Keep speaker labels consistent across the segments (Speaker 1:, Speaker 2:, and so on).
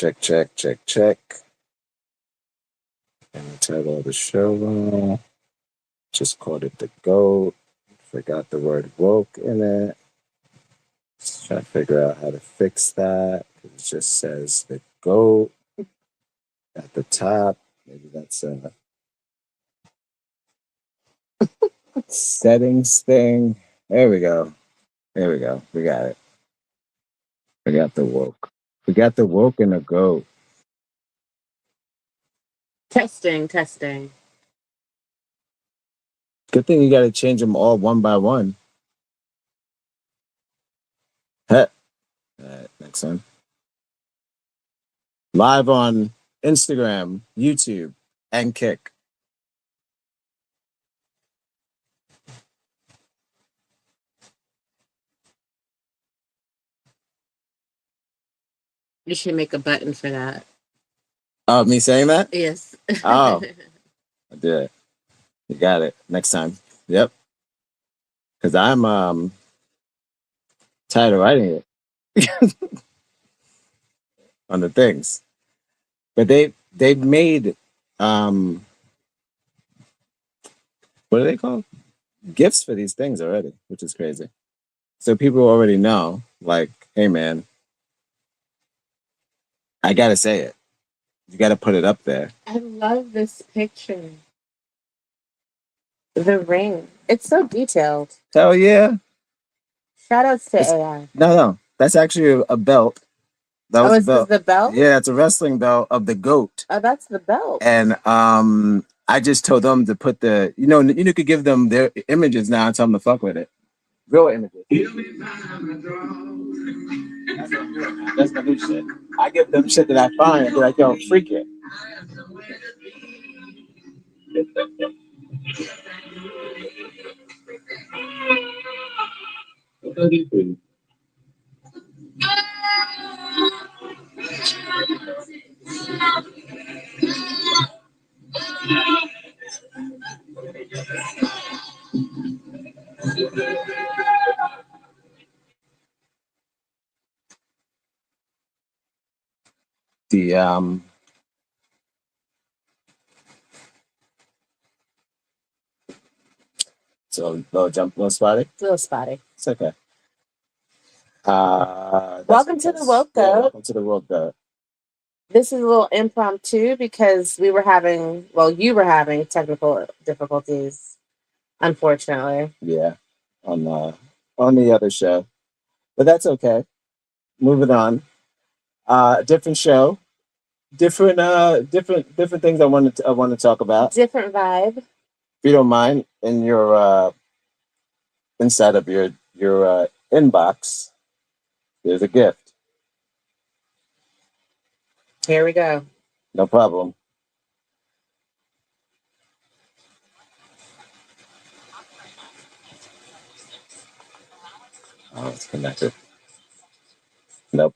Speaker 1: check, check, check, check. And the title of the show wrong. Just called it the GOAT. Forgot the word woke in it. Just trying to figure out how to fix that. It just says the GOAT at the top. Maybe that's a settings thing. There we go. There we go. We got it. We got the woke. We got the woke and the GOAT.
Speaker 2: Testing, testing.
Speaker 1: Good thing you got to change them all one by one. Heh. All right, next one. Live on Instagram, YouTube, and Kick.
Speaker 2: You should make a button for that.
Speaker 1: Oh, me saying that?
Speaker 2: Yes.
Speaker 1: Oh, I did. You got it. Next time. Yep. Because I'm tired of writing it on the things. But they've made what are they called? Gifts for these things already, which is crazy. So people already know, like, hey man, I gotta say it. You gotta put it up there.
Speaker 2: I love this picture. The ring. It's so detailed.
Speaker 1: Hell yeah.
Speaker 2: Shout outs to
Speaker 1: It's,
Speaker 2: AI.
Speaker 1: no. That's actually a belt. That
Speaker 2: Oh,
Speaker 1: was a
Speaker 2: is this
Speaker 1: belt.
Speaker 2: the belt?
Speaker 1: Yeah, it's a wrestling belt of the GOAT.
Speaker 2: Oh, that's the belt.
Speaker 1: And I just told them to put the you could give them their images now and tell them to fuck with it. Real images. That's my new shit. I give them shit that I find and be like, yo, freak it. The so little spotty.
Speaker 2: Little spotty.
Speaker 1: It's okay.
Speaker 2: Welcome to the Woke Goat.
Speaker 1: Welcome to the Woke Goat.
Speaker 2: This is a little impromptu because you were having technical difficulties, unfortunately.
Speaker 1: Yeah, on the other show, but that's okay. Moving on. Different show, different things I want to talk about.
Speaker 2: Different vibe.
Speaker 1: If you don't mind, in your inside of your inbox, there's a gift.
Speaker 2: Here we go.
Speaker 1: No problem. Oh, it's connected. Nope.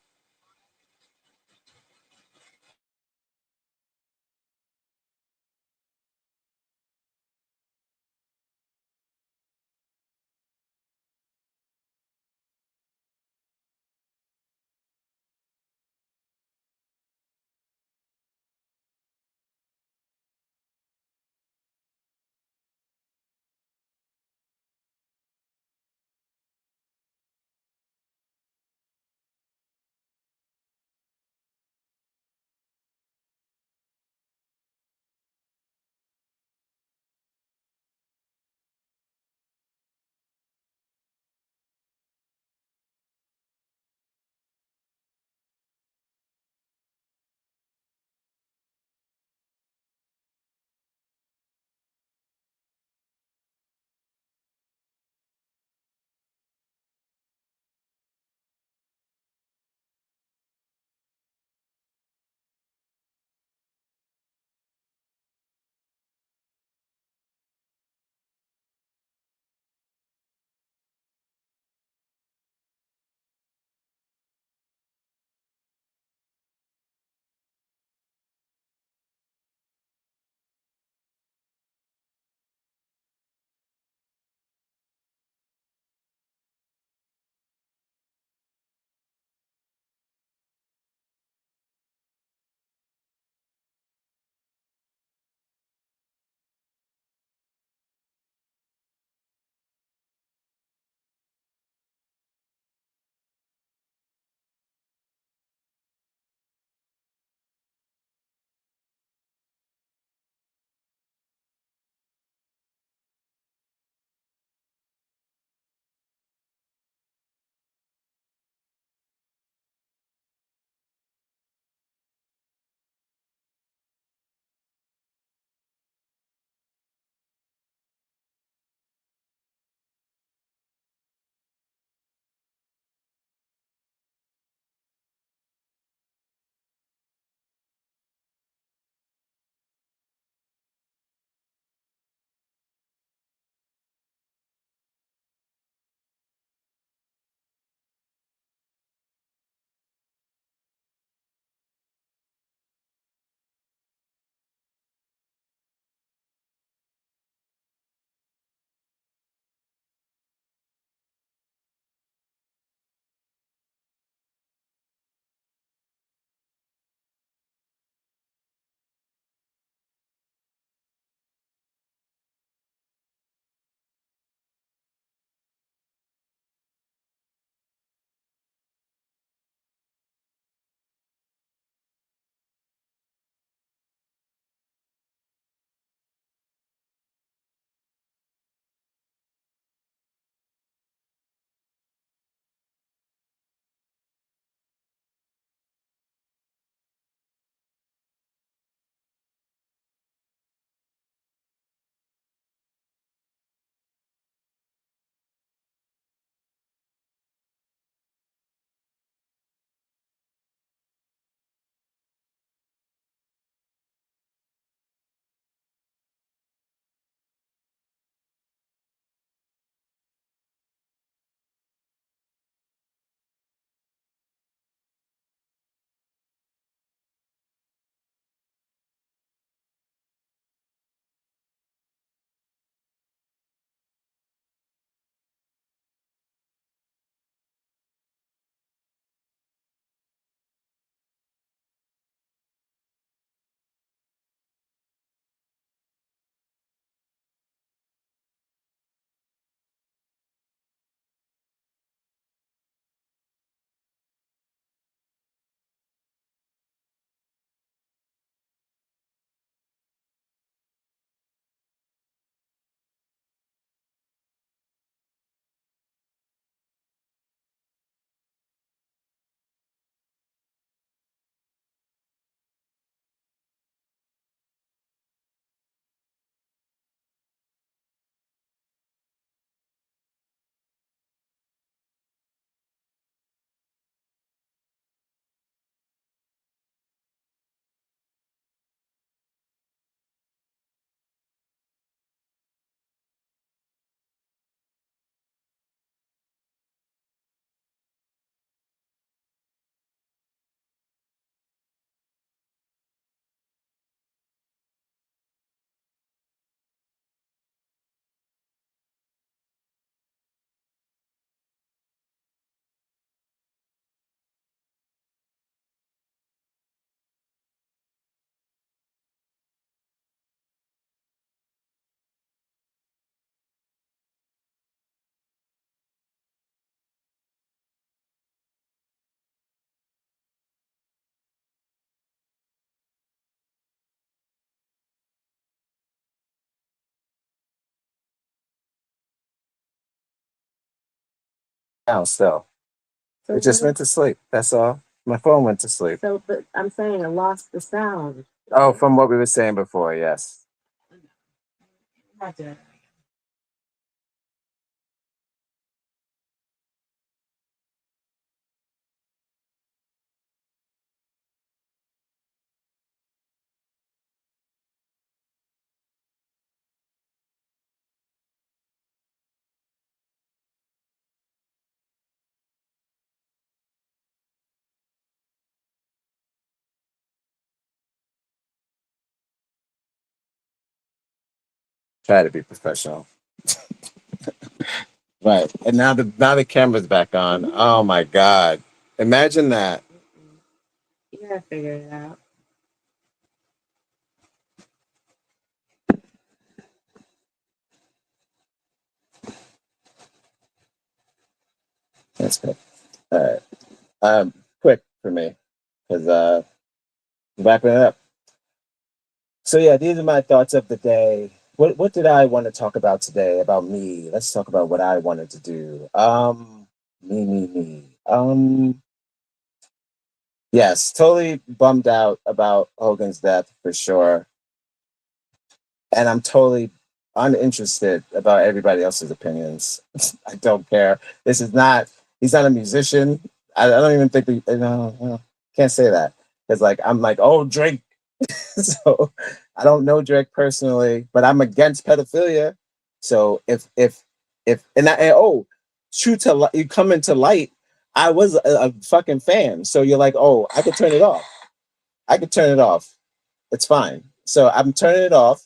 Speaker 1: Now, still.
Speaker 2: So
Speaker 1: It just
Speaker 2: what-
Speaker 1: went to sleep. That's all. My phone went to sleep.
Speaker 2: So, but I'm saying I lost the sound.
Speaker 1: Oh, from what we were saying before, yes.
Speaker 2: I did.
Speaker 1: Try to be professional. Right. And now the camera's back on. Oh my God. Imagine that.
Speaker 2: You gotta figure it out.
Speaker 1: That's good. All right. Quick for me. Because wrapping it up. So yeah, these are my thoughts of the day. What did I want to talk about today? About me. Let's talk about what I wanted to do. Me. Yes, totally bummed out about Hogan's death for sure. And I'm totally uninterested about everybody else's opinions. I don't care. This is not, he's not a musician. I don't even think, can't say that. Because like, I'm like, oh, Drake. So I don't know Drake personally, but I'm against pedophilia. So true to you come into light, I was a fucking fan. So you're like, oh, I could turn it off. I could turn it off. It's fine. So I'm turning it off.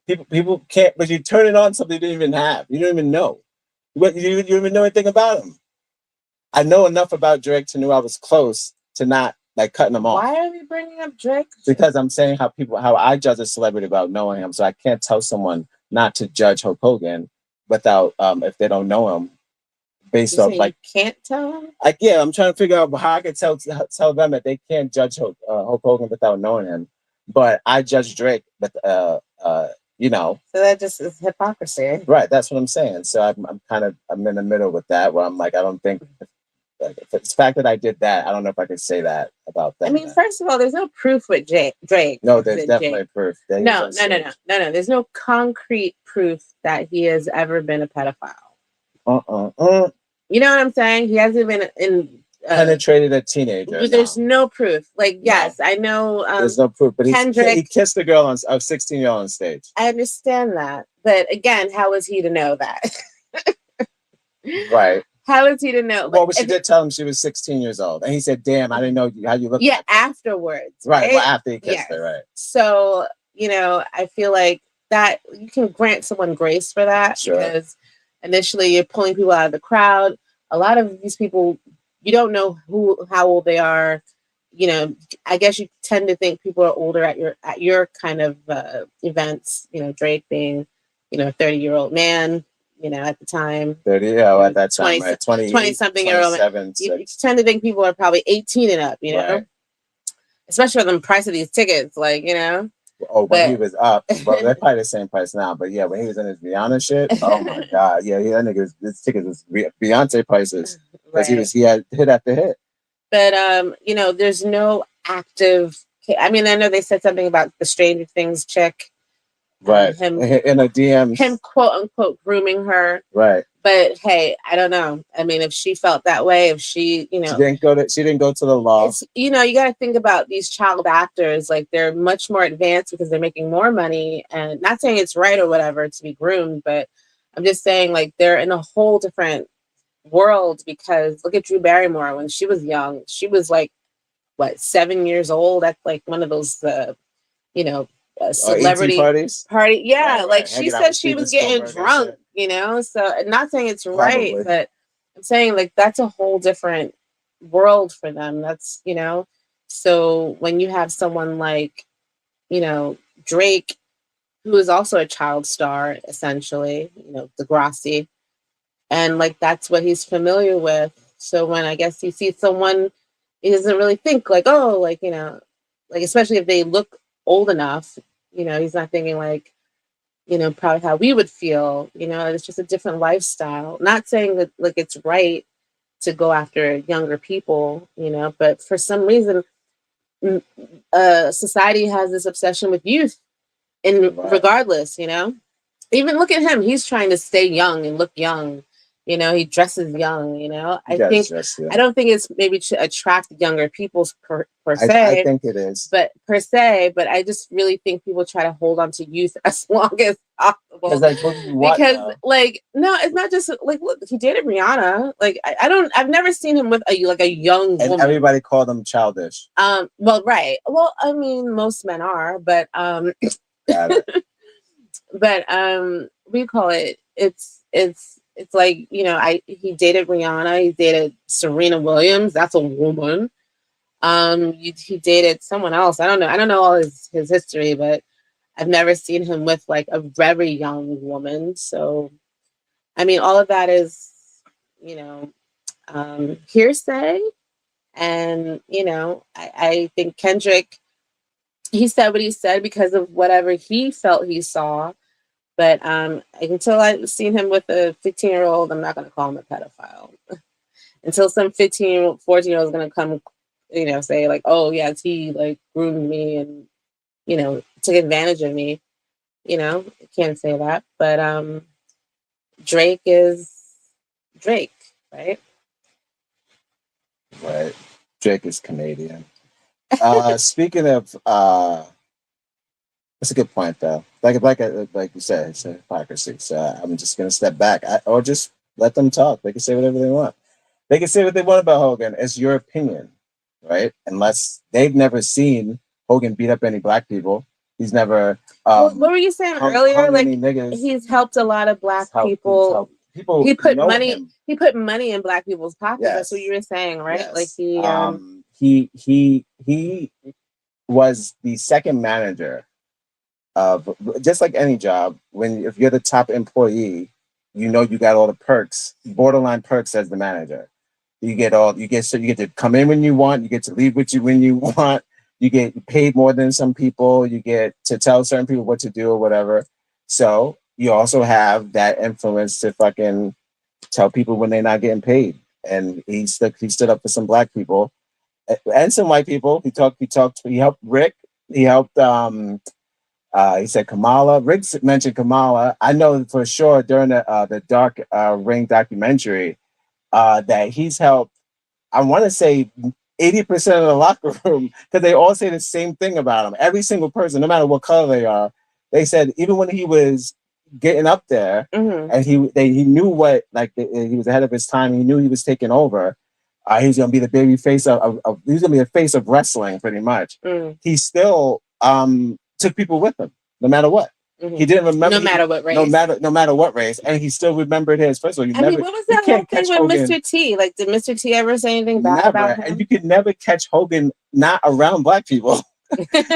Speaker 1: People can't, but you turn it on something you didn't even have. You don't even know. You don't even know anything about him. I know enough about Drake to know I was close to not like cutting him off.
Speaker 2: Why are we bringing up Drake?
Speaker 1: Because I'm saying how I judge a celebrity about knowing him. So I can't tell someone not to judge Hulk Hogan without if they don't know him based off like
Speaker 2: you can't tell them.
Speaker 1: Like yeah, I'm trying to figure out how I can tell them that they can't judge Hulk Hogan without knowing him. But I judge Drake, but you know.
Speaker 2: So that just is hypocrisy.
Speaker 1: Right, that's what I'm saying. So I'm in the middle with that where I'm like, I don't think if it's the fact that I did that, I don't know if I could say that about them.
Speaker 2: I mean, first of all, there's no proof with Drake.
Speaker 1: No, there's definitely proof.
Speaker 2: No. There's no concrete proof that he has ever been a pedophile. You know what I'm saying? He hasn't been in
Speaker 1: penetrated a teenager.
Speaker 2: There's no proof. Like, yes, I know.
Speaker 1: There's no proof, but
Speaker 2: Kendrick,
Speaker 1: he kissed a girl on a 16-year-old on stage.
Speaker 2: I understand that, but again, how is he to know that?
Speaker 1: Right.
Speaker 2: How is he to know?
Speaker 1: Well, she did tell him she was 16 years old, and he said, "Damn, I didn't know how you look."
Speaker 2: Yeah, afterwards.
Speaker 1: Right. Well, after he kissed her, right.
Speaker 2: So I feel like that you can grant someone grace for that because initially you're pulling people out of the crowd. A lot of these people, you don't know how old they are. I guess you tend to think people are older at your kind of events. Drake being, a 30-year-old man. At the time,
Speaker 1: 30, at that time,
Speaker 2: 20 something year old. You tend to think people are probably 18 and up. Right. Especially with the price of these tickets,
Speaker 1: Oh, when he was up, well, they're probably the same price now. But yeah, when he was in his Rihanna shit, oh my God, yeah, that nigga, his tickets was Beyonce prices because he had hit after hit.
Speaker 2: But there's no active. I mean, I know they said something about the Stranger Things chick,
Speaker 1: right? Him in a DM,
Speaker 2: him quote unquote grooming her,
Speaker 1: right?
Speaker 2: But hey, I don't know. I mean, if she felt that way, if she,
Speaker 1: she didn't go to the law.
Speaker 2: You got to think about these child actors. Like they're much more advanced because they're making more money. And not saying it's right or whatever to be groomed, but I'm just saying like they're in a whole different world because look at Drew Barrymore when she was young. She was like, what, 7 years old? That's like one of those, celebrity party. Yeah, right. Like she said she was getting drunk, so I'm not saying it's right, but I'm saying like that's a whole different world for them. That's, so when you have someone like, Drake, who is also a child star, essentially, Degrassi, and like that's what he's familiar with. So when I guess you see someone, he doesn't really think like, oh, like, like especially if they look old enough, he's not thinking like, probably how we would feel, it's just a different lifestyle. Not saying that like it's right, to go after younger people, you know, but for some reason, society has this obsession with youth, and regardless, you know, even look at him. He's trying to stay young and look young. You know, he dresses young. You know, I don't think it's maybe to attract younger people per se.
Speaker 1: I think it is,
Speaker 2: but per se. But I just really think people try to hold on to youth as long as possible. Because like, no, it's not just like, look, he dated Rihanna. Like, I've never seen him with a young woman.
Speaker 1: And everybody called him childish.
Speaker 2: Well, right. Well, I mean, most men are, but but we call it. It's like, you know, he dated Rihanna. He dated Serena Williams. That's a woman. He dated someone else. I don't know all his history, but I've never seen him with like a very young woman. So, I mean, all of that is, you know, hearsay. And, you know, I think Kendrick, he said what he said because of whatever he felt he saw. But until I've seen him with a 15-year-old, I'm not going to call him a pedophile. Until some 14-year-old is going to come, you know, say like, oh, yes, he like groomed me and, you know, took advantage of me. You know, I can't say that. But Drake is Drake, right?
Speaker 1: Right. Drake is Canadian. Speaking of, that's a good point, though. Like you said, it's a hypocrisy. So I'm just gonna step back, or just let them talk. They can say whatever they want. They can say what they want about Hogan. It's your opinion, right? Unless they've never seen Hogan beat up any black people. He's never.
Speaker 2: What were you saying earlier? Like, he's helped a lot of black people. He put money. Him. He put money in black people's pockets. Yes. That's what you were saying, right? Yes. Like
Speaker 1: he was the second manager of, just like any job. If you're the top employee, you know you got all the perks, borderline perks as the manager. You get to come in when you want. You get to leave with you when you want. You get paid more than some people. You get to tell certain people what to do or whatever. So you also have that influence to fucking tell people when they're not getting paid. And he stood up for some black people and some white people. He helped Rick. He helped he said Kamala. Rick mentioned Kamala. I know for sure during the Dark Ring documentary that he's helped, I want to say 80% of the locker room, because they all say the same thing about him. Every single person, no matter what color they are, they said even when he was getting up there, and he knew what, like, he was ahead of his time. He knew he was taking over. He was gonna be the baby face of he was gonna be the face of wrestling, pretty much. He still took people with him, no matter what. He didn't remember,
Speaker 2: no matter what race.
Speaker 1: No matter what race, and he still remembered his. First of all,
Speaker 2: what was that whole thing with Mr. T? Like, did Mr. T ever say anything bad about him?
Speaker 1: And you can never catch Hogan not around black people.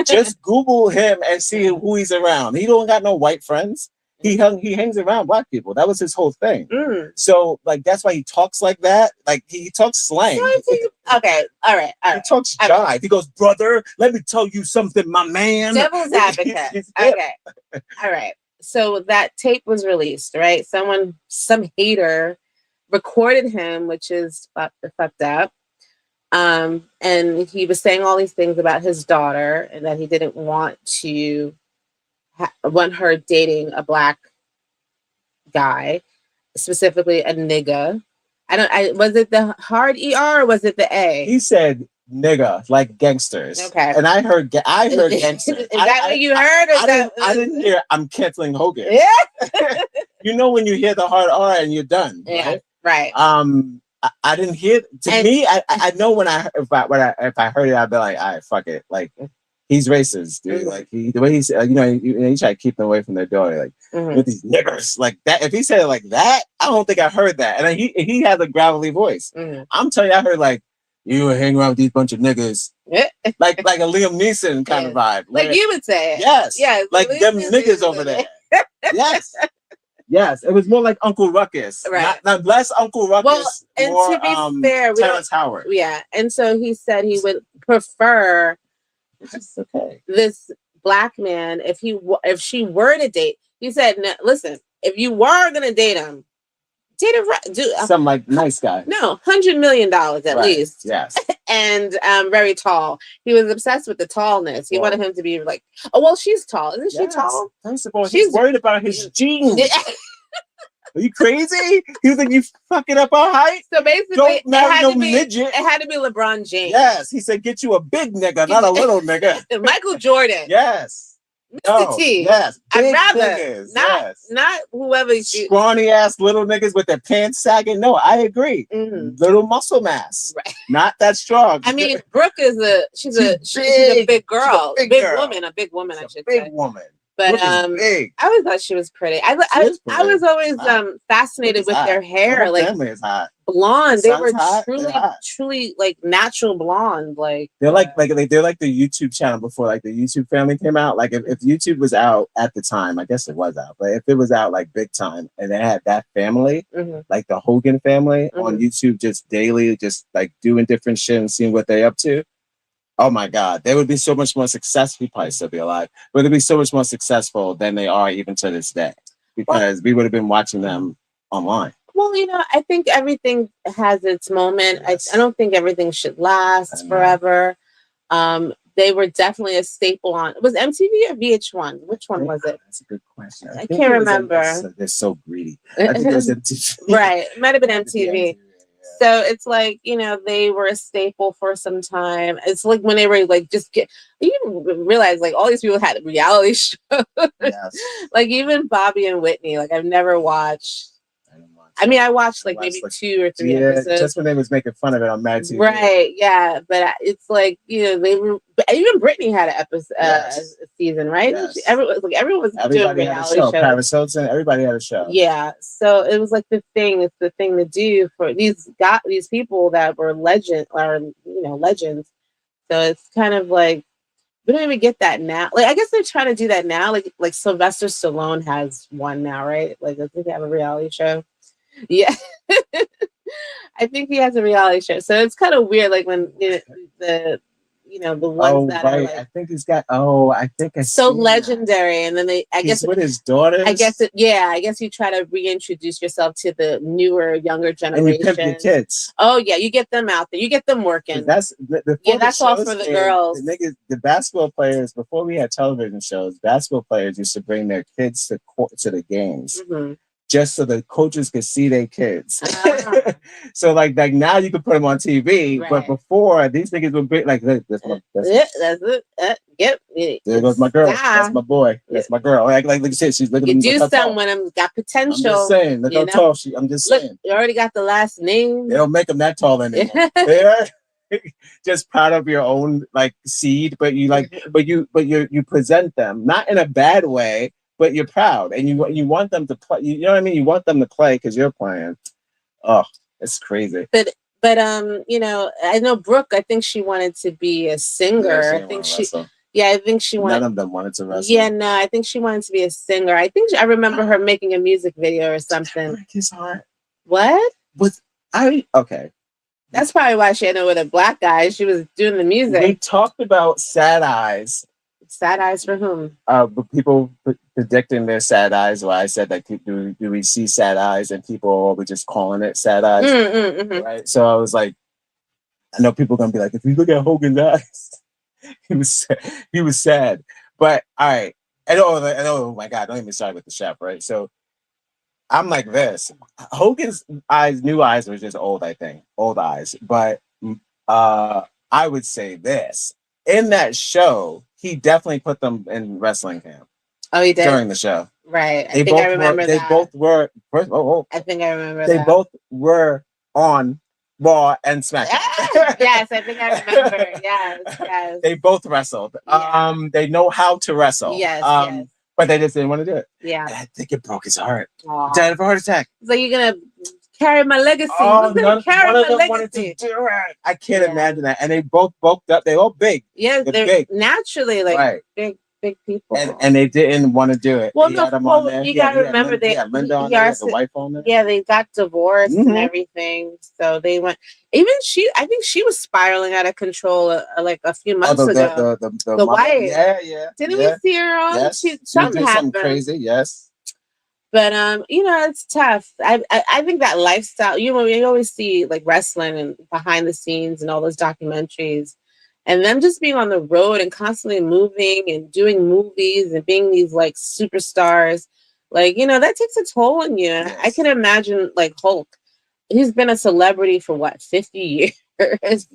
Speaker 1: Just Google him and see who he's around. He don't got no white friends. He hangs around black people. That was his whole thing. So, like, that's why he talks like that. Like, he talks slang.
Speaker 2: Okay, all right.
Speaker 1: He talks jive. He goes, brother, let me tell you something, my man.
Speaker 2: Devil's advocate. Okay, all right. So that tape was released, right? Some hater recorded him, which is fucked up. And he was saying all these things about his daughter, and that he didn't want her dating a black guy, specifically a nigga. Was it the hard ER or was it the A?
Speaker 1: He said nigga, like gangsters.
Speaker 2: Okay.
Speaker 1: And I heard gangsters.
Speaker 2: Is that what you heard?
Speaker 1: I didn't hear I'm canceling Hogan.
Speaker 2: Yeah.
Speaker 1: You know when you hear the hard R and you're done.
Speaker 2: Yeah. Right.
Speaker 1: I didn't hear. Me, I know if I heard it, I'd be like, all right, fuck it. Like, he's racist, dude. Like, the way he's, he try to keep them away from their daughter, like, with these niggers, like that. If he said it like that, I don't think I heard that. And he has a gravelly voice. I'm telling you, I heard like, you were hanging around with these bunch of niggas, like a Liam Neeson kind of vibe.
Speaker 2: Like you would say,
Speaker 1: yes, yeah, like them niggas over there. Yes. Yes, it was more like Uncle Ruckus,
Speaker 2: right?
Speaker 1: Not less Uncle Ruckus.
Speaker 2: Well, and
Speaker 1: more,
Speaker 2: to be fair,
Speaker 1: Terrence Howard.
Speaker 2: Yeah, and so he said he would prefer this black man if she were to date. He said, no, "Listen, if you were gonna date him,
Speaker 1: some like nice guy.
Speaker 2: No, $100 million at least.
Speaker 1: Yes.
Speaker 2: And very tall. He was obsessed with the tallness. He wanted him to be like, oh well, she's tall. Isn't she tall?
Speaker 1: First of all, he's worried about his genes. Are you crazy? He was like, you fucking up our height?
Speaker 2: So basically,
Speaker 1: don't marry no midget.
Speaker 2: It had to be LeBron James.
Speaker 1: Yes. He said, get you a big nigga, not a little nigga.
Speaker 2: Michael Jordan.
Speaker 1: Yes.
Speaker 2: Mr. T.
Speaker 1: Yes.
Speaker 2: I'd rather not whoever
Speaker 1: scrawny ass little niggas with their pants sagging. No, I agree. Little muscle mass. Right. Not that strong.
Speaker 2: I mean, Brooke is she's a big girl. A big woman, I should say.
Speaker 1: Big woman.
Speaker 2: But I always thought she was pretty. I was always fascinated with their hair. Like
Speaker 1: family is hot.
Speaker 2: Blonde. They were truly like natural blonde. Like
Speaker 1: they're like they're like the YouTube channel before like the YouTube family came out. Like if YouTube was out at the time, I guess it was out, but if it was out like big time and they had that family, like the Hogan family on YouTube just daily, just like doing different shit and seeing what they're up to. Oh my God, they would be so much more successful. He probably still be alive, but they'd be so much more successful than they are even to this day because we would have been watching them online.
Speaker 2: Well, I think everything has its moment. Yes. I don't think everything should last forever. They were definitely a staple on. Was MTV or VH1? Which one was it?
Speaker 1: That's a good question.
Speaker 2: I can't remember.
Speaker 1: They're so greedy. I think it was MTV.
Speaker 2: Right, it might have been MTV. So it's like, they were a staple for some time. It's like when they were like, you realize like all these people had reality shows. Yes. Like even Bobby and Whitney, like I've never watched. I mean, I watched like maybe 2 or 3 episodes.
Speaker 1: Just when they was making fun of it on Mad TV.
Speaker 2: Right, yeah. But it's like, they were, even Britney had an episode, a season, right?
Speaker 1: Yes.
Speaker 2: Everyone was doing reality shows.
Speaker 1: Paris Hilton, everybody had a show.
Speaker 2: Yeah. So it was like it's the thing to do for these people that were legends. So it's kind of like, we don't even get that now. Like, I guess they're trying to do that now. Like Sylvester Stallone has one now, right? Like, I think they have a reality show. Yeah. I think he has a reality show. So it's kind of weird, like when the ones that are like,
Speaker 1: I think he's got so
Speaker 2: legendary, and then I guess
Speaker 1: with his daughters.
Speaker 2: I guess you try to reintroduce yourself to the newer, younger generation.
Speaker 1: And you pimp your kids.
Speaker 2: Oh yeah, you get them out there, you get them working.
Speaker 1: That's
Speaker 2: all for the girls.
Speaker 1: The basketball players, before we had television shows, basketball players used to bring their kids to the games. Just so the coaches could see their kids. So like now you can put them on TV, right. But before these niggas were big like this. That's it. Yep. There goes my girl. That's my boy. That's my girl. Like you said, she's looking.
Speaker 2: You do something when them got potential. I'm
Speaker 1: just saying. Look how tall she. I'm just saying.
Speaker 2: You already got the last name.
Speaker 1: They don't make them that tall anymore. They are just proud of your own like seed, but you you present them not in a bad way. But you're proud, and you want them to play. You know what I mean? You want them to play because you're playing. Oh, it's crazy.
Speaker 2: But I know Brooke. I think she wanted to be a singer. I think she wanted.
Speaker 1: None of them wanted to wrestle.
Speaker 2: Yeah, no, I think she wanted to be a singer. I think I remember her making a music video or something.
Speaker 1: Break his heart.
Speaker 2: What?
Speaker 1: Okay.
Speaker 2: That's probably why she ended up with a black guy. She was doing the music.
Speaker 1: We talked about sad eyes.
Speaker 2: Sad eyes for whom?
Speaker 1: People predicting their sad eyes. Well, I said that do we see sad eyes, and people were just calling it sad eyes, right? So I was like, I know people are gonna be like, if you look at Hogan's eyes, he was sad. But all right, oh my God, don't even start with the chef, right? So I'm like this. Hogan's new eyes were just old, I think, old eyes. But I would say this in that show. He definitely put them in wrestling camp.
Speaker 2: Oh, he did?
Speaker 1: During the show.
Speaker 2: Right. I think I remember that.
Speaker 1: They both were...
Speaker 2: I think I remember that.
Speaker 1: They both were on Raw and SmackDown.
Speaker 2: Yes, I think I remember. Yes.
Speaker 1: They both wrestled. Yeah. They know how to wrestle.
Speaker 2: Yes,
Speaker 1: But they just didn't want to do it.
Speaker 2: Yeah.
Speaker 1: And I think it broke his heart. Died of a heart attack.
Speaker 2: So you're going to carry my legacy.
Speaker 1: Oh, none of them wanted to do it. I can't imagine that. And they both bulked up. They all big.
Speaker 2: Yeah, they're big. Naturally like big people.
Speaker 1: And they didn't want to do it.
Speaker 2: Well, you got to remember
Speaker 1: Linda on there, the wife on there.
Speaker 2: Yeah, they got divorced and everything. So they went. Even I think she was spiraling out of control like a few months ago.
Speaker 1: The
Speaker 2: wife.
Speaker 1: Yeah.
Speaker 2: Didn't we see her on?
Speaker 1: Yes.
Speaker 2: Something happened.
Speaker 1: Crazy. Yes.
Speaker 2: But it's tough. I think that lifestyle, we always see like wrestling and behind the scenes and all those documentaries, and them just being on the road and constantly moving and doing movies and being these like superstars, like, that takes a toll on you. And
Speaker 3: Yes.
Speaker 2: I can imagine like Hulk. He's been a celebrity for what, 50 years? It's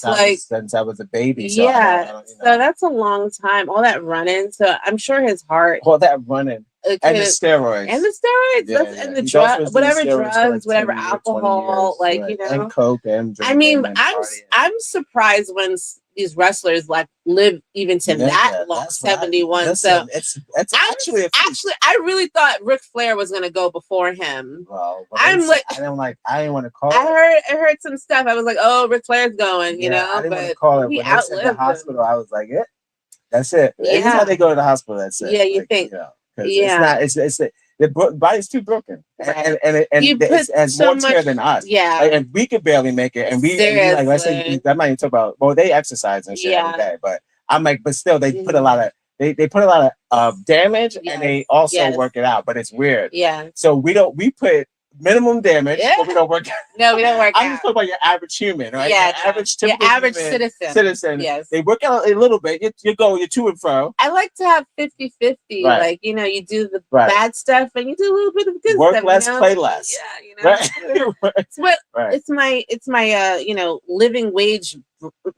Speaker 2: like
Speaker 3: since I was a baby. So
Speaker 2: yeah, so that's a long time. All that running. So I'm sure his heart.
Speaker 3: All that running. And the steroids.
Speaker 2: And the steroids. And the drugs, whatever drugs, whatever alcohol, like,
Speaker 3: right. And coke and drinking.
Speaker 2: I mean, I'm surprised when these wrestlers like live even to that long, 71. So
Speaker 3: it's actually
Speaker 2: I really thought Ric Flair was gonna go before him.
Speaker 3: Well,
Speaker 2: I didn't
Speaker 3: want to call
Speaker 2: I heard some stuff. I was like, oh, Ric Flair's going,
Speaker 3: I didn't want to call it. When they said the hospital, I was like, that's it. Anytime they go to the hospital, that's it.
Speaker 2: Yeah, you think.
Speaker 3: It's the body's too broken, and it has more tear than us.
Speaker 2: Yeah,
Speaker 3: and we could barely make it, and we let's say that might even talk about. Well, they exercise and shit every day, but I'm like, but still, they put a lot of they put a lot of damage, and they also work it out. But it's weird.
Speaker 2: Yeah.
Speaker 3: So we put minimum damage, but we don't work.
Speaker 2: No, we don't work.
Speaker 3: I'm just talking about your average human, right?
Speaker 2: Yeah,
Speaker 3: your average citizen. Yes, they work out a little bit. You're to and fro.
Speaker 2: I like to have 50-50. Right. Like, you do the bad stuff and you do a little bit of good
Speaker 3: work
Speaker 2: stuff.
Speaker 3: Work less, play less.
Speaker 2: Yeah, It's my living wage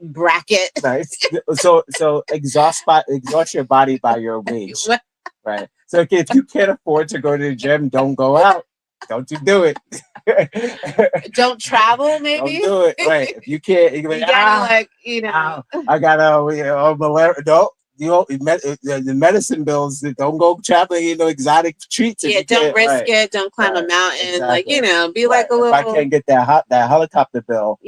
Speaker 2: bracket.
Speaker 3: Nice. So exhaust your body by your wage. Right. So if you can't afford to go to the gym, don't go out. Don't you do it.
Speaker 2: Don't travel, maybe.
Speaker 3: Don't do it. Right. If you can't, you gotta I gotta malaria. No, the medicine bills. Don't go traveling. Exotic treats.
Speaker 2: Yeah, don't risk it. Don't climb a mountain. Exactly. Like be like a little.
Speaker 3: If I can't get that helicopter bill.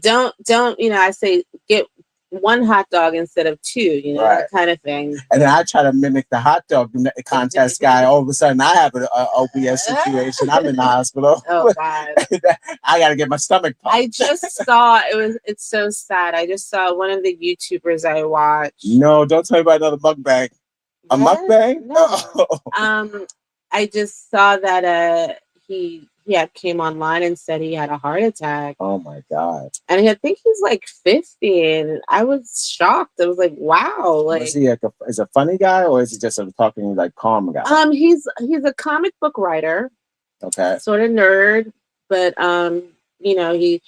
Speaker 2: Don't. I say get one hot dog instead of two, that kind of thing.
Speaker 3: And then I try to mimic the hot dog contest guy. All of a sudden, I have an OBS situation. I'm in the hospital.
Speaker 2: Oh God!
Speaker 3: I got to get my stomach pumped.
Speaker 2: I just saw it's so sad. I just saw one of the YouTubers I watch.
Speaker 3: No, don't tell me about another mukbang. A mukbang?
Speaker 2: No. I just saw that he came online and said he had a heart attack.
Speaker 3: Oh my God.
Speaker 2: And I think he's like 50, and I was shocked. I was like, wow. Like,
Speaker 3: is he is a funny guy, or is he just a talking like calm guy?
Speaker 2: He's a comic book writer.
Speaker 3: Okay.
Speaker 2: Sort of nerd, but he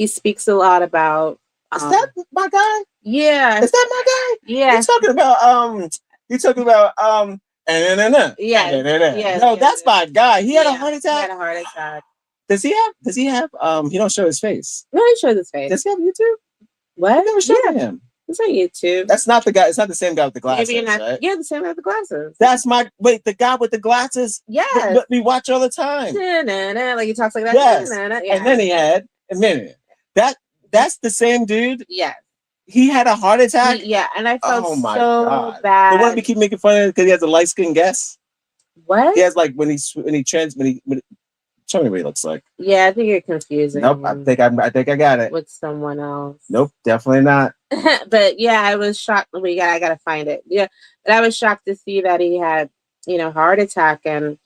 Speaker 2: speaks a lot about
Speaker 3: is that my guy?
Speaker 2: Yeah.
Speaker 3: Is that my guy?
Speaker 2: Yeah.
Speaker 3: You're talking about
Speaker 2: Yeah.
Speaker 3: No, that's my guy. He had a heart attack.
Speaker 2: He had a heart attack.
Speaker 3: Does he have he don't show his face.
Speaker 2: No, he shows his face.
Speaker 3: Does he have YouTube?
Speaker 2: What?
Speaker 3: I never showed him.
Speaker 2: It's on YouTube.
Speaker 3: That's not the guy. It's not the same guy with the glasses.
Speaker 2: Maybe not.
Speaker 3: Right?
Speaker 2: Yeah, the same guy with the glasses.
Speaker 3: That's the guy with the glasses.
Speaker 2: Yeah.
Speaker 3: That we watch all the time.
Speaker 2: Like he talks like that.
Speaker 3: Yes.
Speaker 2: Yeah.
Speaker 3: And then he had a minute. That's the same dude.
Speaker 2: Yeah.
Speaker 3: He had a heart attack.
Speaker 2: And I felt so
Speaker 3: God.
Speaker 2: bad.
Speaker 3: The one we keep making fun of because he has a light skinned guess.
Speaker 2: What?
Speaker 3: He has like when he show me what he looks like.
Speaker 2: Yeah, I think you're confusing.
Speaker 3: Nope, I think I got it
Speaker 2: with someone else.
Speaker 3: Nope, definitely not.
Speaker 2: But yeah, I was shocked. I gotta find it. Yeah, but I was shocked to see that he had heart attack, and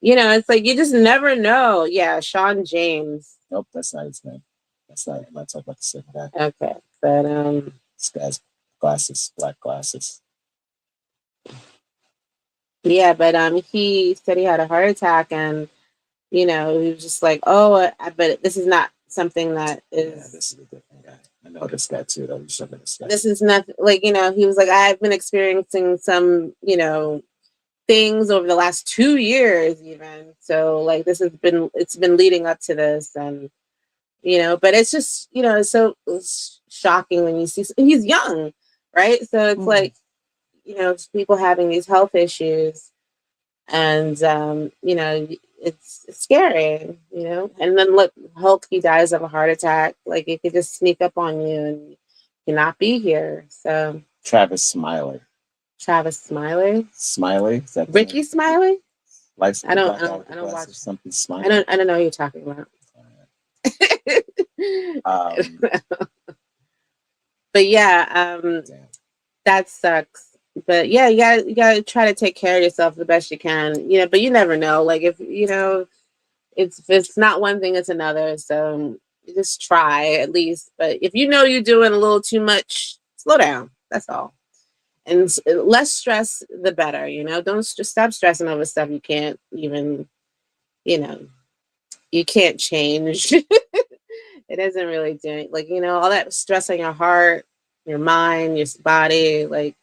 Speaker 2: it's like you just never know. Yeah, Sean James.
Speaker 3: Nope, that's not his name. That's not. I'm not talking about the same guy.
Speaker 2: Okay, but
Speaker 3: this guy's glasses, black glasses.
Speaker 2: Yeah, but he said he had a heart attack, and he was just like, oh, but this is not something that is.
Speaker 3: Yeah, this is a different guy. I know this guy too. Though.
Speaker 2: This is nothing. Like he was like, I've been experiencing some things over the last 2 years, even. So like it's been leading up to this, and but it's just it's shocking when you see he's young, right? So it's like people having these health issues, and it's scary, and then look, Hulk, he dies of a heart attack. Like it could just sneak up on you and you not be here. So
Speaker 3: Travis Smiley. Is that
Speaker 2: Ricky Smiley?
Speaker 3: I
Speaker 2: don't watch
Speaker 3: something Smiley.
Speaker 2: I don't know who you're talking about. But yeah, that sucks. but yeah, you gotta try to take care of yourself the best you can. You know, but you never know. Like if you know, if it's not one thing, it's another. So just try at least. But if you know you're doing a little too much, slow down. That's all. And less stress, the better. You know, don't just stop stressing over stuff you can't even. You know, you can't change. It isn't really doing like, you know, all that stress on your heart, your mind, your body, like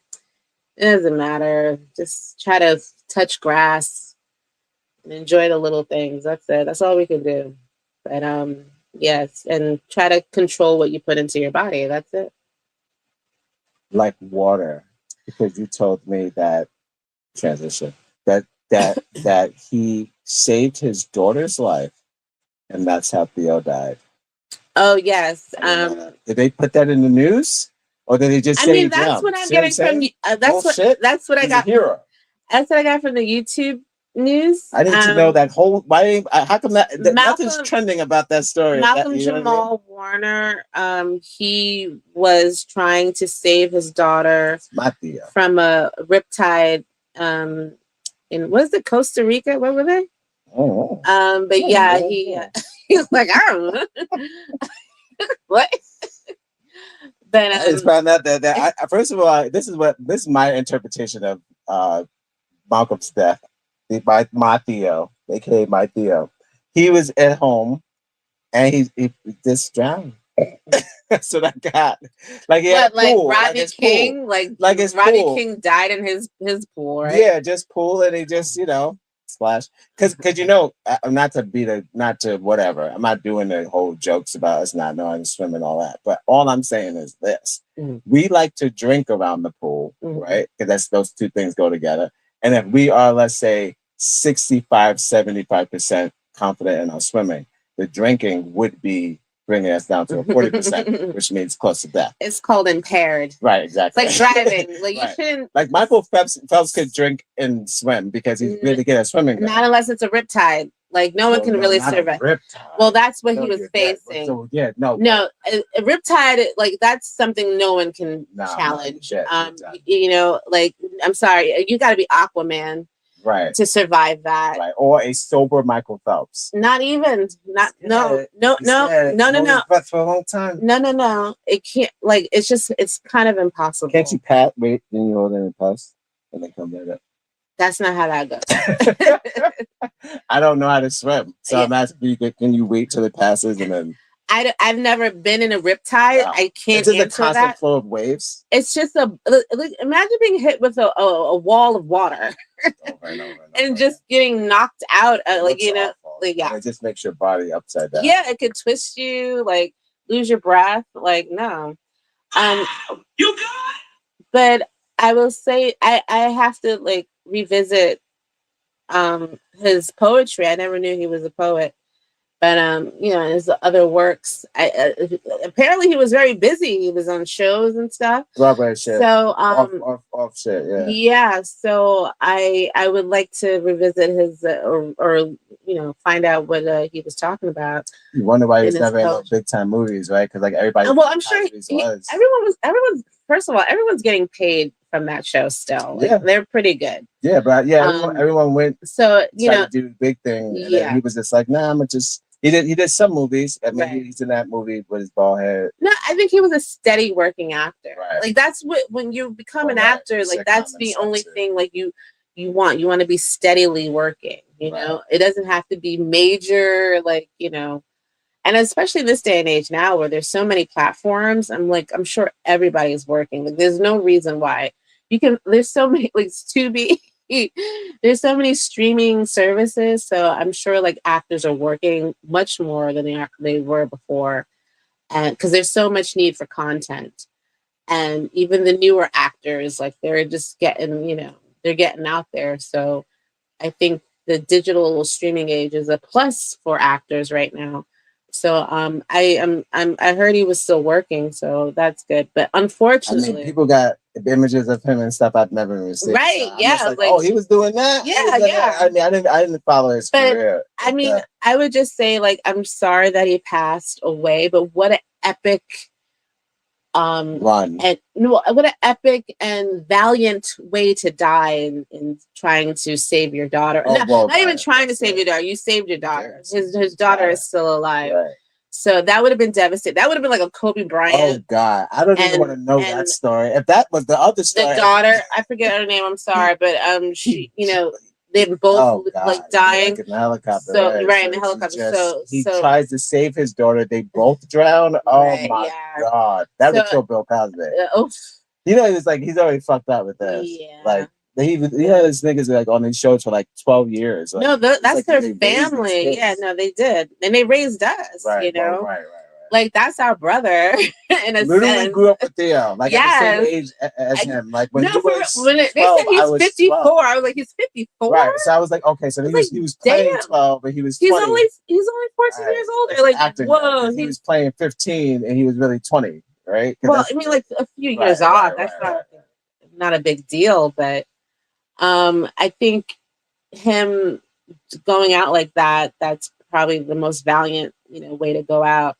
Speaker 2: it doesn't matter. Just try to touch grass and enjoy the little things. That's it. That's all we can do. But yes, and try to control what you put into your body. That's it.
Speaker 3: Like water, because you told me that transition that he saved his daughter's life, and that's how Theo died.
Speaker 2: Oh yes.
Speaker 3: Did they put that in the news, or did they just say? I mean,
Speaker 2: that's what I'm getting from. That's what I got.
Speaker 3: Hero.
Speaker 2: That's what I got from the YouTube news.
Speaker 3: I need to know that whole. Why? How come that nothing's trending about that story?
Speaker 2: Malcolm Jamal Warner. He was trying to save his daughter from a riptide. In was it Costa Rica? Where were they?
Speaker 3: Oh.
Speaker 2: But yeah, he was like, I don't know. What? But
Speaker 3: I just found out that I, first of all, this is my interpretation of Malcolm's death. My Theo, aka my Theo, he was at home and he just drowned. That's what I got. Like he had a pool,
Speaker 2: Rodney King, like his Rodney pool. King died in his pool, right?
Speaker 3: Yeah, just pool, and he just splash. Because you know, not to whatever. I'm not doing the whole jokes about us not knowing to swim and all that. But all I'm saying is this: we like to drink around the pool, right? Because those two things go together. And if we are, let's say, 65-75% confident in our swimming, the drinking would be bringing us down to a 40%, which means close to death.
Speaker 2: It's called impaired.
Speaker 3: Right, exactly.
Speaker 2: It's like driving. Like you shouldn't.
Speaker 3: Like Michael Phelps could drink and swim because he's really good at swimming.
Speaker 2: Not unless it's a riptide. Like no one can really survive. Well, that's what he was facing.
Speaker 3: So,
Speaker 2: no, a riptide, like that's something no one can challenge. You know, like I'm sorry, you got to be Aquaman.
Speaker 3: Right.
Speaker 2: To survive that.
Speaker 3: Right. Or a sober Michael Phelps.
Speaker 2: Not even. No.
Speaker 3: But for a long time.
Speaker 2: No. It can't, like, it's kind of impossible.
Speaker 3: Can't you wait, then you hold in and pass, and then come back up?
Speaker 2: That's not how that goes.
Speaker 3: I don't know how to swim. So I'm asking you, can you wait till it passes and then?
Speaker 2: I've never been in a riptide. No. I can't answer that. It's just a constant
Speaker 3: flow of waves.
Speaker 2: It's just imagine being hit with a wall of water and just getting knocked out.
Speaker 3: It just makes your body upside down.
Speaker 2: Yeah, it could twist you, like lose your breath. Like no,
Speaker 4: you good?
Speaker 2: But I will say I have to like revisit his poetry. I never knew he was a poet. But his other works. Apparently he was very busy. He was on shows and stuff.
Speaker 3: Broadway shit.
Speaker 2: So
Speaker 3: off shit. Yeah.
Speaker 2: Yeah. So I would like to revisit his or find out what he was talking about.
Speaker 3: You wonder why he's never in those big time movies, right? Because like everybody.
Speaker 2: Well, I'm sure everyone's getting paid from that show still. Like, they're pretty good.
Speaker 3: Yeah, but everyone went.
Speaker 2: So
Speaker 3: to do the big thing. And then he was just like, nah, I'm just. He did some movies. I mean, he's in that movie with his bald head.
Speaker 2: No, I think he was a steady working actor.
Speaker 3: Right.
Speaker 2: Like that's what when you become an actor, like that's the only thing like you want. You want to be steadily working. You know, it doesn't have to be major, like and especially this day and age now where there's so many platforms. I'm sure everybody's working. Like there's no reason why you can. There's so many like Tubi. There's so many streaming services, so I'm sure like actors are working much more than they were before, and because there's so much need for content, and even the newer actors like they're just getting they're getting out there. So I think the digital streaming age is a plus for actors right now. So I heard he was still working, so that's good. But unfortunately,
Speaker 3: people got images of him and stuff I've never even seen.
Speaker 2: Right?
Speaker 3: So
Speaker 2: yeah.
Speaker 3: Like, he was doing that.
Speaker 2: Yeah.
Speaker 3: I mean, I didn't follow his career.
Speaker 2: I mean, I would just say like I'm sorry that he passed away, but what an epic
Speaker 3: Run.
Speaker 2: And what an epic and valiant way to die in trying to save your daughter. Not even trying to save your daughter. You saved your daughter. His daughter is still alive. Right. So that would have been devastating. That would have been like a Kobe Bryant.
Speaker 3: Oh God, I don't even want to know that story. If that was the other story,
Speaker 2: the daughter, I forget her name. I'm sorry, but she, they both like dying.
Speaker 3: Like in the helicopter.
Speaker 2: So in the helicopter.
Speaker 3: He tries to save his daughter. They both drown. Oh my God, that would kill Bill Cosby. He was like he's already fucked up with this. Yeah, like. These niggas like on these shows for like 12 years. Like,
Speaker 2: no, that's like their family. Yeah, no, they did, and they raised us. Right. Like that's our brother. In a
Speaker 3: literally
Speaker 2: sense.
Speaker 3: Grew up with Theo, like at the same age as him. Like when he was 12,
Speaker 2: they said he's 54. 12. I was like, he's 54.
Speaker 3: Right. So I was like, okay, so he was playing 12, but he was 20.
Speaker 2: He's only 14 years older. Like, whoa,
Speaker 3: he was playing 15, and he was really 20. Right.
Speaker 2: Well, I mean, like a few years off. That's not a big deal, but. I think him going out like that's probably the most valiant, way to go out.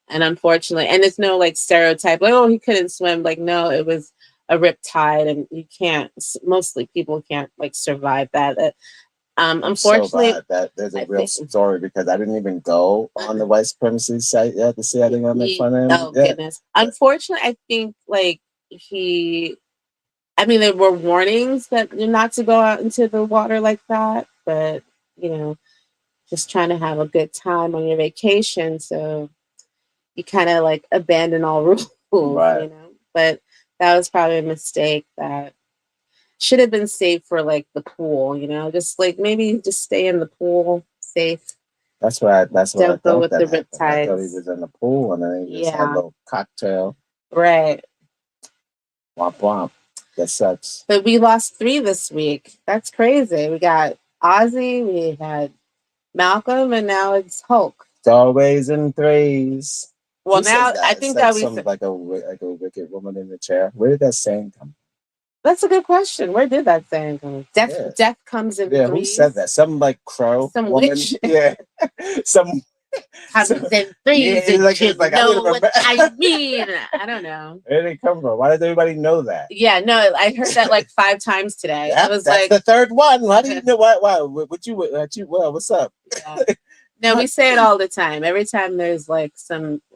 Speaker 2: And unfortunately, and it's no like stereotype, like, oh, he couldn't swim. Like, no, it was a riptide and you can't, mostly people can't like survive that. Unfortunately,
Speaker 3: so that there's a real story because I didn't even go on the white supremacy site yet to see I didn't want to make fun of him.
Speaker 2: Oh, goodness. Unfortunately, I think like there were warnings that not to go out into the water like that, but, just trying to have a good time on your vacation. So you kind of like abandon all rules,
Speaker 3: right.
Speaker 2: But that was probably a mistake that should have been saved for like the pool, just like maybe just stay in the pool safe.
Speaker 3: That's what
Speaker 2: Don't go with the riptides.
Speaker 3: I thought he was in the pool and then he just had a little cocktail.
Speaker 2: Right.
Speaker 3: Womp womp. That sucks.
Speaker 2: But we lost 3 this week. That's crazy. We got Ozzy, we had Malcolm, and now it's Hulk.
Speaker 3: It's always in 3s.
Speaker 2: Well, now I think that we
Speaker 3: like a wicked woman in the chair. Where did that saying come from?
Speaker 2: That's a good question. Where did that saying come from? Death comes in 3s.
Speaker 3: Yeah, who said that? Some like crow.
Speaker 2: Some
Speaker 3: woman.
Speaker 2: Witch.
Speaker 3: Yeah. Some.
Speaker 2: Comes in 3s. Like, know what I mean? I don't know.
Speaker 3: Where did it come from? Why does everybody know that?
Speaker 2: Yeah, no, I heard that like 5 times today.
Speaker 3: Yeah,
Speaker 2: it was
Speaker 3: that's
Speaker 2: like
Speaker 3: the 3rd one. Why do you know? Why? What you? What's up?
Speaker 2: Yeah. No, we say it all the time. Every time there's like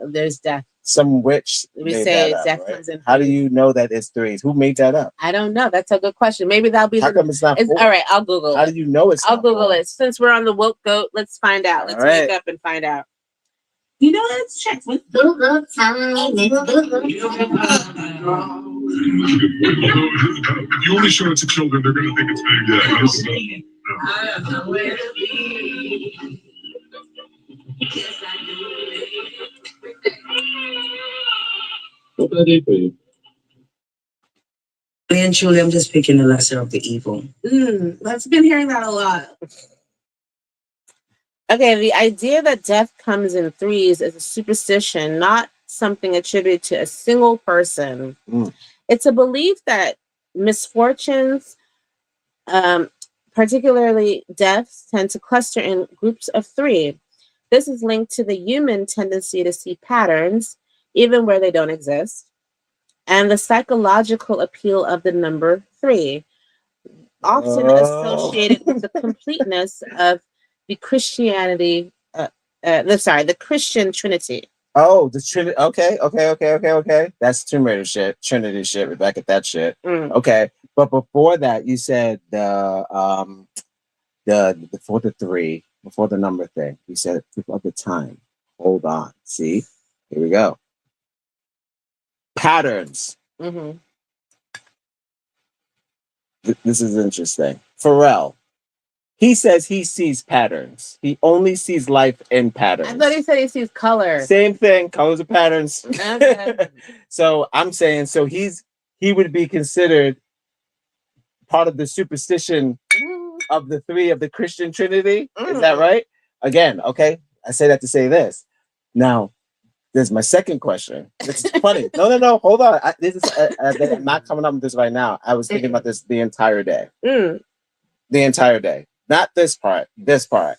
Speaker 2: there's death.
Speaker 3: Some witch.
Speaker 2: We say death comes in.
Speaker 3: How do you know that it's 3s? Who made that up?
Speaker 2: I don't know. That's a good question. Maybe that'll be.
Speaker 3: How come it's not?
Speaker 2: All right, I'll Google.
Speaker 3: How do you know it's?
Speaker 2: I'll Google it. Since we're on the woke goat, let's find out. Let's wake up and find out.
Speaker 4: Let's check with Google time. If you only show it to children, they're gonna think it's big.
Speaker 5: And truly, I'm just picking the lesser of the evil.
Speaker 2: I've been hearing that a lot. Okay, the idea that death comes in 3s is a superstition, not something attributed to a single person. It's a belief that misfortunes, particularly deaths, tend to cluster in groups of 3. This is linked to the human tendency to see patterns, even where they don't exist, and the psychological appeal of the number 3, often associated with the completeness of the Christianity, the Christian Trinity.
Speaker 3: Oh, the Trinity. Okay. That's Tomb Raider shit. Trinity shit. We're back at that shit. Okay. But before that, you said before the 3, before the number thing, you said of the time. Hold on. See? Here we go. Patterns. This is interesting. Pharrell. He says he sees patterns. He only sees life in patterns.
Speaker 2: I thought he said he sees color.
Speaker 3: Same thing, colors and patterns.
Speaker 2: Okay.
Speaker 3: So I'm saying, he would be considered part of the superstition of the 3 of the Christian Trinity. Is that right? Again, okay. I say that to say this. Now, there's my second question. This is funny. No. Hold on. I'm not coming up with this right now. I was thinking about this the entire day. The entire day. Not this part. This part.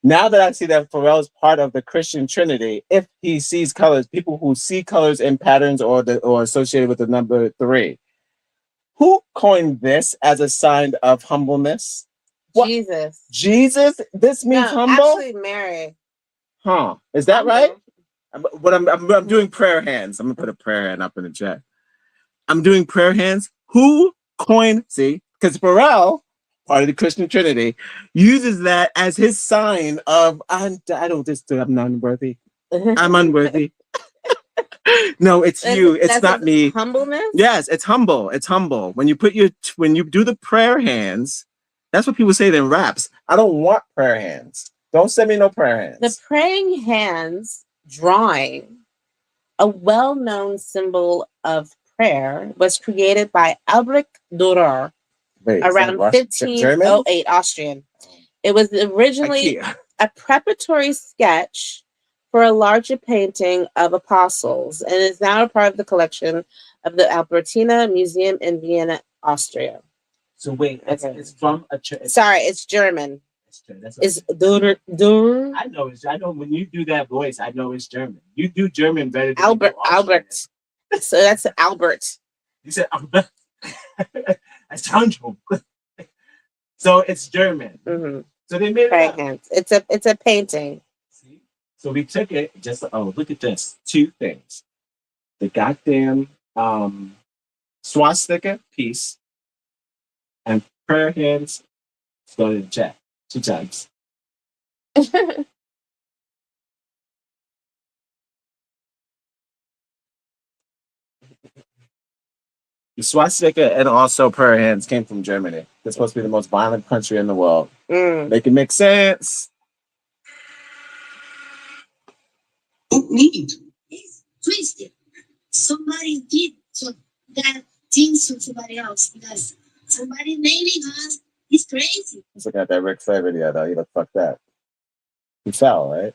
Speaker 3: Now that I see that Pharrell's part of the Christian Trinity, if he sees colors, people who see colors in patterns or associated with the number 3, who coined this as a sign of humbleness? What?
Speaker 2: Jesus.
Speaker 3: Jesus? This means humble?
Speaker 2: Actually, Mary.
Speaker 3: Huh? Is that right? But I'm doing prayer hands. I'm gonna put a prayer hand up in the chat. I'm doing prayer hands. Who coined? See, because Pharrell, part of the Christian Trinity, uses that as his sign of I'm unworthy. I'm unworthy. No, it's you. It's not me.
Speaker 2: Humbleness.
Speaker 3: Yes, it's humble. It's humble. When you do the prayer hands, that's what people say in raps. I don't want prayer hands. Don't send me no prayer hands.
Speaker 2: The praying hands drawing, a well-known symbol of prayer, was created by Albrecht Dürer around 1508, Austrian. It was originally a preparatory sketch for a larger painting of apostles, and is now a part of the collection of the Albertina Museum in Vienna, Austria.
Speaker 3: So wait, it's from a church.
Speaker 2: Sorry, it's German. It's Dürer.
Speaker 3: I know when you do that voice, I know it's German. You do German better than
Speaker 2: Albert. So that's Albert.
Speaker 3: You said Albert. I sound you. So it's German.
Speaker 2: Mm-hmm.
Speaker 3: So they made it
Speaker 2: hands. It's a painting.
Speaker 3: See? So we took it look at this. 2 things. The goddamn swastika piece and prayer hands. Let's go to the chat 2 times. The swastika and also prayer hands came from Germany. They're supposed to be the most violent country in the world. Make it make sense.
Speaker 4: Need. It's twisted. Somebody did that thing to somebody else because somebody naming us is crazy.
Speaker 3: Let's look at that Ric Flair video though. He looked fucked up. He fell, right?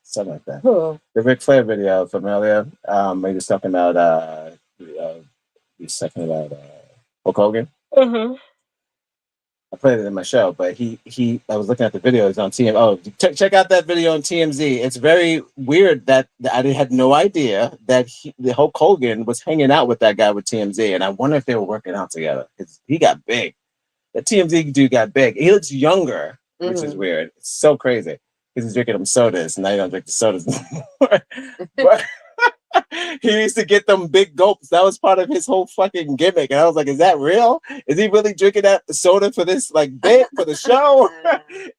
Speaker 3: Something like that.
Speaker 2: Who?
Speaker 3: The Ric Flair video from earlier. He was talking about Hulk Hogan.
Speaker 2: Mm-hmm.
Speaker 3: I played it in my show, but I was looking at the videos on TMZ. Oh, check out that video on TMZ. It's very weird that I had no idea that the Hulk Hogan was hanging out with that guy with TMZ, and I wonder if they were working out together. He got big. The TMZ dude got big. He looks younger, which is weird. It's so crazy because he's drinking them sodas, and now you don't drink the sodas anymore. But he used to get them big gulps. That was part of his whole fucking gimmick. And I was like, is that real? Is he really drinking that soda for this bit for the show?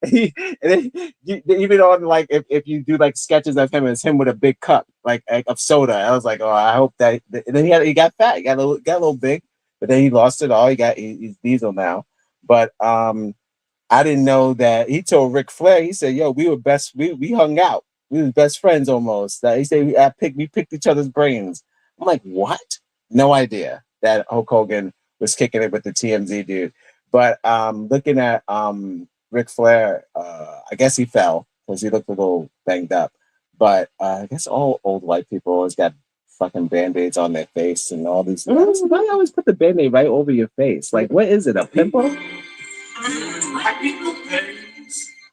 Speaker 3: Even on if you do sketches of him, it's him with a big cup of soda. I was like, oh, I hope that. And then he got fat. He got a little big, but then he lost it all. He's Diesel now. But I didn't know that. He told Ric Flair, he said, yo, we were best. We hung out. We were best friends almost. He said we picked each other's brains. I'm like, what? No idea that Hulk Hogan was kicking it with the TMZ dude. But looking at Ric Flair, I guess he fell because he looked a little banged up. But I guess all old white people always got fucking Band-Aids on their face and all these. Why you always put the Band-Aid right over your face? What is it? A pimple?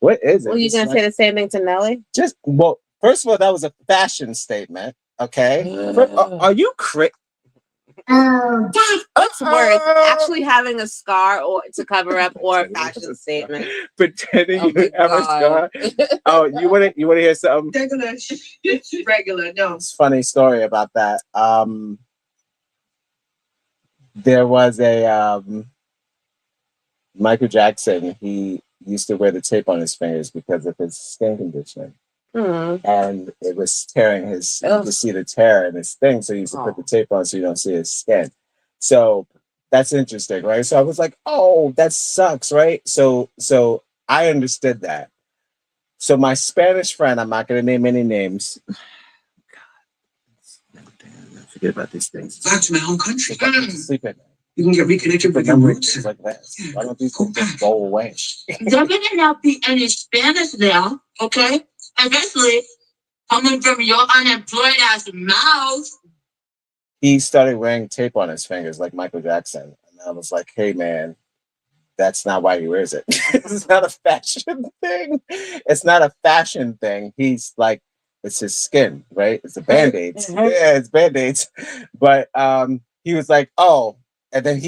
Speaker 3: What is it?
Speaker 2: Well, you gonna say the same thing to Nelly?
Speaker 3: First of all, that was a fashion statement. Okay, are you crazy?
Speaker 2: What's worse, actually having a scar or to cover up, or a fashion statement?
Speaker 3: Pretending you have a scar. Oh, you want to hear something?
Speaker 5: Regular. No,
Speaker 3: it's a funny story about that. There was a Michael Jackson. He used to wear the tape on his fingers because of his skin condition. And it was tearing you see the tear in his thing, so he used to put the tape on so you don't see his skin. So that's interesting, right? So I was like, oh, that sucks, right? So I understood that. So my Spanish friend, I'm not going to name any names. God, forget about these things.
Speaker 5: Back to my home country.
Speaker 3: Sleep at night.
Speaker 5: You can get reconnected with your roots.
Speaker 3: Like that. Why don't these things just go away?
Speaker 4: There better not be any Spanish there, okay? Especially coming from your unemployed ass mouth.
Speaker 3: He started wearing tape on his fingers like Michael Jackson. And I was like, hey, man, that's not why he wears it. It's not a fashion thing. It's not a fashion thing. He's like, it's his skin, right? It's a Band-Aids. Yeah, it's Band-Aids. But he was like, oh, and then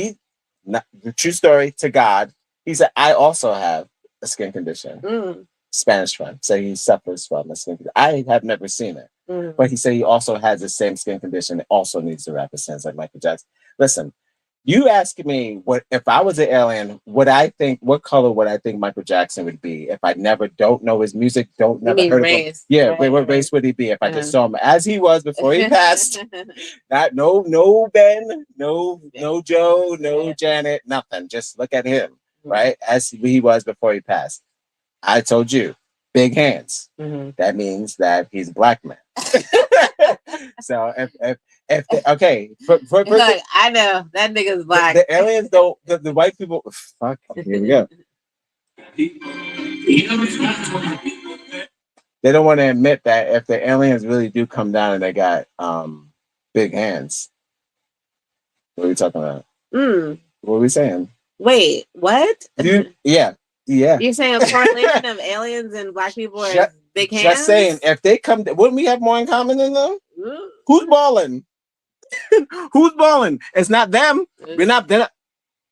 Speaker 3: the true story to God, he said, I also have a skin condition. Spanish friend. So he suffers from a skin condition. I have never seen it. But he said he also has the same skin condition. It also needs to rap his sense like Michael Jackson. Listen, you ask me what if I was an alien, what color would I think Michael Jackson would be if I don't know his music, never heard of him? Yeah, what race would he be if I just saw him as he was before he passed? Not no Ben, no Joe, no Janet, nothing. Just look at him, right? As he was before he passed. I told you, big hands. That means that he's a black man. So if okay,
Speaker 2: look, I know that nigga's black.
Speaker 3: The aliens don't. The white people. Fuck. Here we go. They don't want to admit that if the aliens really do come down and they got big hands. What are we talking about? What are we saying?
Speaker 2: Wait, what?
Speaker 3: Yeah.
Speaker 2: You're saying a correlation of aliens and black people are big hands?
Speaker 3: Just saying, if they come, wouldn't we have more in common than them? Who's balling? Who's balling? It's not them. They're not.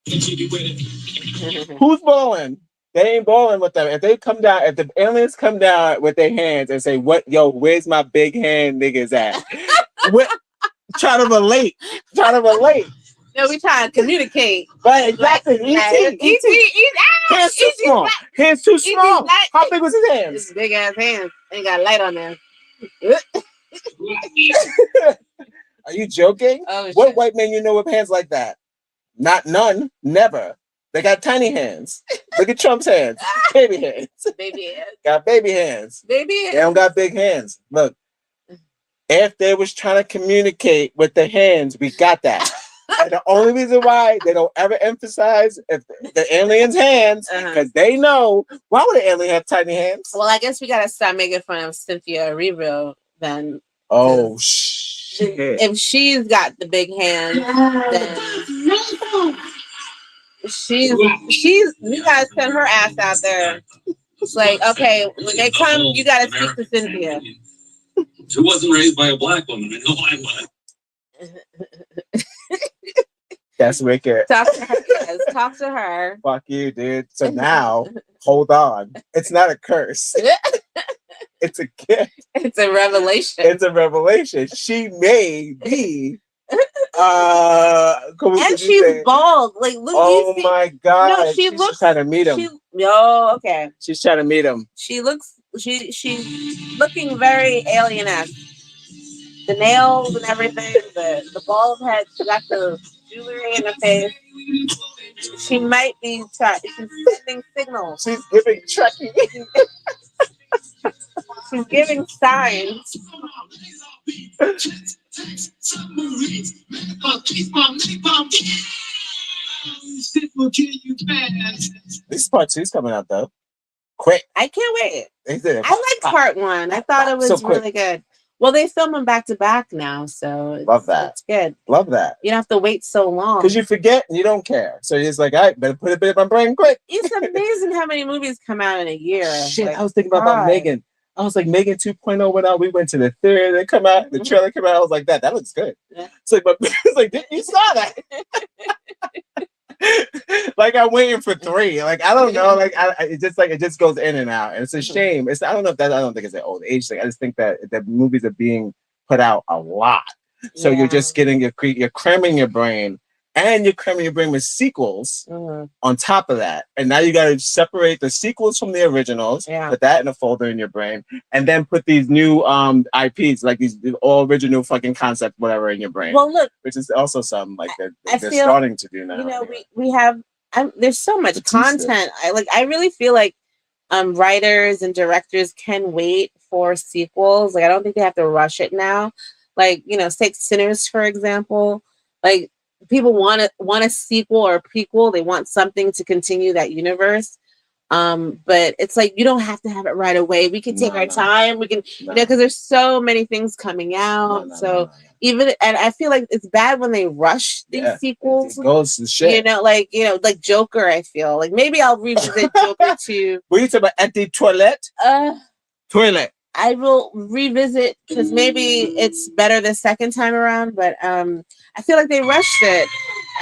Speaker 3: Who's balling? They ain't balling with them. If they come down, if the aliens come down with their hands and say, where's my big hand niggas at? Try to relate.
Speaker 2: No, we trying to communicate.
Speaker 3: Right, exactly. E.T. Hands too small. Hands too small. How big was his hands?
Speaker 2: His big ass hands. Ain't got light on them.
Speaker 3: Are you joking?
Speaker 2: Oh,
Speaker 3: what white man you know with hands like that? None. Never. They got tiny hands. Look at Trump's hands. Baby hands.
Speaker 2: Baby hands.
Speaker 3: Got baby hands.
Speaker 2: Baby hands.
Speaker 3: They don't got big hands. Look. If they was trying to communicate with the hands, we got that. And the only reason why they don't ever emphasize if the alien's hands, because they know, why would an alien have tiny hands?
Speaker 2: Well, I guess we gotta stop making fun of Cynthia Erivo then.
Speaker 3: Oh shit!
Speaker 2: If she's got the big hands, then she's you gotta send her ass out there. It's like, okay, when they come, you gotta speak to Cynthia.
Speaker 6: She wasn't raised by a black woman. I know I was.
Speaker 3: That's wicked.
Speaker 2: Talk to her. Yes, talk to her.
Speaker 3: Fuck you, dude. So now, hold on. It's not a curse. It's a gift.
Speaker 2: It's a revelation.
Speaker 3: It's a revelation. She may be.
Speaker 2: And she's bald. Like, look.
Speaker 3: Oh my god!
Speaker 2: No, she's
Speaker 3: trying to meet him.
Speaker 2: Okay.
Speaker 3: She's trying to meet him.
Speaker 2: She's looking very alien-esque. The nails and everything, the bald head, she got the jewelry in the face. She might be she's sending signals.
Speaker 3: She's giving tracking.
Speaker 2: She's giving signs.
Speaker 3: This part 2's coming out though. Quick.
Speaker 2: I can't wait.
Speaker 3: I
Speaker 2: liked part 1. I thought it was really good. Well, they film them back to back now, so
Speaker 3: love that.
Speaker 2: It's good.
Speaker 3: Love that.
Speaker 2: You don't have to wait so long
Speaker 3: because you forget and you don't care. So you're just like, all right, better put a bit in my brain quick.
Speaker 2: It's amazing how many movies come out in a year.
Speaker 3: Shit, like, I was thinking about Megan. I was like, Megan 2.0 went out. We went to the theater. They come out. The trailer came out. I was like, that looks good. Yeah. It's like, but it's like, you saw that. Like I'm waiting for 3. Like I don't know. Like it just goes in and out, and it's a shame. I don't think it's an old age thing. I just think that the movies are being put out a lot, so you're just getting you're cramming your brain, and you're cramming your brain with sequels on top of that. And now you got to separate the sequels from the originals, put that in a folder in your brain, and then put these new IPs, like these all original fucking concept, whatever, in your brain.
Speaker 2: Well, look,
Speaker 3: which is also something like that they're starting to do now.
Speaker 2: You know, we have there's so much content. I really feel like writers and directors can wait for sequels. Like I don't think they have to rush it now. Like, you know, take Sinners for example. Like people want a sequel or a prequel. They want something to continue that universe. But it's like you don't have to have it right away. We can take our time. We can, because there's so many things coming out. Even, and I feel like it's bad when they rush these sequels.
Speaker 3: It goes to shit.
Speaker 2: Like Joker. I feel like maybe I'll revisit Joker 2.
Speaker 3: What are you talking about? At the toilet? Toilet.
Speaker 2: I will revisit because maybe it's better the second time around, but I feel like they rushed it,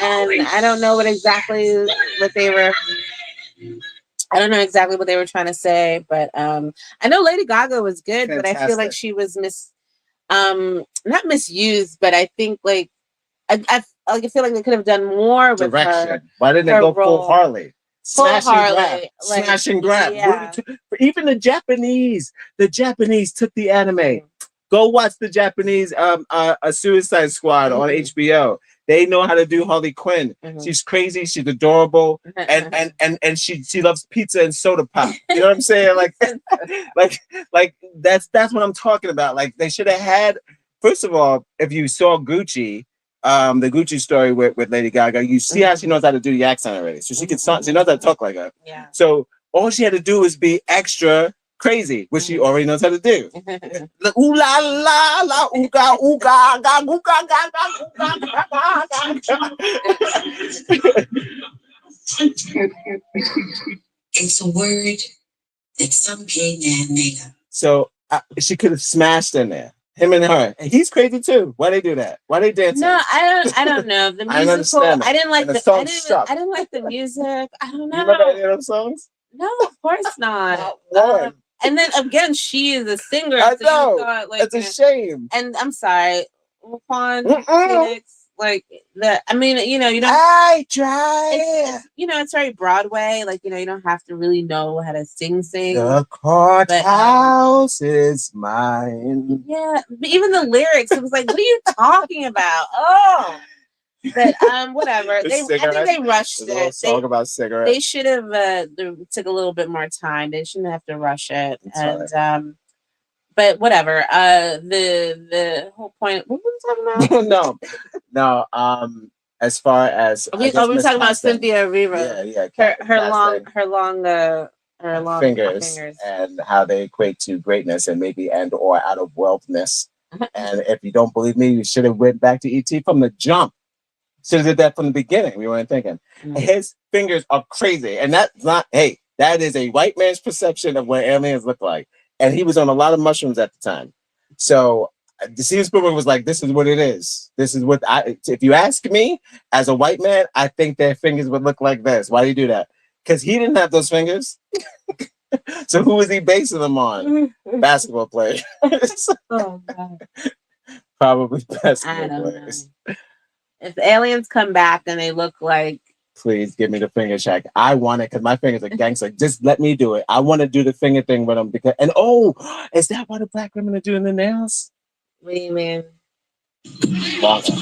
Speaker 2: and I don't know exactly what they were. I don't know exactly what they were trying to say, but I know Lady Gaga was good, but I feel like she was not misused, but I think like I feel like they could have done more with her.
Speaker 3: Why didn't they go full Harley? Smash and grab.
Speaker 2: Yeah.
Speaker 3: Even the Japanese took the anime. Go watch the Japanese a Suicide Squad on HBO. They know how to do Harley Quinn. She's crazy. She's adorable, and she loves pizza and soda pop. You know what I'm saying? Like that's what I'm talking about. Like they should have had. First of all, if you saw Gucci, the Gucci story with Lady Gaga, you see how she knows how to do the accent already. So she knows how to talk like her.
Speaker 2: Yeah.
Speaker 3: So all she had to do was be extra crazy, which she already knows how to do. Ooh la la la ooga ooga ga ooga ga ga.
Speaker 4: It's a word that some gay man made up.
Speaker 3: So she could have smashed in there. Him and her. And he's crazy too. Why they do that? Why they dance?
Speaker 2: No, I don't know. The musical, I didn't like I didn't like the music. I don't know.
Speaker 3: You remember any of those songs?
Speaker 2: No, of course not. And then again, she is a singer.
Speaker 3: I
Speaker 2: so
Speaker 3: know.
Speaker 2: Thought, like,
Speaker 3: it's a shame.
Speaker 2: And I'm sorry, Phoenix, like the. I mean, you don't.
Speaker 3: I try.
Speaker 2: It's very Broadway. Like you don't have to really know how to sing.
Speaker 3: The courthouse is mine.
Speaker 2: Yeah, but even the lyrics, it was like, what are you talking about? Oh. But whatever. I think they rushed it.
Speaker 3: Song about cigarettes.
Speaker 2: They should have took a little bit more time. They shouldn't have to rush it. But whatever. The whole point. What were we talking about?
Speaker 3: No. As far as
Speaker 2: we were talking about Cynthia Erivo.
Speaker 3: Yeah.
Speaker 2: Her long fingers
Speaker 3: and how they equate to greatness and maybe or out of wealthness. And if you don't believe me, you should have went back to ET from the jump. Should have did that from the beginning. We weren't thinking. His fingers are crazy. And that's not, that is a white man's perception of what aliens look like. And he was on a lot of mushrooms at the time. So Steven Spielberg was like, this is what it is. This is what if you ask me as a white man, I think their fingers would look like this. Why do you do that? Because he didn't have those fingers. So who was he basing them on? Basketball players.
Speaker 2: Oh, God.
Speaker 3: Probably basketball players.
Speaker 2: Know. If aliens come back and they look like,
Speaker 3: please give me the finger check. I want it because my fingers are gangster. Just let me do it. I want to do the finger thing with them because. And is that why the black women are doing the nails?
Speaker 2: What do you mean?
Speaker 3: Longer.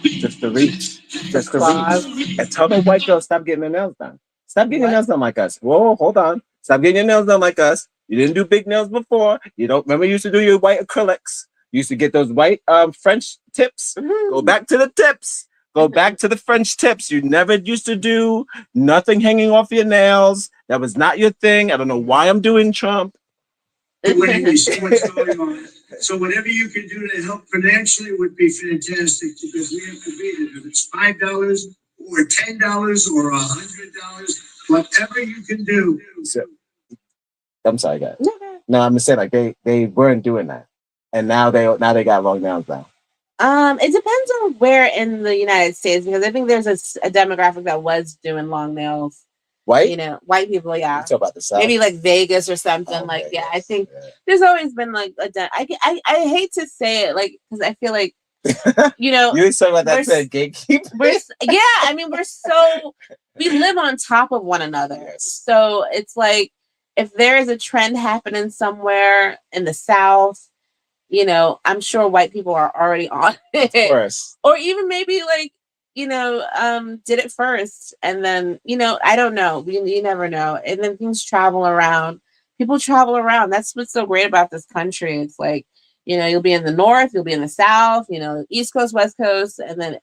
Speaker 3: Just to reach. And tell the white girls stop getting their nails done. Stop getting your nails done like us. Whoa, hold on. Stop getting your nails done like us. You didn't do big nails before. You don't remember you used to do your white acrylics. You used to get those white French tips. Go back to the tips. Go back to the French tips. You never used to do nothing hanging off your nails. That was not your thing. I don't know why I'm doing Trump.
Speaker 7: There's so much going on. So whatever you can do to help financially would be fantastic because we have to beat it. If it's $5 or $10 or $100, whatever you can do.
Speaker 3: So, I'm sorry, guys. No, I'm just saying like they weren't doing that. And now they got long nails now.
Speaker 2: It depends on where in the United States because I think there's a demographic that was doing long nails.
Speaker 3: White?
Speaker 2: White people, yeah.
Speaker 3: You talk about the South.
Speaker 2: Maybe like Vegas or something. Vegas, I think there's always been like I hate to say it like because I feel like you always talk about that gatekeeper. I mean we live on top of one another. Yes. So it's like if there is a trend happening somewhere in the South. I'm sure white people are already on it. Of course. Or even maybe like, did it first. And then, I don't know. You never know. And then things travel around. People travel around. That's what's so great about this country. It's like, you'll be in the North, you'll be in the South, East Coast, West Coast. And then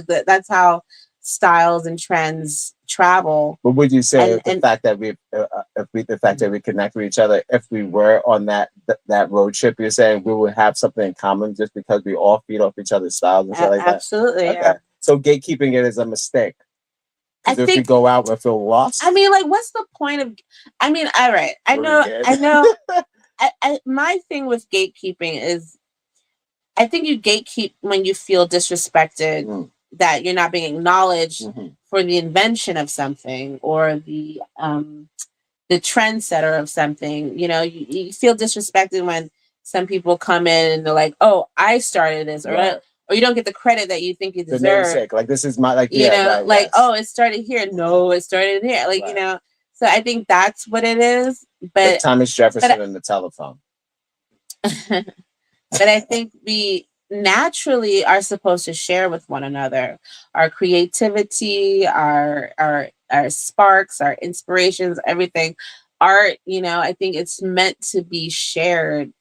Speaker 2: that's how styles and trends travel.
Speaker 3: But would you say
Speaker 2: And-
Speaker 3: the fact that the fact that we connect with each other, if we were on that road trip, you're saying we would have something in common just because we all feed off each other's styles and stuff like that?
Speaker 2: Absolutely.
Speaker 3: Okay.
Speaker 2: Yeah.
Speaker 3: So gatekeeping it is a mistake.
Speaker 2: I
Speaker 3: If we
Speaker 2: think,
Speaker 3: go out, we'll feel lost.
Speaker 2: I mean, like, what's the point of, I mean, all right. I know. My thing with gatekeeping is, I think you gatekeep when you feel disrespected, that you're not being acknowledged for the invention of something or the trendsetter of something. You know, you feel disrespected when some people come in and they're like, "Oh, I started this," or you don't get the credit that you think you deserve.
Speaker 3: The namesake, like this is my, like,
Speaker 2: you know,
Speaker 3: right,
Speaker 2: like,
Speaker 3: yes.
Speaker 2: oh, it started here. No, it started here. Like, you know. So I think that's what it is. But
Speaker 3: like Thomas Jefferson and the telephone.
Speaker 2: But I think we naturally are supposed to share with one another our creativity, our sparks, our inspirations, everything. Art, you know, I think it's meant to be shared,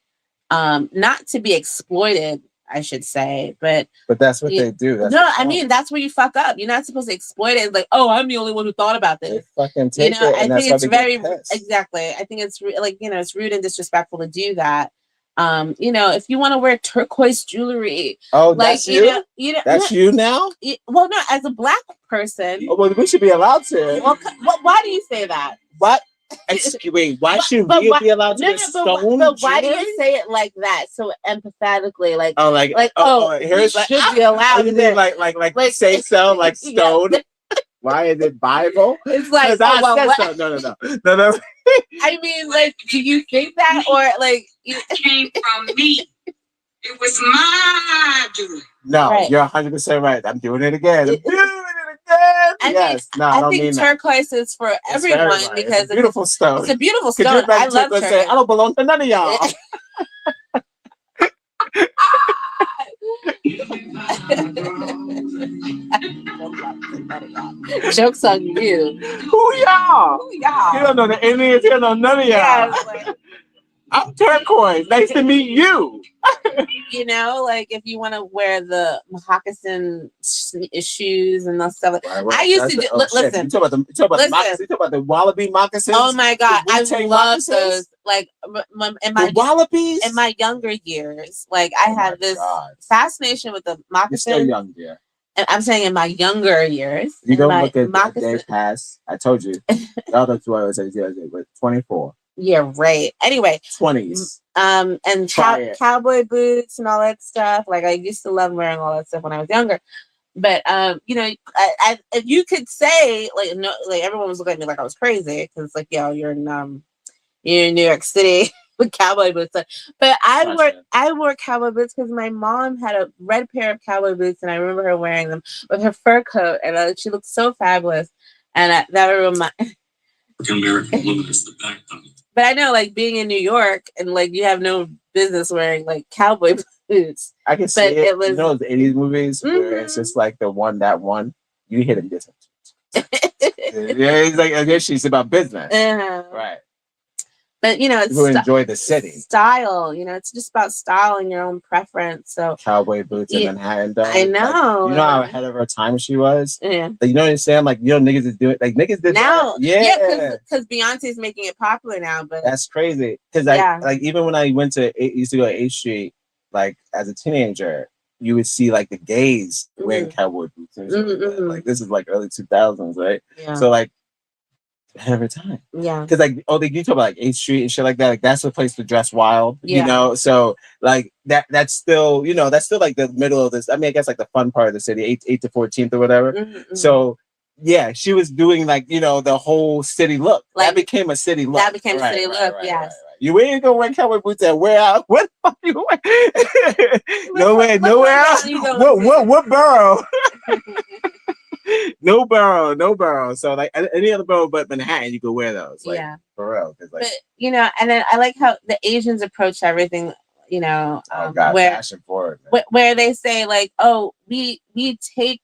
Speaker 2: not to be exploited, I should say. But
Speaker 3: that's what they do. That's
Speaker 2: I mean, that's where you fuck up. You're not supposed to exploit it. It's like, oh, I'm the only one who thought about this.
Speaker 3: They fucking take it,
Speaker 2: I
Speaker 3: and
Speaker 2: think
Speaker 3: that's
Speaker 2: it's
Speaker 3: why they
Speaker 2: very
Speaker 3: get pissed.
Speaker 2: exactly. I think it's like, you know, it's rude and disrespectful to do that. You know, if you want to wear turquoise jewelry,
Speaker 3: like, that's you. That's you now.
Speaker 2: Well, no, as a Black person.
Speaker 3: Oh, well, we should be allowed to.
Speaker 2: Well, why do you say that?
Speaker 3: What? Wait, why should we be allowed to wear stone?
Speaker 2: But why do you say it like that? So empathetically, like,
Speaker 3: here's
Speaker 2: like, should be allowed.
Speaker 3: You mean like say so, like stone. Why is it Bible?
Speaker 2: It's like,
Speaker 3: no.
Speaker 2: I mean, like, do you think that, or like,
Speaker 4: it came from me? It was my doing.
Speaker 3: No, you're 100% right. I'm doing it again. I don't mean
Speaker 2: turquoise is for everyone because
Speaker 3: it's a beautiful stone.
Speaker 2: It's a beautiful stone. I love turquoise.
Speaker 3: Say, I don't belong to none of y'all.
Speaker 2: Joke's on you.
Speaker 3: Who y'all? You don't know the Indians. You don't know none of y'all. I'm turquoise. Nice to meet you.
Speaker 2: You know, like if you want to wear the moccasin shoes and those stuff.
Speaker 3: Right.
Speaker 2: I used to do. Listen,
Speaker 3: you talk about the wallaby moccasins.
Speaker 2: Oh my God, I love those. Like in my
Speaker 3: wallabies.
Speaker 2: In my younger years, like I had this fascination with the moccasin.
Speaker 3: You're still young, dear.
Speaker 2: And I'm saying in my younger years.
Speaker 3: You don't look at Dave Pass. I told you. That's what I was saying. 24.
Speaker 2: Yeah, right. Anyway,
Speaker 3: 20s.
Speaker 2: And cowboy boots and all that stuff. Like I used to love wearing all that stuff when I was younger. But you know, I if you could say like no, like everyone was looking at me like I was crazy because like you're in New York City with cowboy boots. But I wore cowboy boots because my mom had a red pair of cowboy boots and I remember her wearing them with her fur coat and she looked so fabulous. And that reminded.
Speaker 6: American woman is the backbone.
Speaker 2: But I know, like, being in New York and, like, you have no business wearing, like, cowboy boots.
Speaker 3: I can see it. You know those 80s movies where it's just, like, that one, you hit him different. Yeah, it's like, I guess she's about business. Right.
Speaker 2: But, you know, it's
Speaker 3: people enjoy the city.
Speaker 2: Style, you know, it's just about style and your own preference. So
Speaker 3: cowboy boots in Manhattan.
Speaker 2: I know.
Speaker 3: Like, you know how ahead of her time she was?
Speaker 2: Yeah.
Speaker 3: Like, you know what I'm saying? Like, you know, niggas is doing, like, niggas did
Speaker 2: now.
Speaker 3: That. Yeah.
Speaker 2: Because Beyonce's making it popular now. But
Speaker 3: that's crazy. Because, like, even when I used to go to 8th Street, like, as a teenager, you would see, like, the gays wearing cowboy boots. And like, this is, like, early 2000s, right?
Speaker 2: Yeah.
Speaker 3: So, like, ahead of her time.
Speaker 2: Yeah.
Speaker 3: Because like you talk about like 8th Street and shit like that. Like that's the place to dress wild. Yeah. You know? So like that's still, you know, that's still like the middle of this. I mean, I guess like the fun part of the city, 8th to 14th or whatever. Mm-hmm. So yeah, she was doing like, you know, the whole city look. Like, that became a city look.
Speaker 2: That became a city look, yes. Right.
Speaker 3: You ain't gonna wear cowboy boots and wear out. What the fuck you wear? Nowhere else. What borough? No borough. So like any other borough but Manhattan, you could wear those. Like, for real. Like,
Speaker 2: but you know, and then I like how the Asians approach everything. You know,
Speaker 3: fashion forward,
Speaker 2: where they say like, oh, we take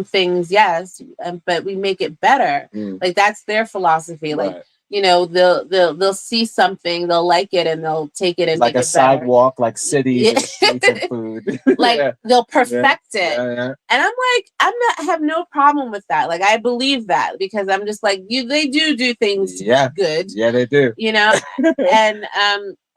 Speaker 2: things, yes, but we make it better. Like that's their philosophy. Like you know, they'll see something, they'll like it, and they'll take it and
Speaker 3: like
Speaker 2: make
Speaker 3: a
Speaker 2: it better.
Speaker 3: sidewalk, like cities
Speaker 2: Yeah.
Speaker 3: and streets and food.
Speaker 2: Like
Speaker 3: Yeah.
Speaker 2: they'll perfect it.
Speaker 3: Yeah.
Speaker 2: And I'm like, I have no problem with that. Like I believe that because I'm just like they do things good.
Speaker 3: Yeah, they do.
Speaker 2: You know, and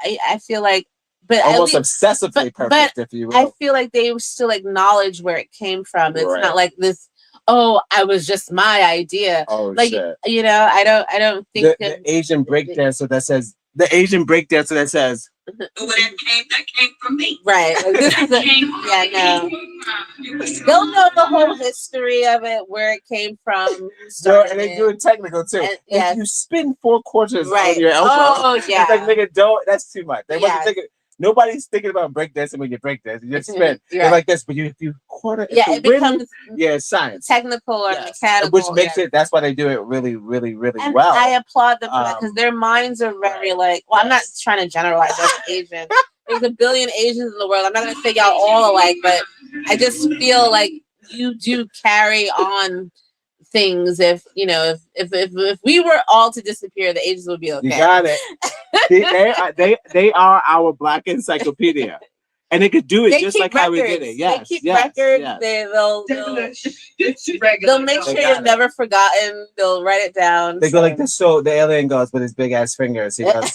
Speaker 2: I feel like, but
Speaker 3: almost obsessively perfect, if you will.
Speaker 2: I feel like they still acknowledge where it came from. It's not like this. Oh, I was just my idea.
Speaker 3: Oh,
Speaker 2: like
Speaker 3: shit.
Speaker 2: You know, I don't think
Speaker 3: the Asian breakdancer that says the Asian breakdancer that says.
Speaker 4: That came from me.
Speaker 2: Right. Like this is no. They'll know the whole history of it, where it came from.
Speaker 3: So, and they do it technical too.
Speaker 2: And,
Speaker 3: if you spin 4 quarters on your elbow,
Speaker 2: oh yeah,
Speaker 3: it's like nigga, don't. That's too much. They wasn't thinking. Nobody's thinking about breakdancing when you breakdance. You just spin. They're like this, but if you quarter,
Speaker 2: it becomes
Speaker 3: science,
Speaker 2: technical or mechanical,
Speaker 3: which makes it. That's why they do it really, really, really
Speaker 2: and
Speaker 3: well.
Speaker 2: I applaud them for that because their minds are very like. Well, I'm not trying to generalize as Asian. There's a billion Asians in the world. I'm not going to say y'all all alike, but I just feel like you do carry on things. If you know, if we were all to disappear, the Asians would be okay.
Speaker 3: You got it. They are our Black encyclopedia, and they could do it just like how we did it. Yes,
Speaker 2: they keep records.
Speaker 3: Yes.
Speaker 2: They'll make sure you're never forgotten. They'll write it down.
Speaker 3: They go like this. So the alien goes with his big ass fingers. He goes.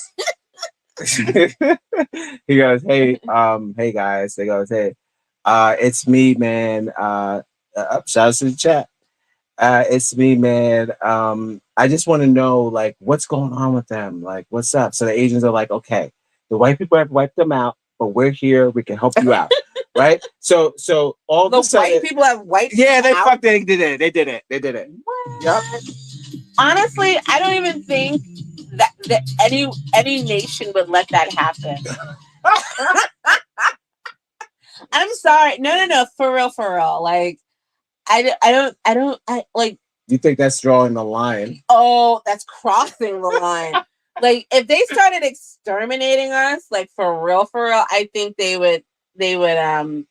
Speaker 3: He goes, hey guys. They goes, hey, it's me, man. Shout out to the chat. It's me, man. I just want to know, like, what's going on with them? Like, what's up? So the Asians are like, okay, the white people have wiped them out, but we're here. We can help you out, right? So all
Speaker 2: the
Speaker 3: of a sudden,
Speaker 2: white people have wiped.
Speaker 3: Yeah, they
Speaker 2: out?
Speaker 3: fucked. They did it. They did it. Yep.
Speaker 2: Honestly, I don't even think that any nation would let that happen. I'm sorry. No. For real. Like, I don't like.
Speaker 3: You think that's drawing the line?
Speaker 2: Oh, that's crossing the line. Like, if they started exterminating us, like for real, I think they would some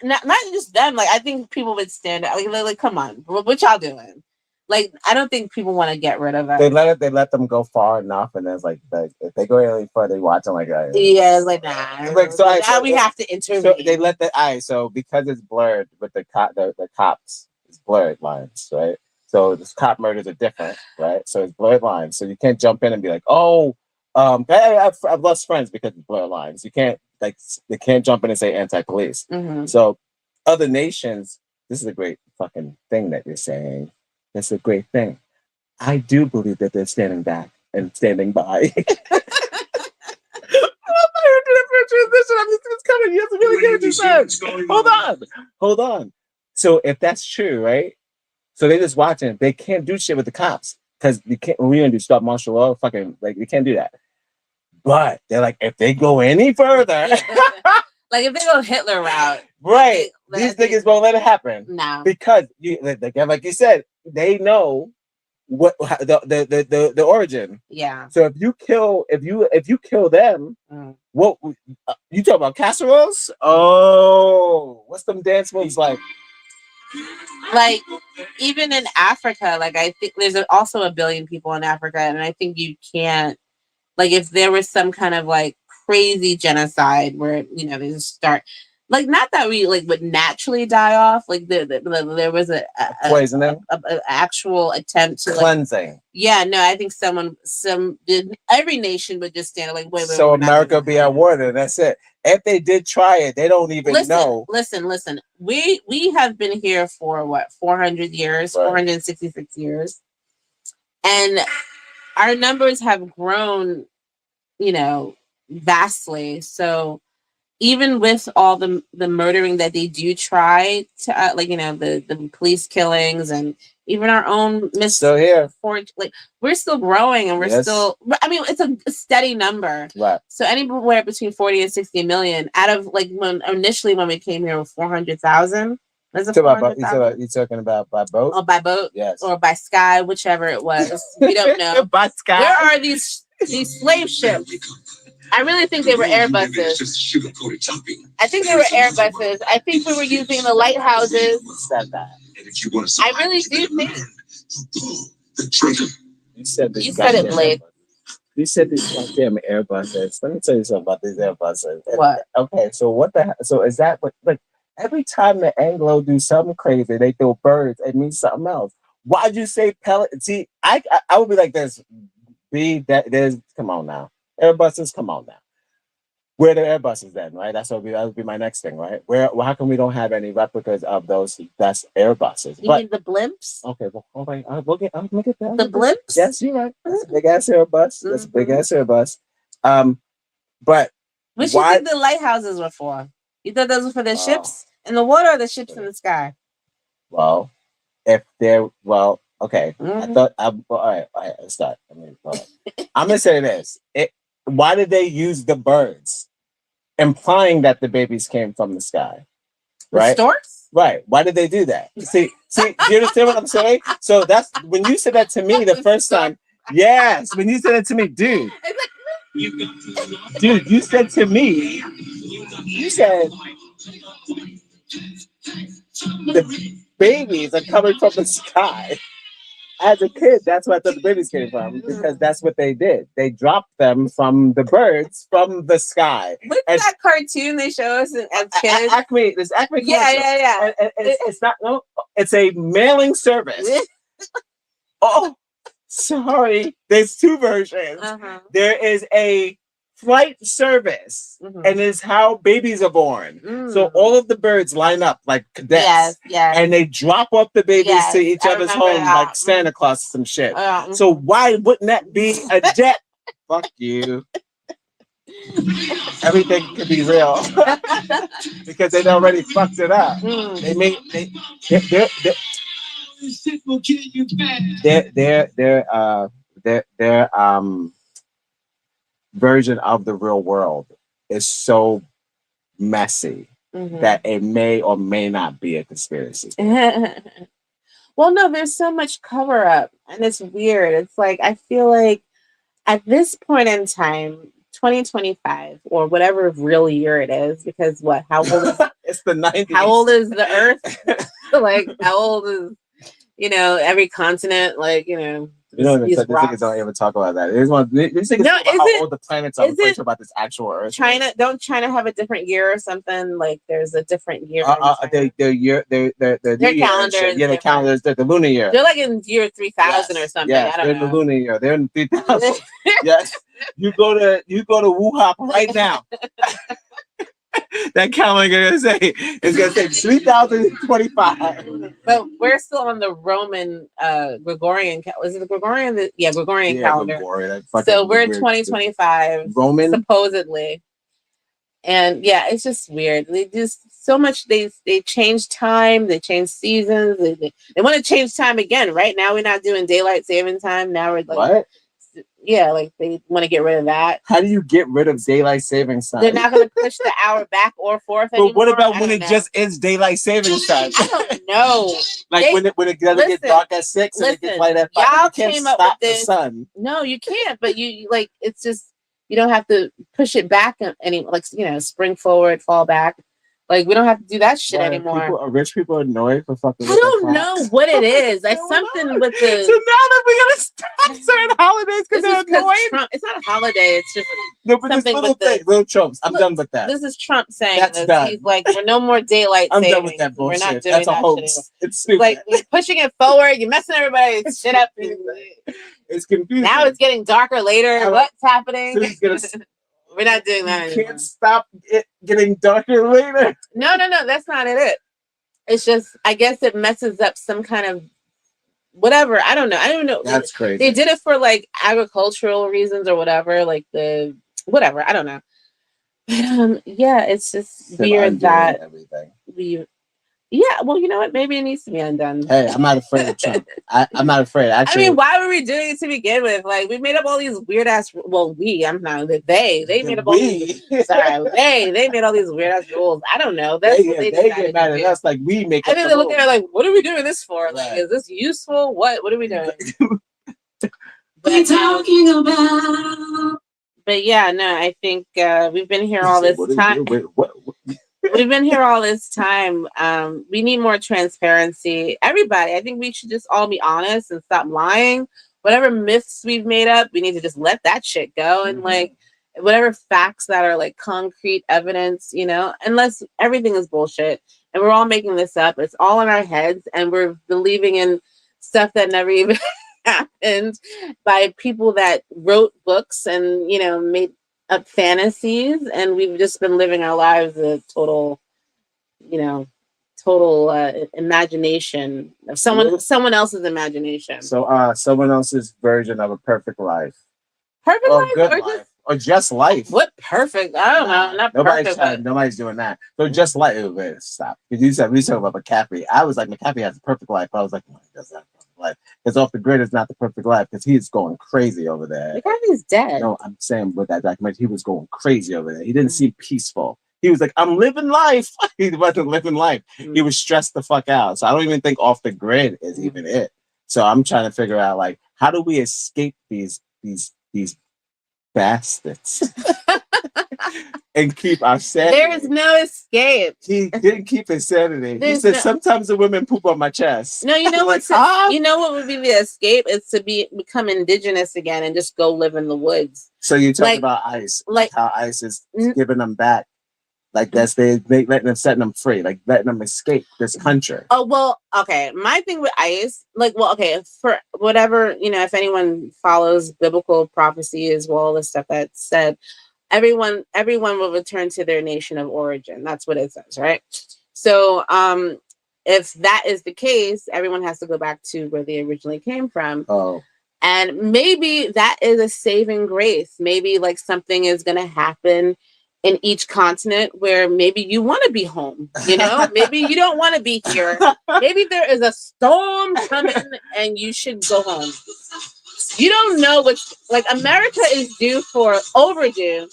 Speaker 2: not just them. Like, I think people would stand up. Like come on, what y'all doing? Like, I don't think people want to get rid of us.
Speaker 3: They let them go far enough, and it's like if they go really far, they watch them like that.
Speaker 2: Yeah, it's like nah.
Speaker 3: Like, so
Speaker 2: now we have to intervene.
Speaker 3: So they let so because it's blurred with the cops, it's blurred lines, right? So this cop murders are different, right? So it's blurred lines. So you can't jump in and be like, oh, I've lost friends because it's blurred lines. You can't they can't jump in and say anti-police.
Speaker 2: Mm-hmm.
Speaker 3: So other nations, this is a great fucking thing that you're saying. That's a great thing. I do believe that they're standing back and standing by. Hold on. So if that's true, right? So they're just watching. They can't do shit with the cops because we gonna do stop martial law. Fucking like we can't do that. But they're like, if they go any further,
Speaker 2: like if they go Hitler route,
Speaker 3: right? These niggas won't let it happen.
Speaker 2: No,
Speaker 3: because like you said, they know what the origin.
Speaker 2: Yeah.
Speaker 3: So if you kill them, what you talk about casseroles? Oh, what's them dance moves like?
Speaker 2: Like even in Africa, like I think there's also a billion people in Africa, and I think you can't, like if there was some kind of like crazy genocide where you know they just start. Like, not that we like would naturally die off. Like there was a
Speaker 3: poisoning,
Speaker 2: a actual attempt to
Speaker 3: cleansing.
Speaker 2: Yeah, no, I think every nation would just stand like wait.
Speaker 3: So America be at war then. That's it. If they did try it, they don't even know.
Speaker 2: Listen. We have been here for what 400 years, right. 466 years, and our numbers have grown, vastly. So. Even with all the murdering that they do try to, the police killings and even our own
Speaker 3: still here.
Speaker 2: We're still growing and we're still. I mean, it's a steady number.
Speaker 3: Right. So
Speaker 2: anywhere between 40 and 60 million out of when we came here with 400,000.
Speaker 3: You're talking about by boat?
Speaker 2: Oh, by boat,
Speaker 3: yes,
Speaker 2: or by sky, whichever it was. We don't know.
Speaker 3: By sky.
Speaker 2: Where are these slave ships? I really think they were Airbuses. I think they were Airbuses. I think we were using the lighthouses.
Speaker 3: Said that.
Speaker 2: I really do think.
Speaker 3: You said this.
Speaker 2: You said it,
Speaker 3: goddamn
Speaker 2: Blade.
Speaker 3: Airbus. You said these goddamn Airbuses. Let me tell you something about these Airbuses.
Speaker 2: What?
Speaker 3: Okay, so what the hell? So is that what? Like every time the Anglo do something crazy, they throw birds. It means something else. Why'd you say pellet? See, I would be like this. There's come on now. Airbuses, come on now. Where are the Airbuses then, right? That would be my next thing, right? How come we don't have any replicas of those? That's Airbuses.
Speaker 2: You mean the blimps?
Speaker 3: Okay, well, all right, I'll look at that.
Speaker 2: The blimps?
Speaker 3: Yes, you're right. That's a big ass Airbus. That's a big ass Airbus. But
Speaker 2: what you think the lighthouses were for? You thought those were for the ships in the water or the ships in the sky?
Speaker 3: Well, if they're okay. I thought all right, let's start. I'm gonna say this. Why did they use the birds? Implying that the babies came from the sky. Right?
Speaker 2: The storks?
Speaker 3: Right. Why did they do that? See, do you understand what I'm saying? So that's when you said that to me the first time. Yes, when you said it to me, dude, you said to me, you said the babies are coming from the sky. As a kid, that's where I thought the babies came from because that's what they did. They dropped them from the birds from the sky.
Speaker 2: What's that cartoon they show us as kids?
Speaker 3: Acme. This Acme.
Speaker 2: Yeah.
Speaker 3: And it's not it's a mailing service. Oh, sorry. There's two versions. There is a flight service, and is how babies are born. So all of the birds line up like cadets, and they drop off the babies to each other's home like Santa Claus or some shit. So why wouldn't that be a jet? Fuck you. Everything could be real because they already fucked it up. Their version of the real world is so messy that it may or may not be a conspiracy.
Speaker 2: Well, no, there's so much cover up and it's weird. It's like I feel like at this point in time, 2025 or whatever real year it is, because how old is
Speaker 3: it's the 90s.
Speaker 2: How old is the earth? Like how old is every continent, like
Speaker 3: these niggas don't even talk about that. These niggas talk about how old the planets are. Talk about this actual Earth.
Speaker 2: Don't China have a different year or something? Like there's a different year.
Speaker 3: Their calendars. Yeah, the calendars. The lunar year.
Speaker 2: They're like in year 3000 or something.
Speaker 3: Yeah, they're in the lunar year. They're in 3000. Yes, you go to Wuhan right now. That calendar is gonna say 3025.
Speaker 2: But we're still on the Roman Gregorian. Was it the Gregorian? Gregorian calendar.
Speaker 3: Gregorian,
Speaker 2: so we're 2025
Speaker 3: Roman
Speaker 2: supposedly, and it's just weird. They do so much. They change time. They change seasons. They want to change time again. Right now we're not doing daylight saving time. Now we're like
Speaker 3: what?
Speaker 2: Yeah, like they want to get rid of that.
Speaker 3: How do you get rid of daylight savings time?
Speaker 2: They're not going to push the hour back or forth anymore.
Speaker 3: But what about when it just is daylight savings time?
Speaker 2: I don't know.
Speaker 3: Like when it doesn't get dark at 6 and it gets light at 5.
Speaker 2: Y'all
Speaker 3: you can't
Speaker 2: came up
Speaker 3: stop
Speaker 2: with this.
Speaker 3: The sun.
Speaker 2: No, you can't. But you like it's just you don't have to push it back any spring forward, fall back. Like we don't have to do that shit anymore.
Speaker 3: Rich people annoyed for fucking.
Speaker 2: I don't know what it is. Like something with the.
Speaker 3: So now that we're gonna stop certain holidays because they're annoyed.
Speaker 2: Trump, it's not a holiday. It's just
Speaker 3: something with little Trumps. I'm done with that.
Speaker 2: This is Trump saying
Speaker 3: that's done.
Speaker 2: He's like, we're no more daylight savings.
Speaker 3: I'm done with that bullshit.
Speaker 2: We're not doing
Speaker 3: that's a
Speaker 2: that
Speaker 3: hoax.
Speaker 2: shit
Speaker 3: It's stupid.
Speaker 2: Like you're pushing it forward. You're messing everybody's shit up.
Speaker 3: It's confusing.
Speaker 2: Now it's getting darker later. What's happening?
Speaker 3: So
Speaker 2: we're not doing that anymore.
Speaker 3: Can't stop it getting darker later.
Speaker 2: No, that's not it. It's just, I guess it messes up some kind of whatever. I don't know.
Speaker 3: That's crazy.
Speaker 2: They did it for like agricultural reasons or whatever, like the whatever. I don't know. But it's just weird that
Speaker 3: everything.
Speaker 2: Well, you know what? Maybe it needs to be undone.
Speaker 3: Hey, I'm not afraid of Trump. I'm not afraid. Actually,
Speaker 2: I mean, why were we doing it to begin with? Like, we made up all these weird ass. Well, I'm not. They made up all these. Sorry, they made all these weird ass rules. I don't know. That's what they
Speaker 3: get mad at us. Like we make.
Speaker 2: I think they look at it like, what are we doing this for? Like, is this useful? What are we doing?
Speaker 4: We're talking about.
Speaker 2: But yeah, no, I think we've been here all this time. We've been here all this time. We need more transparency. Everybody, I think we should just all be honest and stop lying. whatever myths we've made up, we need to just let that shit go. And like whatever facts that are like concrete evidence, you know, unless everything is bullshit and we're all making this up, it's all in our heads and we're believing in stuff that never even happened by people that wrote books and, you know, made up fantasies, and we've just been living our lives a total, you know, total imagination of someone else's imagination.
Speaker 3: So someone else's version of a perfect life.
Speaker 2: Perfect
Speaker 3: or
Speaker 2: life
Speaker 3: good
Speaker 2: or
Speaker 3: life. Or just life.
Speaker 2: What perfect? I don't know. Not perfect.
Speaker 3: Nobody's doing that. So just like stop. Because you said we talking about McCaffrey. I was like, McCaffrey has a perfect life. I was like, no, he doesn't have a perfect life. Because Off the Grid is not the perfect life because he's going crazy over there.
Speaker 2: McCaffrey's dead.
Speaker 3: No, I'm saying with that documentary, he was going crazy over there. He didn't seem peaceful. He was like, I'm living life. He wasn't living life. He was stressed the fuck out. So I don't even think Off the Grid is even it. So I'm trying to figure out like, how do we escape these bastards and keep our sanity?
Speaker 2: There is no escape.
Speaker 3: He didn't keep his sanity. He said, sometimes the women poop on my chest.
Speaker 2: No, you know what? You know what would be the escape? It's to become indigenous again and just go live in the woods.
Speaker 3: So you talk about ICE, like how ICE is giving them back. Like that's letting them, setting them free, like letting them escape this country.
Speaker 2: Oh, well, okay. My thing with ICE, like, well, okay, for whatever, you know, if anyone follows biblical prophecy as well as stuff that's said, everyone will return to their nation of origin. That's what it says, right? So if that is the case, everyone has to go back to where they originally came from.
Speaker 3: Oh.
Speaker 2: And maybe that is a saving grace. Maybe like something is going to happen in each continent where maybe you want to be home, you know, maybe you don't want to be here. Maybe there is a storm coming and you should go home. You don't know what's like. America is overdue.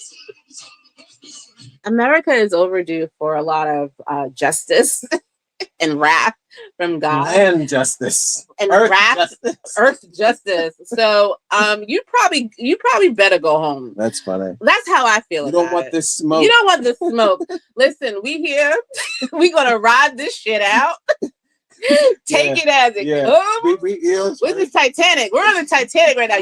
Speaker 2: America is overdue for a lot of justice and wrath from God.
Speaker 3: Land justice.
Speaker 2: And
Speaker 3: earth
Speaker 2: wrath,
Speaker 3: justice.
Speaker 2: earth justice. So you probably better go home.
Speaker 3: That's funny.
Speaker 2: That's how I feel.
Speaker 3: You don't want this smoke.
Speaker 2: You don't want the smoke. Listen, we here. We're gonna ride this shit out. Take it as it comes. Where's the Titanic? We're on the Titanic right now.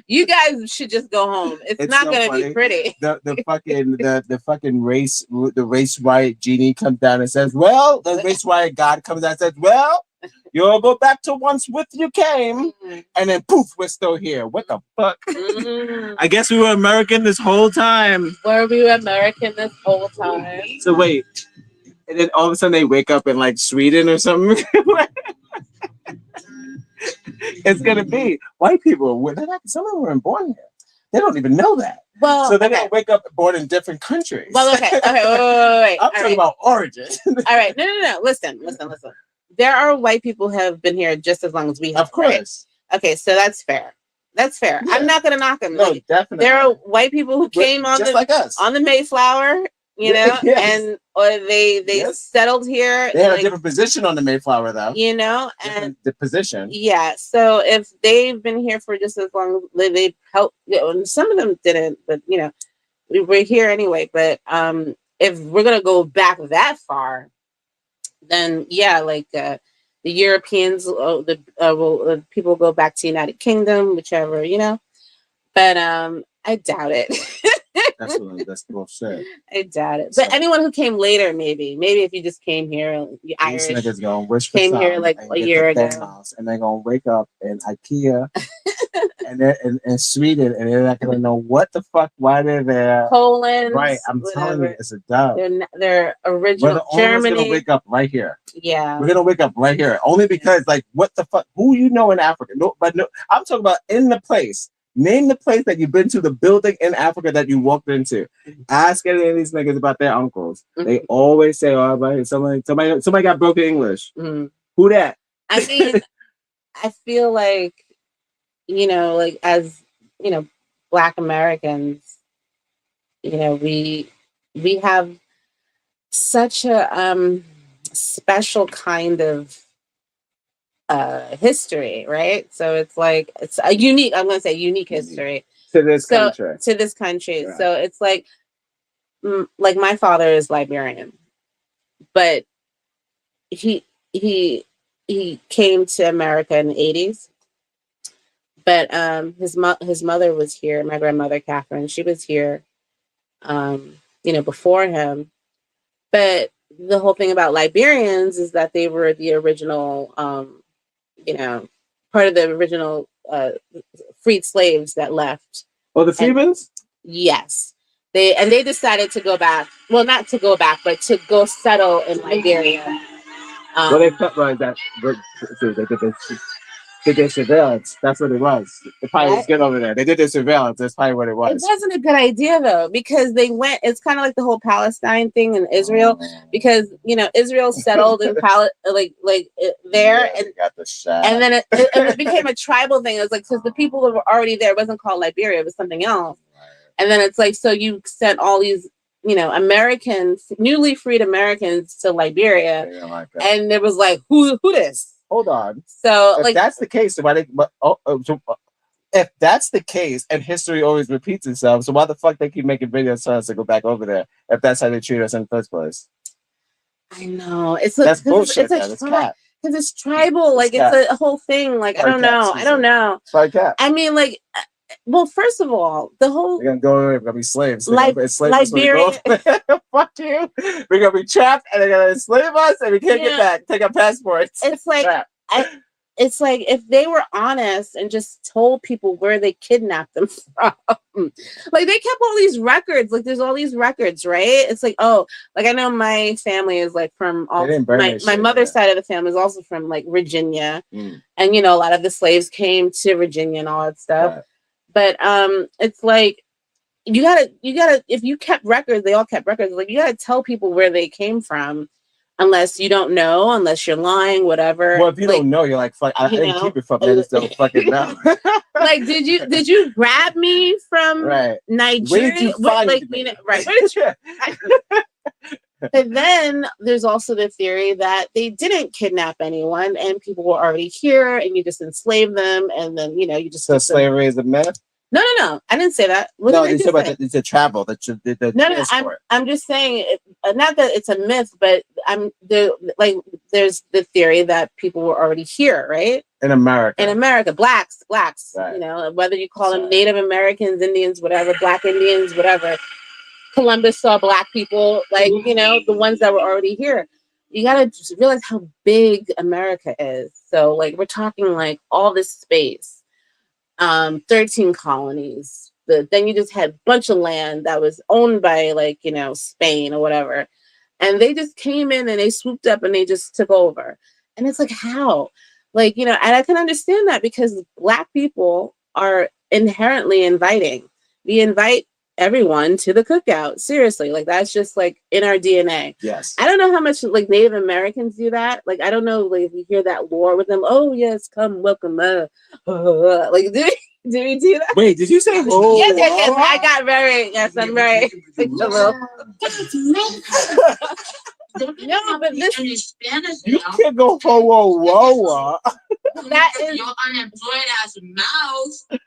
Speaker 2: You guys should just go home. It's not so gonna be pretty.
Speaker 3: The fucking race riot genie comes down and says, well, the race riot God comes down and says, well, you'll go back to once with you came, and then poof, we're still here. What the fuck? I guess we were American this whole time.
Speaker 2: Were we American this whole time?
Speaker 3: So wait, and then all of a sudden they wake up in like Sweden or something. It's gonna be white people. Some of them weren't born here. They don't even know that.
Speaker 2: Well,
Speaker 3: so they're gonna wake up born in different countries.
Speaker 2: Well, okay, wait.
Speaker 3: I'm talking about origin.
Speaker 2: All right, no. Listen. There are white people who have been here just as long as we have.
Speaker 3: Of course.
Speaker 2: Right? Okay, so that's fair. That's fair. Yeah. I'm not gonna knock them.
Speaker 3: No, definitely.
Speaker 2: There are white people who came on
Speaker 3: like us
Speaker 2: on the Mayflower. You know, and or they settled here.
Speaker 3: They had a different position on the Mayflower, though.
Speaker 2: You know, and
Speaker 3: the position.
Speaker 2: Yeah. So if they've been here for just as long, they've helped. You know, and some of them didn't, but you know, we're here anyway. But if we're gonna go back that far, then yeah, like the Europeans, the people go back to United Kingdom, whichever, you know. But I doubt it.
Speaker 3: That's bullshit.
Speaker 2: I doubt it. But anyone who came later, maybe if you just came here, you Irish
Speaker 3: niggas gonna wish for
Speaker 2: came here like a year ago,
Speaker 3: and they're gonna wake up in IKEA and they're in Sweden, and they're not gonna know what the fuck, why they're there.
Speaker 2: Poland,
Speaker 3: right? I'm telling you, it's a dub.
Speaker 2: They're original Germany.
Speaker 3: Gonna wake up right here.
Speaker 2: Yeah,
Speaker 3: we're gonna wake up right here. Only because, like, what the fuck? Who you know in Africa? No, I'm talking about in the place. Name the place that you've been to, the building in Africa that you walked into. Ask any of these niggas about their uncles. They always say, "Oh, but somebody got broken English." Who that?
Speaker 2: I mean, I feel like, you know, like as you know, Black Americans, you know, we have such a special kind of history, right? So it's like it's a unique, I'm gonna say unique history
Speaker 3: to this country.
Speaker 2: Right. So it's like my father is Liberian, but he came to America in the 80s, But his mother was here. My grandmother Catherine, she was here. Before him. But the whole thing about Liberians is that they were the original, part of the original freed slaves that left.
Speaker 3: Oh, the Freemans?
Speaker 2: Yes. They decided to go back. Well, not to go back, but to go settle in Liberia.
Speaker 3: Well, they felt like that. They did their surveillance. That's what it was. The probably was good over there. They did their surveillance. That's probably what it was.
Speaker 2: It wasn't a good idea though, because they went. It's kind of like the whole Palestine thing in Israel, because Israel settled in there, and
Speaker 3: got the shot.
Speaker 2: And then it became a tribal thing. It was like, because the people that were already there, it wasn't called Liberia, it was something else. And then it's like, so you sent all these Americans, newly freed Americans, to Liberia, and it was like, who this?
Speaker 3: Hold on.
Speaker 2: So
Speaker 3: if that's the case, if that's the case, and history always repeats itself, so why the fuck they keep making videos telling us to go back over there if that's how they treat us in the first place?
Speaker 2: I know
Speaker 3: that's bullshit.
Speaker 2: Because it's tribal, like it's a whole thing. Like I don't know.
Speaker 3: Sorry, Cap.
Speaker 2: I mean, like, well, first of all, the whole
Speaker 3: we're gonna go over. We're gonna be slaves.
Speaker 2: Liberia.
Speaker 3: Fuck you. We're gonna be trapped, and they're gonna enslave us, and we can't get back. Take our passports.
Speaker 2: It's like it's like if they were honest and just told people where they kidnapped them from. Like they kept all these records. Like there's all these records, right? It's like, oh, like I know my family is like from all my mother's side of the family is also from like Virginia, and a lot of the slaves came to Virginia and all that stuff. Right. But it's like you gotta if you kept records, they all kept records. Like you gotta tell people where they came from, unless you don't know, unless you're lying, whatever.
Speaker 3: Well, if you don't know, you're like, fuck, I didn't keep it from. I just don't fucking know.
Speaker 2: Like, did you grab me from Nigeria?
Speaker 3: Where did you find me?
Speaker 2: Right. Where did you? And then there's also the theory that they didn't kidnap anyone, and people were already here, and you just enslaved them, and then you just.
Speaker 3: So slavery is a myth.
Speaker 2: No. I didn't say that.
Speaker 3: No, you said about it's a travel.
Speaker 2: I'm just saying, not that it's a myth, but there's the theory that people were already here, right?
Speaker 3: In America,
Speaker 2: blacks, right. Whether you call them Native Americans, Indians, whatever, Black Indians, whatever. Columbus saw Black people, the ones that were already here. You gotta just realize how big America is. So, we're talking all this space. 13 colonies. Then you just had a bunch of land that was owned by Spain or whatever. And they just came in and they swooped up and they just took over. And it's like, how? And I can understand that because Black people are inherently inviting. We invite everyone to the cookout. Seriously. That's just in our DNA.
Speaker 3: Yes.
Speaker 2: I don't know how much Native Americans do that. I don't know if you hear that lore with them. Oh yes, come welcome. Do we do that?
Speaker 3: Wait, did you say oh?
Speaker 2: Yes. I got very I'm very No, but this
Speaker 4: in Spanish.
Speaker 3: You can't go whoa.
Speaker 2: That is
Speaker 4: your unemployed ass mouth.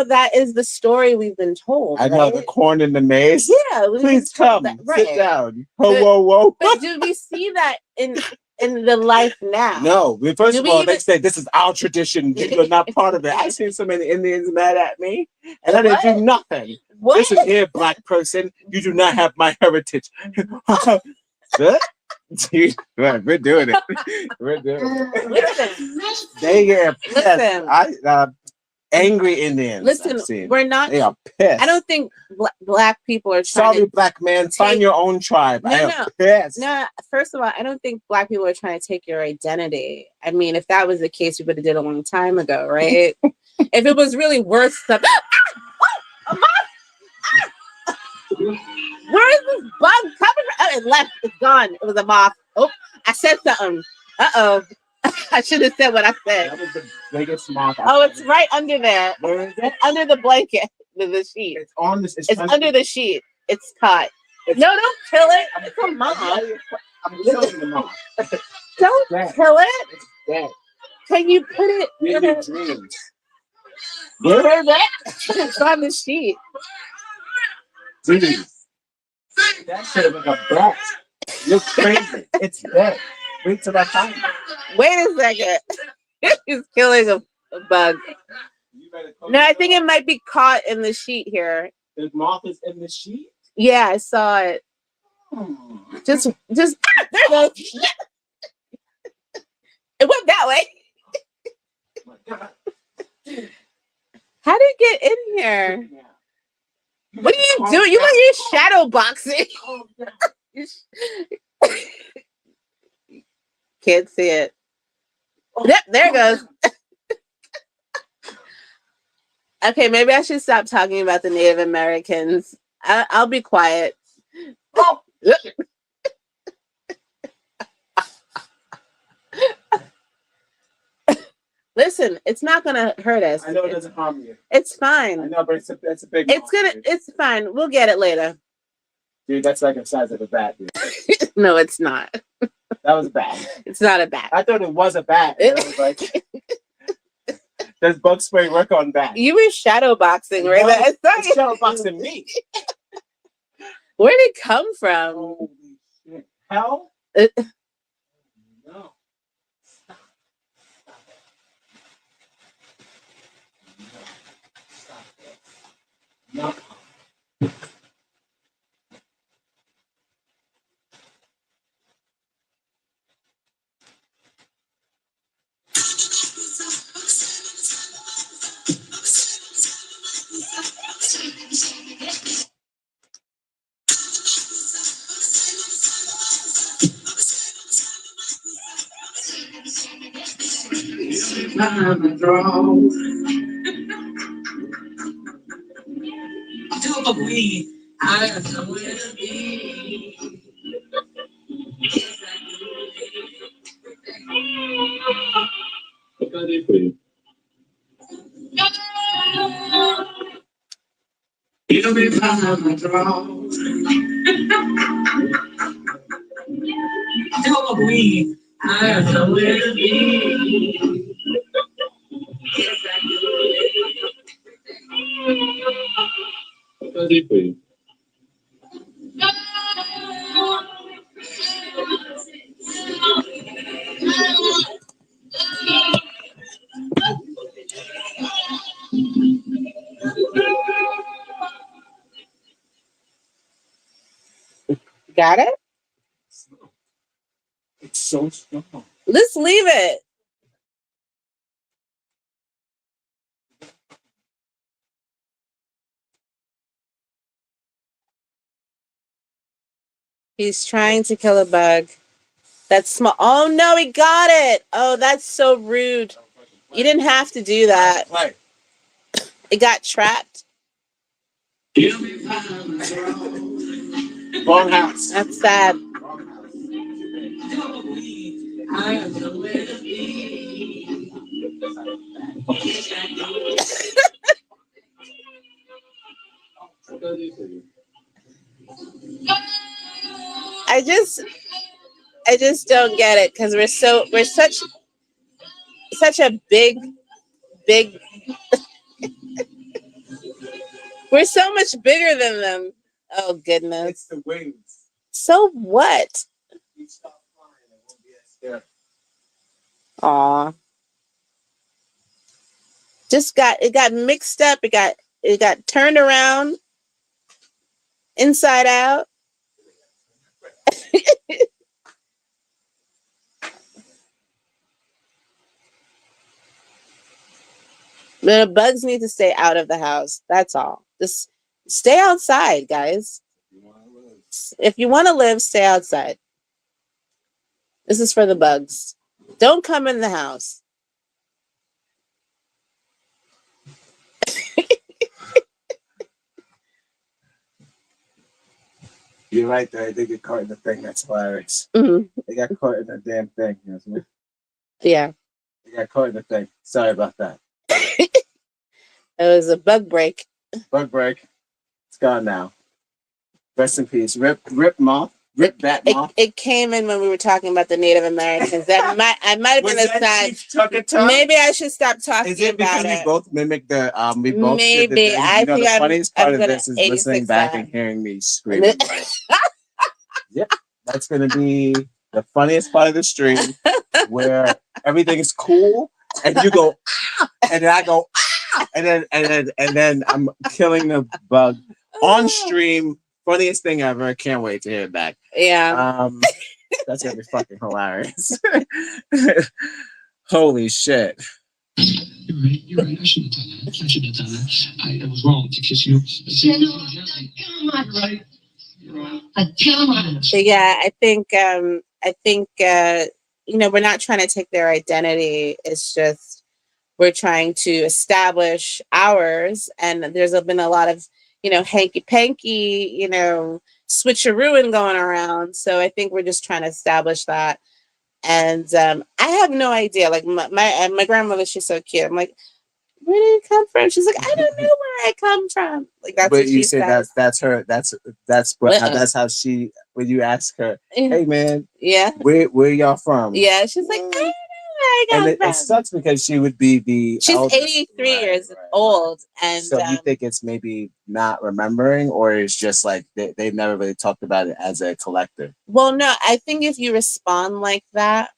Speaker 2: That is the story we've been told.
Speaker 3: I know the corn and the maize.
Speaker 2: Yeah,
Speaker 3: please come. Sit down. Whoa.
Speaker 2: But do we see that in the life now?
Speaker 3: No. First of all, they say this is our tradition. You're not part of it. I've seen so many Indians mad at me, and I didn't do nothing.
Speaker 2: What?
Speaker 3: Listen here, Black person. You do not have my heritage. We're doing it.
Speaker 2: Listen.
Speaker 3: They get pissed. Angry Indians.
Speaker 2: Listen, we're not.
Speaker 3: They are pissed.
Speaker 2: I don't think Black people are trying.
Speaker 3: Sorry, Black man. Find your own tribe. I am pissed.
Speaker 2: No, first of all, I don't think Black people are trying to take your identity. I mean, if that was the case, we would have did it a long time ago, right? If it was really worth something. Where is this bug coming from? Oh, it left. It's gone. It was a moth. Oh, I said something. Uh-oh. I should have said what I said.
Speaker 3: That was the biggest moth.
Speaker 2: Oh, it's right under there.
Speaker 3: Where is it?
Speaker 2: Under the blanket, the sheet.
Speaker 3: It's on this.
Speaker 2: It's under the sheet. It's caught. No, don't kill it. It's a moth.
Speaker 3: I'm killing the moth.
Speaker 2: Don't kill it.
Speaker 3: It's dead.
Speaker 2: Can you put it
Speaker 3: in your dreams?
Speaker 2: Where is it? It's on the sheet.
Speaker 3: Dude, that shit is like a bat. You're crazy. It's dead. Wait till that time.
Speaker 2: Wait a second. He's killing a bug. No, I think it might be caught in the sheet here.
Speaker 3: The moth is in the sheet?
Speaker 2: Yeah, I saw it. Just there it goes. It went that way. How did it get in here? What are you doing? You want your shadow boxing? Can't see it. Yep, there it goes. Okay, maybe I should stop talking about the Native Americans. I'll be quiet. Oh. Listen, it's not gonna hurt us.
Speaker 3: I know it doesn't harm you.
Speaker 2: It's fine.
Speaker 3: I know, but it's a big.
Speaker 2: It's fine. We'll get it later.
Speaker 3: Dude, that's like the size of a bat, dude.
Speaker 2: No, it's not.
Speaker 3: That was a bat.
Speaker 2: It's not a bat.
Speaker 3: I thought it was a bat. I was like, does bug spray work on bats?
Speaker 2: You were shadow boxing, right?
Speaker 3: No, it's shadow boxing me.
Speaker 2: Where did it come from?
Speaker 3: Holy shit. Hell? No. No.
Speaker 4: I have somewhere to be. You'll be behind my throne. Probably I have somewhere to be. Yes, I do.
Speaker 2: Got it?
Speaker 3: It's so strong.
Speaker 2: Let's leave it. He's trying to kill a bug. That's small. Oh no, he got it. Oh, that's so rude. You didn't have to do that. It got trapped.
Speaker 3: Wrong house.
Speaker 2: That's sad.
Speaker 4: I have somewhere to be.
Speaker 2: I just don't get it because we're such a big we're so much bigger than them. Oh goodness.
Speaker 3: It's the wings.
Speaker 2: So what?
Speaker 3: You stop flying, it won't be as scary.
Speaker 2: Aw. It got mixed up. It got turned around inside out. The bugs need to stay out of the house. That's all. Just stay outside, guys. If you want to live, stay outside. This is for the bugs. Don't come in the house.
Speaker 3: You're right there. They get caught in the thing. That's hilarious.
Speaker 2: Mm-hmm.
Speaker 3: They got caught in the damn thing. You know what I mean?
Speaker 2: Yeah.
Speaker 3: They got caught in the thing. Sorry about that.
Speaker 2: It was a bug break.
Speaker 3: Bug break. It's gone now. Rest in peace. Rip moth. Rip that moth.
Speaker 2: It came in when we were talking about the Native Americans. I might have been aside. Maybe I should stop talking
Speaker 3: Is it
Speaker 2: about
Speaker 3: because
Speaker 2: it.
Speaker 3: we both mimic the we both
Speaker 2: Maybe.
Speaker 3: did the thing?
Speaker 2: I think
Speaker 3: the
Speaker 2: I'm
Speaker 3: funniest part of
Speaker 2: gonna
Speaker 3: this is listening
Speaker 2: 86
Speaker 3: back
Speaker 2: that.
Speaker 3: and hearing me scream. Yep. That's gonna be the funniest part of the stream where everything is cool and you go, ah, and then I go, ah, and then I'm killing the bug on stream. Funniest thing ever. Can't wait to hear it back.
Speaker 2: Yeah.
Speaker 3: That's gonna be fucking hilarious. Holy shit.
Speaker 6: You're right. You're right. I shouldn't have done that. I shouldn't have done that. I was wrong to kiss you. You're right. You're right.
Speaker 2: So yeah, I think you know, we're not trying to take their identity. It's just we're trying to establish ours, and there's been a lot of, you know, hanky panky, you know, switcherooing going around. So I think we're just trying to establish that. And I have no idea. Like my grandmother, she's so cute. I'm like, where did it come from? She's like, I don't know where I come from. Like that's
Speaker 3: but
Speaker 2: what
Speaker 3: you
Speaker 2: she
Speaker 3: say
Speaker 2: says.
Speaker 3: that's her. That's how she. When you ask her, hey man,
Speaker 2: yeah,
Speaker 3: where y'all from?
Speaker 2: Yeah, she's like, I don't know where I come
Speaker 3: and
Speaker 2: from.
Speaker 3: it sucks because she would be the.
Speaker 2: She's
Speaker 3: eldest,
Speaker 2: 83
Speaker 3: right,
Speaker 2: years
Speaker 3: right,
Speaker 2: old,
Speaker 3: right.
Speaker 2: and
Speaker 3: So you think it's maybe not remembering, or it's just like they've never really talked about it as a collective?
Speaker 2: Well, no, I think if you respond like that,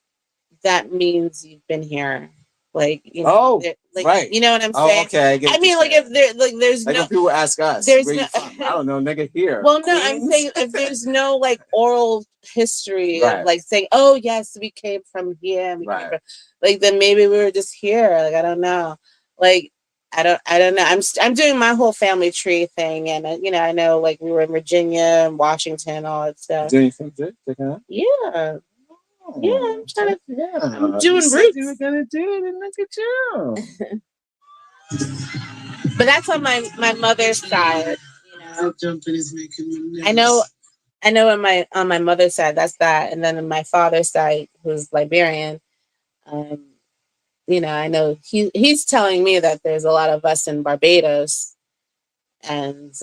Speaker 2: that means you've been here. Like, you know, like,
Speaker 3: right.
Speaker 2: You know what I'm saying?
Speaker 3: Okay.
Speaker 2: I mean, like, if there, like, there's
Speaker 3: like
Speaker 2: no.
Speaker 3: When people ask us,
Speaker 2: there's
Speaker 3: where
Speaker 2: no.
Speaker 3: you from? I don't know, nigga. Here.
Speaker 2: Well, no,
Speaker 3: Queens?
Speaker 2: I'm saying if there's no like oral history
Speaker 3: right.
Speaker 2: of like saying, oh yes, we came from here, and we came from, like, then maybe we were just here. Like, I don't know. Like, I don't know. I'm doing my whole family tree thing, and you know, I know like we were in Virginia and Washington, all that stuff.
Speaker 3: Do you think that?
Speaker 2: Yeah. Yeah, I'm trying to.
Speaker 3: Yeah,
Speaker 2: I'm doing roots.
Speaker 3: You were gonna do it, and look at you.
Speaker 2: But that's on my mother's side. You know,
Speaker 7: I'll jump in is making me
Speaker 2: I know on my mother's side that's that, and then on my father's side, who's Liberian, you know, I know he's telling me that there's a lot of us in Barbados and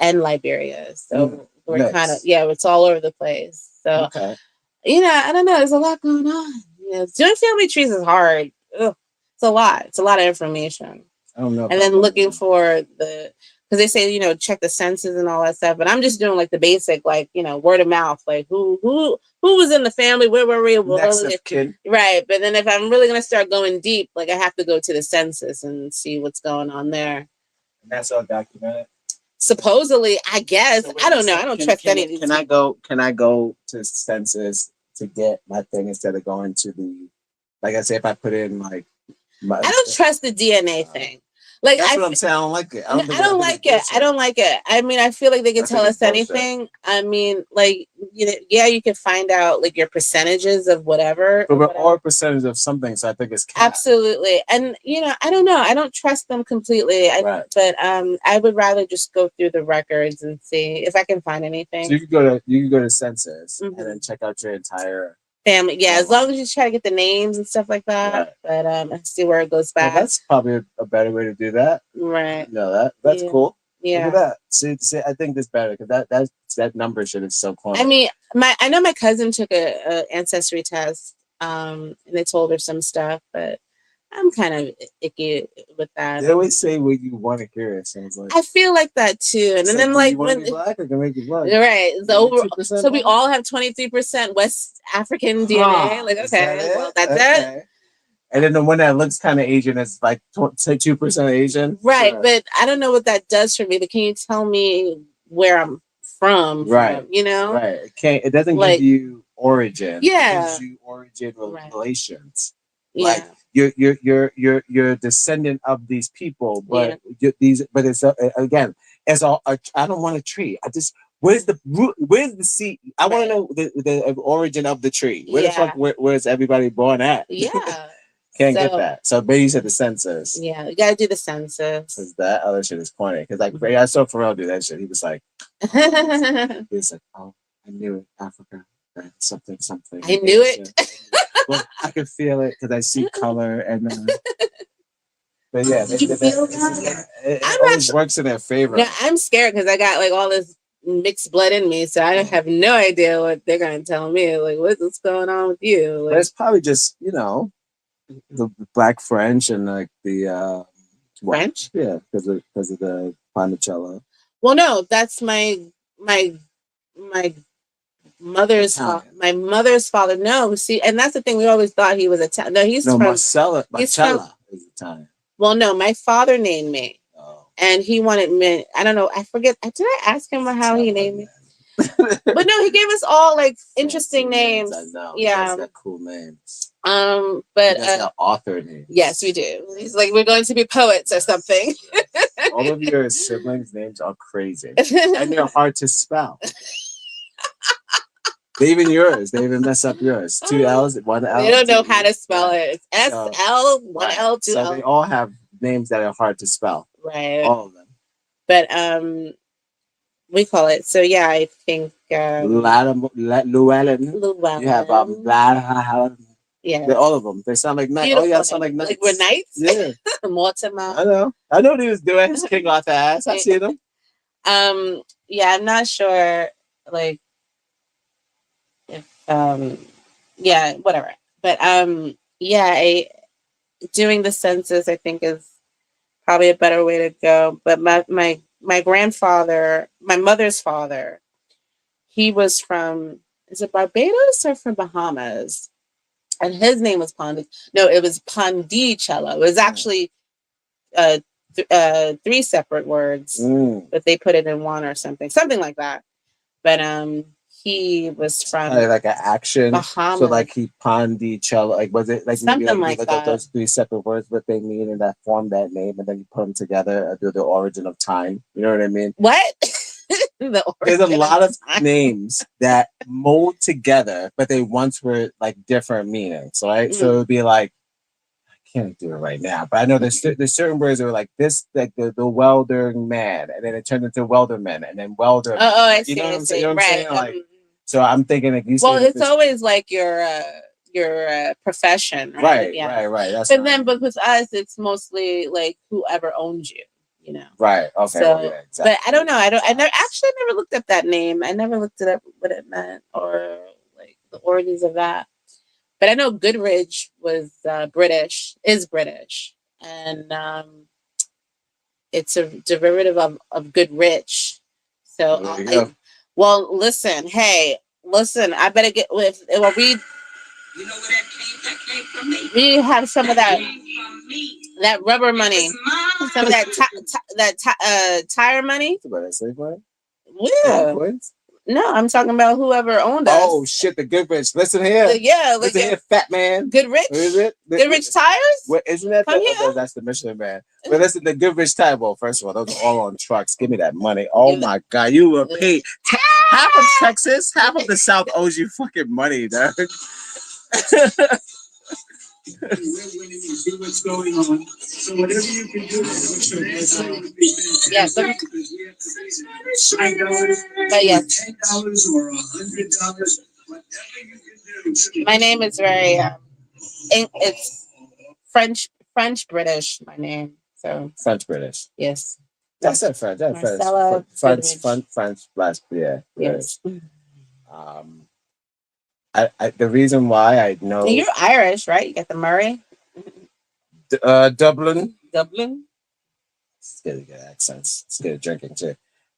Speaker 2: Liberia, so we're kind of it's all over the place. So you know, I don't know. There's a lot going on. You know, doing family trees is hard. Ugh, it's a lot. It's a lot of information.
Speaker 3: I don't know.
Speaker 2: And then looking for because they say, you know, check the census and all that stuff. But I'm just doing like the basic, like, you know, word of mouth, like who was in the family, where were we?
Speaker 3: Next of kin.
Speaker 2: Right. But then if I'm really gonna start going deep, like I have to go to the census and see what's going on there.
Speaker 3: And that's all documented.
Speaker 2: Supposedly, I guess. So I don't know. I don't trust any of these.
Speaker 3: Can I go to census to get my thing instead of going to the, like I say, if I put in like
Speaker 2: I don't trust the DNA thing. Like
Speaker 3: that's what I'm saying. I don't like it.
Speaker 2: I don't like it. I don't like it. I mean, I feel like they can tell us anything. I mean, like, you know, yeah, you can find out like your percentages of whatever.
Speaker 3: But or percentage of something. So I think it's capped.
Speaker 2: Absolutely. And you know, I don't know. I don't trust them completely. But I would rather just go through the records and see if I can find anything.
Speaker 3: So you can go to census and then check out your entire
Speaker 2: family. Yeah, as long as you try to get the names and stuff like that. Right. But see where it goes back.
Speaker 3: Well, that's probably a better way to do that.
Speaker 2: Right.
Speaker 3: No, that's cool.
Speaker 2: Yeah.
Speaker 3: Look at that. See, I think that's better because that number shit is so cool.
Speaker 2: I mean, I know my cousin took a ancestry test, and they told her some stuff, but I'm kind of icky with that.
Speaker 3: They always say what you want to hear. It sounds like
Speaker 2: I feel like that too, and then like when
Speaker 3: black, or can make you black.
Speaker 2: Right, so we all have 23% West African DNA. Like, okay, well, that's it.
Speaker 3: And then the one that looks kind of Asian is like 2% Asian.
Speaker 2: Right, but I don't know what that does for me. But can you tell me where I'm from?
Speaker 3: Right,
Speaker 2: you know,
Speaker 3: right. It doesn't give you origin.
Speaker 2: Yeah,
Speaker 3: it gives you origin relations.
Speaker 2: Yeah.
Speaker 3: Like you're a descendant of these people, but but it's again, as I don't want a tree. I just where's the root? Where's the seed? I want to know the origin of the tree. Where the fuck? Where's everybody born at?
Speaker 2: Yeah.
Speaker 3: Can't get that. So maybe you said the census.
Speaker 2: Yeah, you gotta do the census.
Speaker 3: Because that other shit is corny. Because like I saw Pharrell do that shit. He was like, oh, I knew it, Africa, something.
Speaker 2: I knew it.
Speaker 3: Well, I could feel it because I see color and. But yeah, it always works in their favor.
Speaker 2: Yeah, I'm scared because I got like all this mixed blood in me, so I have no idea what they're gonna tell me. Like, what's going on with you? Like,
Speaker 3: but it's probably just the Black French and like the
Speaker 2: French.
Speaker 3: Yeah, because of the Ponticello.
Speaker 2: Well, no, that's my mother's my mother's father. No, see, and that's the thing. We always thought he was Italian. No, he's from
Speaker 3: Marcella is Italian.
Speaker 2: Well, no, my father named me.
Speaker 3: Oh.
Speaker 2: And he wanted me, I don't know, I forget. Did I ask him how he named me? But no, he gave us all like interesting names.
Speaker 3: I know.
Speaker 2: Yeah.
Speaker 3: That's cool names.
Speaker 2: But
Speaker 3: that's an author name.
Speaker 2: Yes, we do. He's like, we're going to be poets or something.
Speaker 3: All of your siblings' names are crazy. And they're hard to spell. Even yours, they even mess up yours. 2 L's, 1 L.
Speaker 2: They don't know how to spell it. It's S-L, 1 L, 2 L.
Speaker 3: So they all have names that are hard to spell.
Speaker 2: Right.
Speaker 3: All of them.
Speaker 2: But we call it. So yeah, I think
Speaker 3: Llewellyn. You have yeah, all of them. They sound like knights. Oh yeah, sound like knights.
Speaker 2: Like we're knights.
Speaker 3: Yeah,
Speaker 2: Mortimer.
Speaker 3: I know what he was doing. He's kicking off the ass. I see them.
Speaker 2: Yeah, I'm not sure. Like, if yeah, whatever. But yeah, doing the census, I think, is probably a better way to go. But my grandfather, my mother's father, he was from, is it Barbados or from Bahamas? And his name was it was Pondicello. It was actually 3 separate words, but they put it in one or something like that. But he was from
Speaker 3: like an action
Speaker 2: Bahamas.
Speaker 3: So like he Pondicello, like was it like
Speaker 2: something
Speaker 3: maybe
Speaker 2: like that?
Speaker 3: Those 3 separate words, what they mean, and that form that name, and then you put them together through the origin of time. You know what I mean?
Speaker 2: What?
Speaker 3: There's a lot of names that mold together, but they once were like different meanings, right? So it would be like, I can't do it right now, but I know there's certain words that were like this, like the welder man, and then it turned into welderman, and then welder.
Speaker 2: Oh, I see.
Speaker 3: You know what I'm saying?
Speaker 2: Right.
Speaker 3: Like, so I'm thinking like these.
Speaker 2: Well, it's always like your profession, right?
Speaker 3: Right. That's
Speaker 2: but with us, it's mostly like whoever owns you. You know,
Speaker 3: right? Okay,
Speaker 2: so,
Speaker 3: exactly.
Speaker 2: But I don't know. I never looked up that name. I never looked it up what it meant or like the origins of that. But I know Goodrich was British, and it's a derivative of Goodrich. So, well, listen. Hey, listen. I better get with. Well, we.
Speaker 4: You know where that came from me.
Speaker 2: We have some of that. That rubber money, some of that tire money. Yeah. No, I'm talking about whoever owned us.
Speaker 3: Oh shit, the Goodrich. Listen here. Listen here, fat man.
Speaker 2: Goodrich.
Speaker 3: What is it?
Speaker 2: Goodrich tires.
Speaker 3: What isn't that? That's the Michelin man. But listen, the Goodrich tire. Well, first of all, those are all on trucks. Give me that money. Oh my god, you were paid. Half of Texas, half of the South owes you fucking money, dog.
Speaker 7: We're winning. You see what's going on. So whatever you can do to help would be fantastic. Because we have to raise it $5, $10 or $100, whatever you can do.
Speaker 2: My name is very it's French British. My name, so
Speaker 3: French British.
Speaker 2: Yes,
Speaker 3: that's it. French. French. Yeah.
Speaker 2: Yes.
Speaker 3: I the reason why I know
Speaker 2: you're Irish, right? You got the Murray.
Speaker 3: Dublin. It's good to get accents. It's good at drinking too.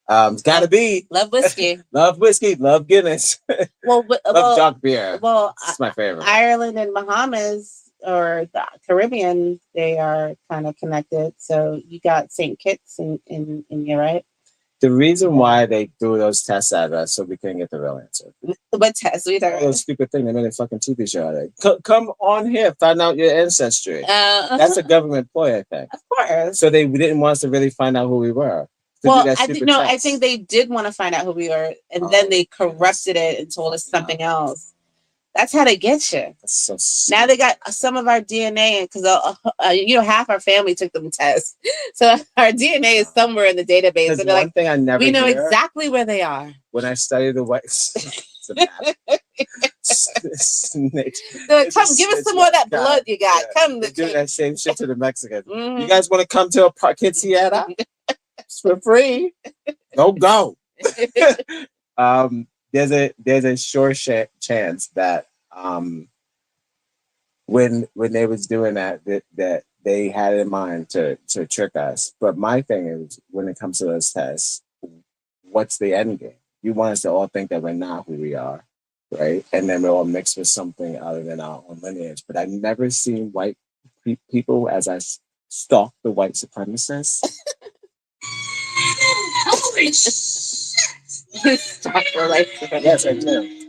Speaker 3: It's gotta be
Speaker 2: love whiskey.
Speaker 3: Love whiskey. Love Guinness. Love dark beer.
Speaker 2: Well,
Speaker 3: it's my favorite.
Speaker 2: Ireland and Bahamas or the Caribbean, they are kind of connected. So you got St. Kitts in you, right?
Speaker 3: The reason why they threw those tests at us so we couldn't get the real answer.
Speaker 2: What tests?
Speaker 3: Those stupid thing. They made a fucking TV show out of it. Come on here, find out your ancestry. That's a government ploy, I think.
Speaker 2: Of course.
Speaker 3: So they didn't want us to really find out who we were.
Speaker 2: Well, I think they did want to find out who we were, and then they corrupted it and told us something else. That's how they get you.
Speaker 3: So
Speaker 2: now they got some of our DNA, because half our family took them tests, so our DNA is somewhere in the database. And they're like,
Speaker 3: thing I never
Speaker 2: we know exactly where they are.
Speaker 3: When I study the white snitch.
Speaker 2: They're like, come, give us some more of that blood you got. Yeah. Come,
Speaker 3: they do that same shit to the Mexicans. Mm-hmm. You guys want to come to a park in Seattle? It's for free. Don't go. There's a sure chance that when they was doing that they had in mind to trick us. But my thing is, when it comes to those tests, what's the end game? You want us to all think that we're not who we are, right? And then we're all mixed with something other than our own lineage. But I've never seen white people, as I stalk the white supremacists.
Speaker 4: Holy shit!
Speaker 2: You stalk the white supremacists.
Speaker 3: Yes, I do.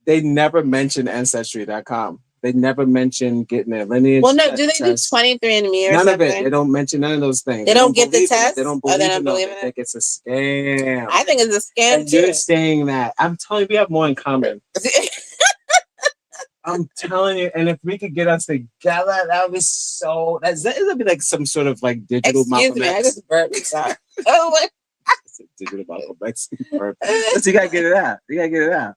Speaker 3: They never mention Ancestry.com. They never mention getting their lineage.
Speaker 2: Well, no, do they do 23andMe or
Speaker 3: none
Speaker 2: something?
Speaker 3: of it. They don't mention none of those things.
Speaker 2: They don't get the
Speaker 3: believe in it.
Speaker 2: test?
Speaker 3: They don't
Speaker 2: Oh,
Speaker 3: believe,
Speaker 2: they don't
Speaker 3: in
Speaker 2: believe
Speaker 3: it.
Speaker 2: in
Speaker 3: They
Speaker 2: it?
Speaker 3: think it's a scam.
Speaker 2: I think it's a scam
Speaker 3: And
Speaker 2: too.
Speaker 3: you're saying that. I'm telling you, we have more in common. I'm telling you, and if we could get us together, that would be so. That would be like some sort of like digital
Speaker 2: Excuse me, I
Speaker 3: X.
Speaker 2: just burped. Sorry. Oh, what?
Speaker 3: Digital Malcolm X. But you gotta get it out. You gotta get it out.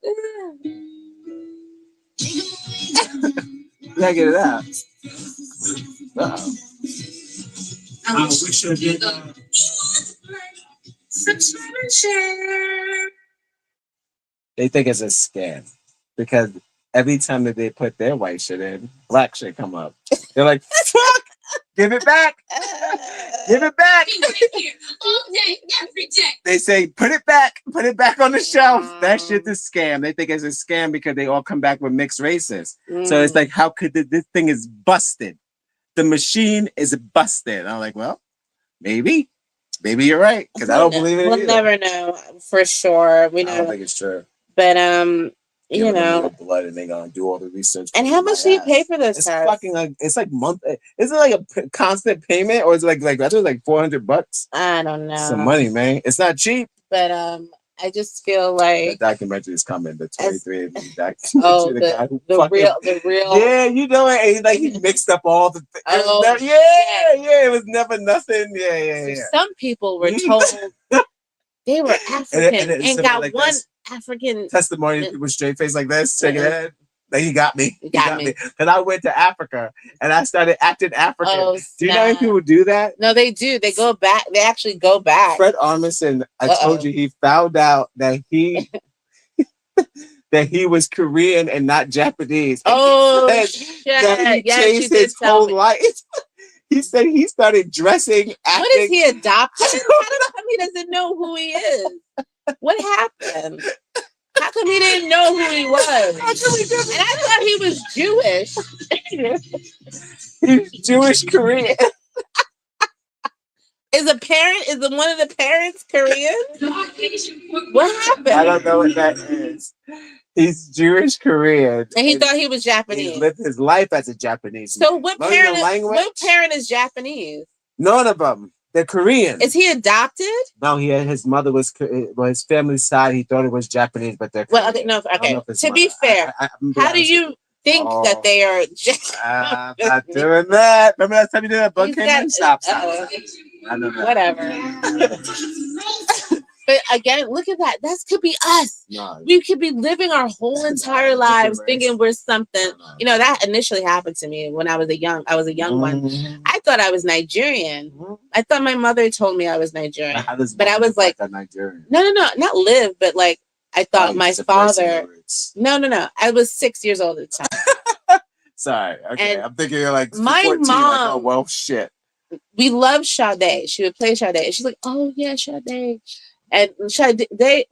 Speaker 3: You gotta get it out. Uh-oh.
Speaker 7: We should get
Speaker 3: They think it's a scam because every time that they put their white shit in, black shit come up. They're like, fuck, give it back. Give it back.
Speaker 4: All day, every day.
Speaker 3: They say, put it back on the shelf. That shit's a scam. They think it's a scam because they all come back with mixed races. So it's like, how could this thing is busted? The machine is busted. I'm like, well, maybe you're right because I don't believe it.
Speaker 2: We'll never know for sure. We
Speaker 3: I don't
Speaker 2: know,
Speaker 3: think it's true.
Speaker 2: but
Speaker 3: Give
Speaker 2: you
Speaker 3: them
Speaker 2: know.
Speaker 3: your blood and they're gonna do all the research.
Speaker 2: And how much do you pay for this
Speaker 3: It's
Speaker 2: test?
Speaker 3: fucking like it's like month. Is it like a constant payment or is it like I think it's like $400?
Speaker 2: I don't know.
Speaker 3: Some money, man. It's not cheap.
Speaker 2: But I just feel
Speaker 3: The
Speaker 2: like
Speaker 3: documentary is coming. The 23 documentary.
Speaker 2: oh,
Speaker 3: the guy who
Speaker 2: the real.
Speaker 3: Yeah, you know it. He mixed up all the.
Speaker 2: Oh,
Speaker 3: yeah. It was never nothing. Yeah.
Speaker 2: Some people were told they were African and got
Speaker 3: like
Speaker 2: one
Speaker 3: this.
Speaker 2: African
Speaker 3: Testimony with straight face like this, shaking head. Like he got me.
Speaker 2: He got me.
Speaker 3: Because I went to Africa and I started acting African.
Speaker 2: Oh,
Speaker 3: do you know any people do that?
Speaker 2: No, they do. They go back. They actually go back.
Speaker 3: Fred Armisen, I told you he found out that he that he was Korean and not Japanese. And
Speaker 2: Oh,
Speaker 3: he said that he changed his whole life. He said he started dressing. Acting.
Speaker 2: What is he adopted? How come he doesn't know who he is? What happened? How come he didn't know who he was? And I thought he was Jewish.
Speaker 3: He's Jewish Korean.
Speaker 2: Is one of the parents Korean? What happened?
Speaker 3: I don't know what that is. He's Jewish Korean.
Speaker 2: And he thought he was Japanese.
Speaker 3: He lived his life as a Japanese.
Speaker 2: So
Speaker 3: man.
Speaker 2: what
Speaker 3: What
Speaker 2: parent is Japanese?
Speaker 3: None of them. They're Korean.
Speaker 2: Is he adopted?
Speaker 3: No, his mother was, well, his family's side, he thought it was Japanese, but they're
Speaker 2: Well,
Speaker 3: Korean.
Speaker 2: okay. To be fair, how do you think that they are?
Speaker 3: I'm not doing that. Remember that time you did that? Bug came in? Stop. I know that.
Speaker 2: Whatever. But again, look at that. That could be us.
Speaker 3: No,
Speaker 2: We could be living our whole entire lives thinking we're something. You know, that initially happened to me when I was a young one. I thought I was Nigerian. I thought my mother told me I was Nigerian. But I was like,
Speaker 3: Nigerian.
Speaker 2: no, not live, but like I thought my father. No. I was 6 years old at the time.
Speaker 3: Sorry. Okay.
Speaker 2: And
Speaker 3: I'm thinking you're like
Speaker 2: my
Speaker 3: 14,
Speaker 2: mom.
Speaker 3: Like, oh, well, shit.
Speaker 2: We loved Sade. She would play Sade. And she's like, oh yeah, Sade. And Sade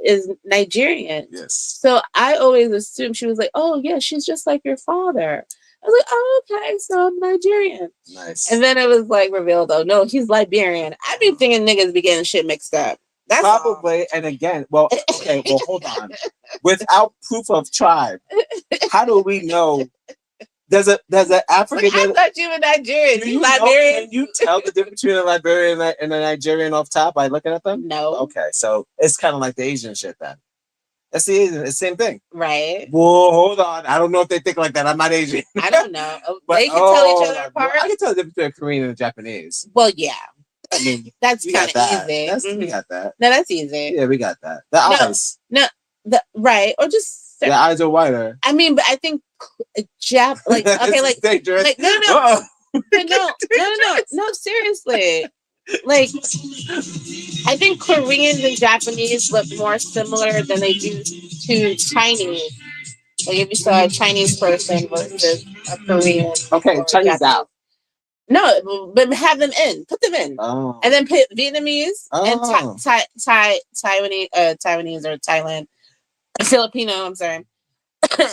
Speaker 2: is Nigerian.
Speaker 3: Yes.
Speaker 2: So I always assumed she was like, oh yeah, she's just like your father. I was like, oh, okay, so I'm Nigerian.
Speaker 3: Nice.
Speaker 2: And then it was like revealed, oh no, he's Liberian. I be thinking niggas be getting shit mixed up. That's
Speaker 3: probably
Speaker 2: all.
Speaker 3: And again, well, okay, well, hold on. Without proof of tribe, how do we know? There's an African.
Speaker 2: But I thought you were Nigerian. You Liberian?
Speaker 3: Can you tell the difference between a Liberian and a Nigerian off top by looking at them?
Speaker 2: No.
Speaker 3: Okay, so it's kind of like the Asian shit then. That's the Asian. It's the same thing.
Speaker 2: Right.
Speaker 3: Well, hold on. I don't know if they think like that. I'm not Asian.
Speaker 2: I don't know.
Speaker 3: But,
Speaker 2: they can tell each other apart.
Speaker 3: I can tell the difference between a Korean and a Japanese.
Speaker 2: Well, yeah.
Speaker 3: I mean,
Speaker 2: that's kind of
Speaker 3: easy. We got that.
Speaker 2: No, that's easy.
Speaker 3: Yeah, we got that. The eyes.
Speaker 2: No, right. Or just
Speaker 3: the eyes are whiter.
Speaker 2: I mean, but I think like okay, like
Speaker 3: dangerous.
Speaker 2: Like no, seriously. Like I think Koreans and Japanese look more similar than they do to Chinese. Like if you saw a Chinese person versus a Korean.
Speaker 3: Okay, Chinese out.
Speaker 2: No, but have them in. Put them in.
Speaker 3: Oh.
Speaker 2: And then put Vietnamese and
Speaker 3: Oh.
Speaker 2: Taiwanese or Thailand. Filipino, I'm sorry.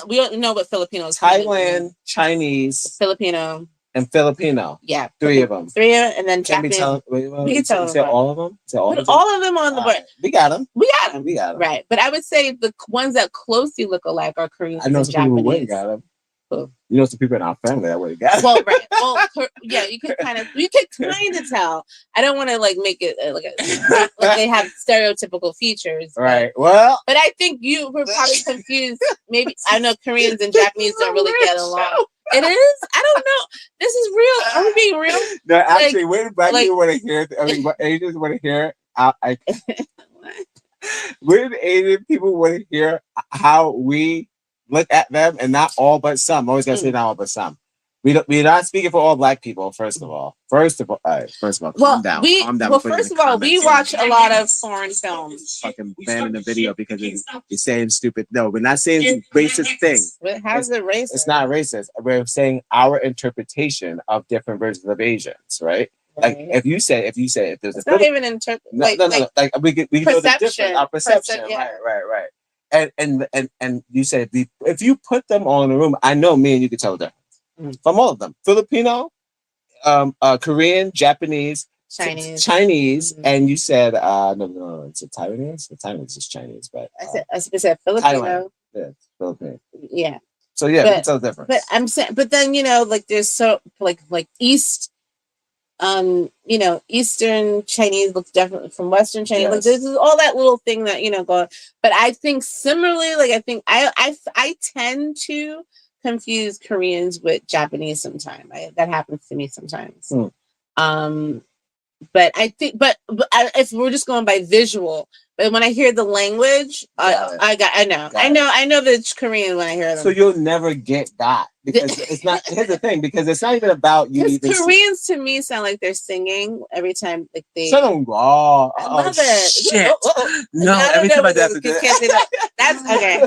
Speaker 2: We don't know what Filipino is.
Speaker 3: Thailand, Chinese,
Speaker 2: Filipino,
Speaker 3: and Filipino.
Speaker 2: Yeah.
Speaker 3: 3 of them.
Speaker 2: 3 and then
Speaker 3: Can we
Speaker 2: Japanese.
Speaker 3: tell?
Speaker 2: We can tell them
Speaker 3: say
Speaker 2: apart.
Speaker 3: all of them. Say all
Speaker 2: Put
Speaker 3: of them.
Speaker 2: all of them on the board.
Speaker 3: Right. We got them.
Speaker 2: We got them.
Speaker 3: We got them.
Speaker 2: Right. But I would say the ones that closely look alike are Korean
Speaker 3: I know
Speaker 2: and
Speaker 3: some people who
Speaker 2: Japanese.
Speaker 3: wouldn't got them.
Speaker 2: Who?
Speaker 3: You know some people in our family that would have got them.
Speaker 2: Well, right. Well, yeah, you could kind of tell. I don't want to like make it like they have stereotypical features.
Speaker 3: Right. Well,
Speaker 2: but I think you were probably confused. Maybe I know Koreans and Japanese don't really get along. It is. I don't know. This is real. Are we being real?
Speaker 3: No, actually,
Speaker 2: Like-
Speaker 3: when black people want to hear, I mean, what Asians want to hear, when Asian people want to hear how we look at them, and not all but some. I'm always gonna say not all but some. We're not speaking for all black people. First of all,
Speaker 2: Well,
Speaker 3: calm down. Calm down.
Speaker 2: well,
Speaker 3: before you
Speaker 2: first
Speaker 3: in
Speaker 2: of
Speaker 3: the
Speaker 2: all, we
Speaker 3: comments
Speaker 2: watch a lot of foreign films.
Speaker 3: fucking banning the video because you're saying stupid. No, we're not saying racist things.
Speaker 2: How's it racist?
Speaker 3: It's not racist. We're saying our interpretation of different versions of Asians, right? Like if you say if there's
Speaker 2: It's
Speaker 3: a
Speaker 2: not even
Speaker 3: no, like we know the difference, our perception,
Speaker 2: yeah.
Speaker 3: right. And you said if you put them all in a room, I know me and you could tell the difference from all of them. Filipino, Korean, Japanese, Chinese, and you said no, it's a Taiwanese. The Taiwanese is Chinese, but
Speaker 2: I said Filipino.
Speaker 3: Thailand. Yeah, Filipino.
Speaker 2: Yeah.
Speaker 3: So yeah,
Speaker 2: But-
Speaker 3: we can tell the difference.
Speaker 2: But I'm saying, but then like there's so like East, Eastern Chinese looks different from Western Chinese.
Speaker 3: Yes.
Speaker 2: Like this is all that little thing that going. But I think similarly, like I think I tend to confuse Koreans with Japanese sometimes. That happens to me sometimes. But I think, if we're just going by visual, but when I hear the language, I know that it's Korean when I hear them.
Speaker 3: So you'll never get that because it's not. Here's the thing, because it's not even about you.
Speaker 2: Because Koreans to me sound like they're singing every time, like they.
Speaker 3: I love
Speaker 2: it.
Speaker 3: Shit. No,
Speaker 2: I don't
Speaker 3: every
Speaker 2: know
Speaker 3: time I
Speaker 2: what
Speaker 3: have
Speaker 2: it
Speaker 3: to
Speaker 2: is,
Speaker 3: do
Speaker 2: you can't say that. That's okay.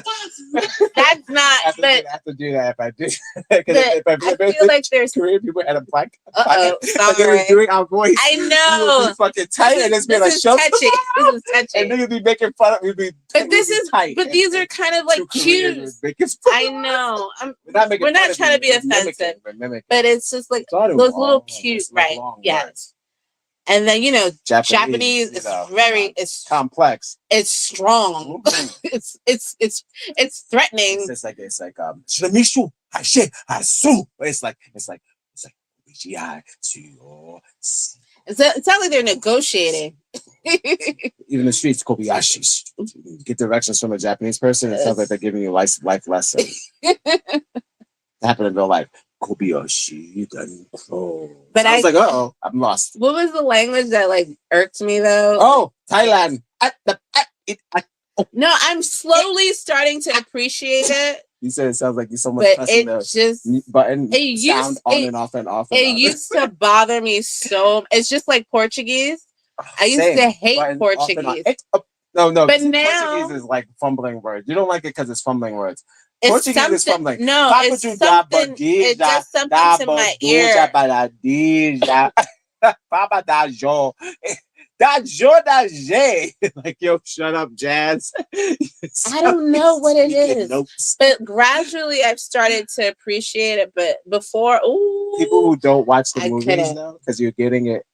Speaker 2: That's
Speaker 3: I
Speaker 2: not.
Speaker 3: have
Speaker 2: But
Speaker 3: to do that if I do.
Speaker 2: I feel like there's.
Speaker 3: Korean people had a black.
Speaker 2: Uh-oh,
Speaker 3: like they were
Speaker 2: sorry.
Speaker 3: doing our voice.
Speaker 2: I
Speaker 3: We would
Speaker 2: know.
Speaker 3: be fucking tight and it's been like
Speaker 2: This is
Speaker 3: shut
Speaker 2: touchy. This is touchy.
Speaker 3: and niggas be making fun of me.
Speaker 2: But this is.
Speaker 3: tight.
Speaker 2: But these are kind of like cute. I know. We're not trying to be offensive, but it's just like those little cute, right? Yes. And then Japanese is very it's
Speaker 3: complex.
Speaker 2: It's strong. it's threatening.
Speaker 3: It's like Shiramishu, Hashe, Hasu. It's like
Speaker 2: It sounds like they're negotiating.
Speaker 3: Even the streets, Kobayashi. Get directions from a Japanese person. It sounds like they're giving you life lessons. Happened in real life. Kobayashi. But I was like, uh-oh, I'm lost.
Speaker 2: What was the language that like irked me though?
Speaker 3: Oh, Thailand.
Speaker 2: No, I'm slowly starting to appreciate it.
Speaker 3: You said it sounds like you're so much
Speaker 2: but it just
Speaker 3: button
Speaker 2: it
Speaker 3: sound
Speaker 2: used
Speaker 3: on
Speaker 2: it,
Speaker 3: and off and off.
Speaker 2: It used to bother me so. It's just like Portuguese. I used
Speaker 3: Same.
Speaker 2: to hate
Speaker 3: Button
Speaker 2: Portuguese.
Speaker 3: No.
Speaker 2: But
Speaker 3: see,
Speaker 2: now
Speaker 3: Portuguese is like fumbling words. You don't like it because it's fumbling words.
Speaker 2: it's
Speaker 3: Portuguese is
Speaker 2: something.
Speaker 3: fumbling.
Speaker 2: No, it's something. It does something to my ear.
Speaker 3: Like, yo, shut up, Jazz.
Speaker 2: I don't know what it is, but gradually I've started to appreciate it. But before,
Speaker 3: people who don't watch the
Speaker 2: I
Speaker 3: movies
Speaker 2: couldn't.
Speaker 3: now, because you're getting it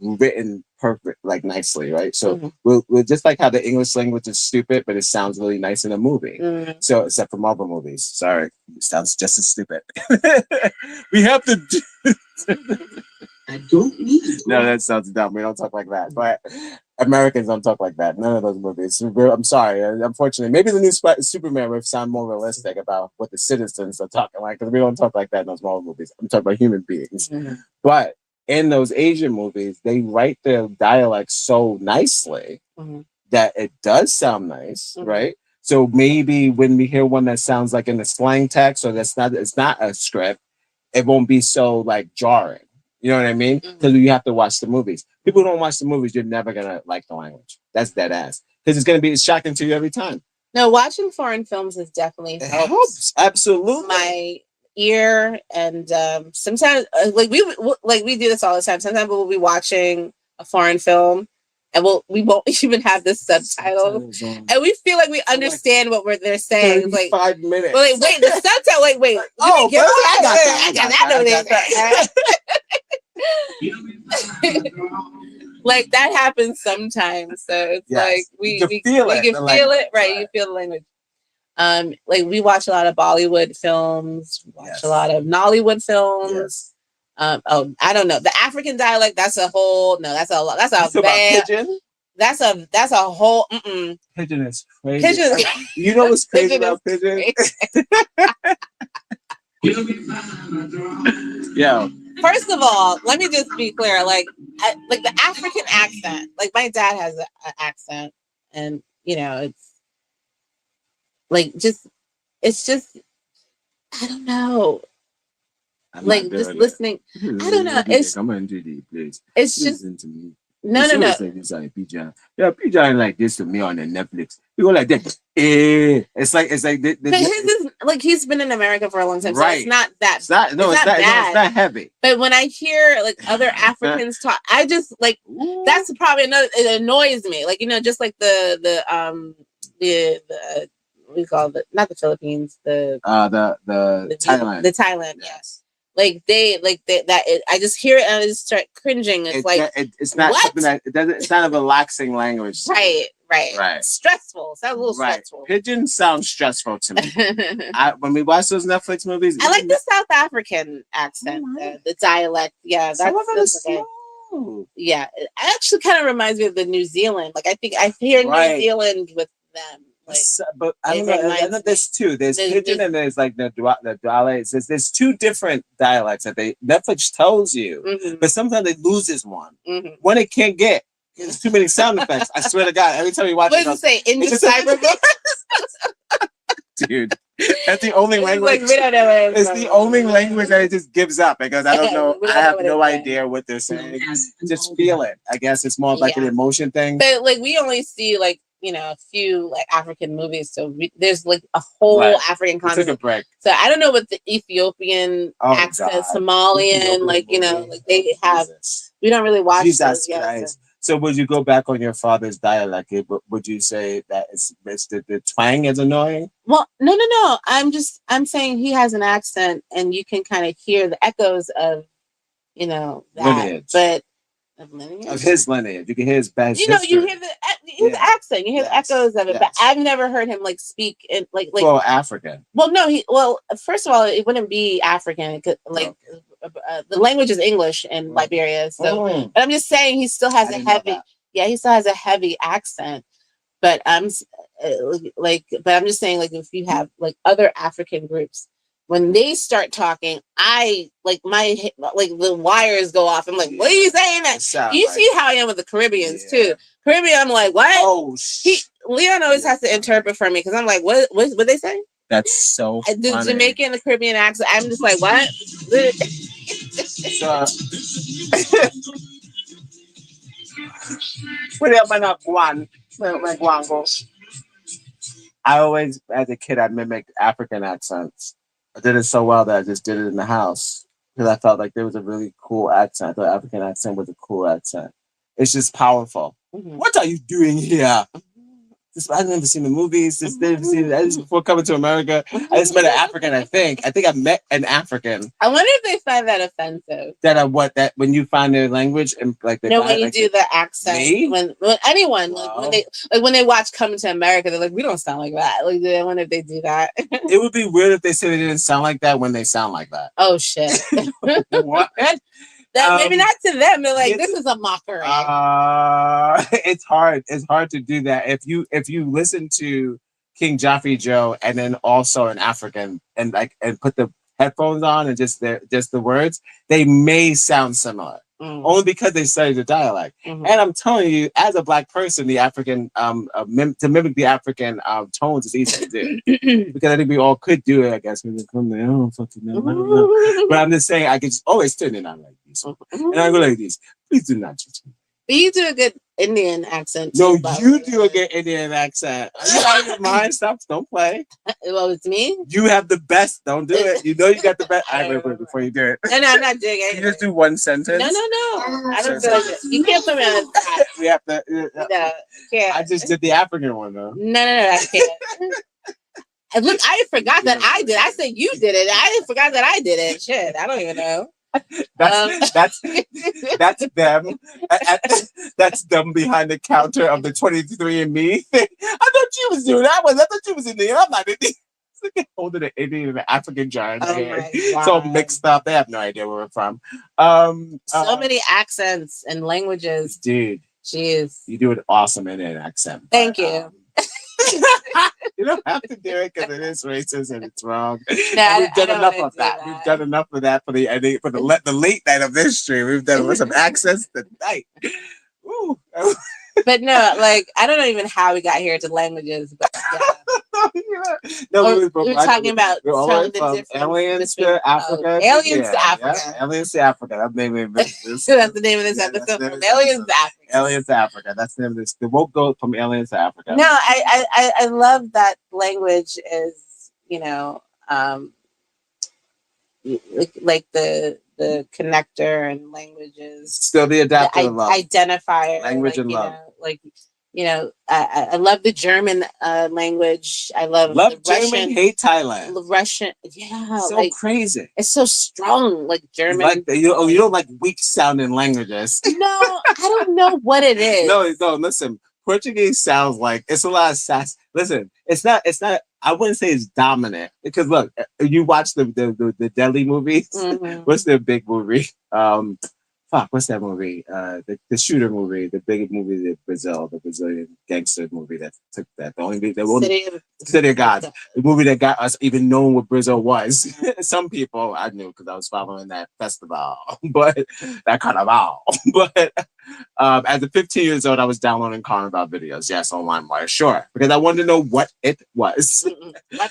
Speaker 3: written perfect, like nicely, right? So we're just like how the English language is stupid, but it sounds really nice in a movie. So except for Marvel movies, sorry, it sounds just as stupid. We have to.
Speaker 5: I don't need it.
Speaker 3: No, that sounds dumb. We don't talk like that. But Americans don't talk like that. None of those movies. I'm sorry. Unfortunately, maybe the new Superman would sound more realistic about what the citizens are talking like, because we don't talk like that in those Marvel movies. I'm talking about human beings. But in those Asian movies, they write their dialect so nicely that it does sound nice, right? So maybe when we hear one that sounds like in the slang text, or it's not a script, it won't be so like jarring. You know what I mean? Because you have to watch the movies. People who don't watch the movies, you're never gonna like the language. That's dead ass. Because it's shocking to you every time.
Speaker 2: No, watching foreign films has definitely
Speaker 3: It
Speaker 2: helped
Speaker 3: helps. Absolutely.
Speaker 2: my ear, and sometimes like we do this all the time. Sometimes we'll be watching a foreign film, and we won't even have the subtitles, and we feel like we understand what they're saying. It's like
Speaker 3: 5 minutes.
Speaker 2: but like, wait, the subtitle. Like, wait.
Speaker 3: Oh,
Speaker 2: get
Speaker 3: I got
Speaker 2: that. Like that happens sometimes. So it's like we can feel it, right? You feel the language. Like we watch a lot of Bollywood films, watch a lot of Nollywood films. I don't know. The African dialect, that's a whole that's a bad
Speaker 3: pigeon?
Speaker 2: That's a whole
Speaker 3: Pigeon is crazy.
Speaker 2: Pigeon,
Speaker 3: you know what's crazy about pigeon? Yeah.
Speaker 2: First of all, let me just be clear. Like the African accent. Like my dad has an accent, and it's like it's just I don't know. Like just listening. I don't know. It's
Speaker 3: come and do the place.
Speaker 2: It's just
Speaker 3: listen to me.
Speaker 2: No.
Speaker 3: Pigeon. Yeah, pigeon like this to me on the Netflix. You go like that. It's like
Speaker 2: but his is like he's been in America for a long time, so it's not that.
Speaker 3: It's not bad. It's not heavy.
Speaker 2: But when I hear like other Africans talk, I just like that's probably another. It annoys me. Like just like the what do you call it? Not the Philippines. The
Speaker 3: Thailand.
Speaker 2: The Thailand. Yes. Like I just hear it and I just start cringing. It's
Speaker 3: not
Speaker 2: what?
Speaker 3: Something that it's not a relaxing language.
Speaker 2: Right. Stressful. Sounds a little stressful.
Speaker 3: Pigeon sounds stressful to me. When we watch those Netflix movies,
Speaker 2: I like the South African accent, the dialect. Yeah, that's okay. Yeah, it actually kind of reminds me of the New Zealand. Like I think I hear New Zealand with them. Like,
Speaker 3: but I don't know. I know there's two. There's pigeon and there's like the Douala. There's two different dialects that Netflix tells you, but sometimes it loses one. One it can't get. There's too many sound effects. I swear to God, every time you watch
Speaker 2: what does it say? Indecipherable.
Speaker 3: Dude, that's the only language.
Speaker 2: Like, we don't know what
Speaker 3: it's the only language that it just gives up because I don't know. I have no idea what they're saying. Just feel it. I guess it's more like an emotion thing.
Speaker 2: But like we only see like a few like African movies, so there's like a whole African continent.
Speaker 3: Took a break.
Speaker 2: So I don't know what the Ethiopian accent, Somalian, like like they have. We don't really watch
Speaker 3: Jesus
Speaker 2: those
Speaker 3: Christ. So would you go back on your father's dialect? Would you say that it's the twang is annoying?
Speaker 2: Well, no. I'm saying he has an accent, and you can kind of hear the echoes of, that.
Speaker 3: Lineage.
Speaker 2: But
Speaker 3: of his lineage, you can hear his bad.
Speaker 2: You hear the accent, you hear the echoes of it. But I've never heard him like speak in like
Speaker 3: African.
Speaker 2: Well, no, first of all, it wouldn't be African. It could, the language is English in Liberia. So, but I'm just saying he still has he still has a heavy accent. But I'm just saying, like, if you have like other African groups, when they start talking, I like the wires go off. I'm like, what are you saying? You see how I am with the Caribbeans too. Caribbean, I'm like, what?
Speaker 3: Oh,
Speaker 2: Leon always has to interpret for me because I'm like, what they say?
Speaker 3: That's so funny.
Speaker 2: The Jamaican, the Caribbean accent. I'm just like, what?
Speaker 3: I always, as a kid, I mimicked African accents. I did it so well that I just did it in the house because I felt like there was a really cool accent. I thought African accent was a cool accent. It's just powerful. What are you doing here? I've never seen the movies. Before coming to America, I just met an African. I think I met an African.
Speaker 2: I wonder if they find that offensive.
Speaker 3: That when you find their language and like
Speaker 2: when you do the accent. Me? When anyone when they watch Coming to America, they're like, we don't sound like that. Like, I wonder if they do that.
Speaker 3: It would be weird if they said they didn't sound like that when they sound like that.
Speaker 2: Oh shit! What? That maybe not to them. They're like, this is a mockery.
Speaker 3: It's hard. It's hard to do that. If you listen to King Joffrey Joe and then also an African and put the headphones on and just the words, they may sound similar. Only because they study the dialect. And I'm telling you, as a Black person, the African to mimic the African tones is easy to do because I think we all could do it. I guess we would come there. I don't fucking know. I don't know. But I'm just saying, I can just always turn it on like this, and I go like this. Please do not judge me.
Speaker 2: But you do a good Indian accent.
Speaker 3: No,
Speaker 2: too, but
Speaker 3: you do a good Indian accent. You out of your mind? Stop! Don't play.
Speaker 2: Well, it's me.
Speaker 3: You have the best. Don't do it. You know you got the best. I wait before you do it.
Speaker 2: No, I'm not doing it.
Speaker 3: Can you just do one sentence?
Speaker 2: No. I don't feel like it. You can't put me on the spot.
Speaker 3: We have to.
Speaker 2: No, can't.
Speaker 3: I just did the African one though.
Speaker 2: No, I can't. And look, I forgot that I did. I said you did it. I forgot that I did it. Shit, I don't even know.
Speaker 3: That's them. That's them behind the counter of the 23andMe thing. I thought you was doing that. I thought you was Indian. I'm not Indian. Holding an Indian and an African giant.
Speaker 2: Oh
Speaker 3: hand.
Speaker 2: my God.
Speaker 3: It's all mixed up. They have no idea where we're from.
Speaker 2: So many accents and languages.
Speaker 3: Dude.
Speaker 2: Jeez.
Speaker 3: You do an awesome Indian accent.
Speaker 2: Thank you.
Speaker 3: You don't have to do it because it is racist and it's wrong.
Speaker 2: No,
Speaker 3: We've done enough of that.
Speaker 2: that.
Speaker 3: We've done enough of that for the late night of this stream. We've done some accents tonight. Ooh.
Speaker 2: But no, like I don't know even how we got here to languages. But
Speaker 3: No,
Speaker 2: we were talking about
Speaker 3: from aliens to Africa.
Speaker 2: Aliens to Africa.
Speaker 3: Yeah. Aliens to Africa. That's the name of this.
Speaker 2: That's the name of this episode. From Aliens to Africa.
Speaker 3: Aliens to Africa. That's the name of this. The woke goat from Aliens to Africa.
Speaker 2: No, I love that language is, like the connector and languages.
Speaker 3: Still the adapter of love.
Speaker 2: Identifier.
Speaker 3: Language and love.
Speaker 2: I love the German language. I love the
Speaker 3: German,
Speaker 2: Russian.
Speaker 3: hate Thailand.
Speaker 2: Russian, yeah.
Speaker 3: So crazy.
Speaker 2: It's so strong, like German.
Speaker 3: Like you don't like weak sounding languages.
Speaker 2: No, I don't know what it is.
Speaker 3: No, listen. Portuguese sounds like it's a lot of sass. Listen, it's not. I wouldn't say it's dominant because look, you watch the Delhi movies.
Speaker 2: Mm-hmm.
Speaker 3: What's their big movie? What's that movie? The shooter movie, the big movie of Brazil, the Brazilian gangster movie that took that. City of God, the movie that got us even knowing what Brazil was. Some people I knew because I was following that festival, but that carnival. But as a 15 years old, I was downloading carnival videos. Yes, on LimeWire, sure, because I wanted to know what it was. I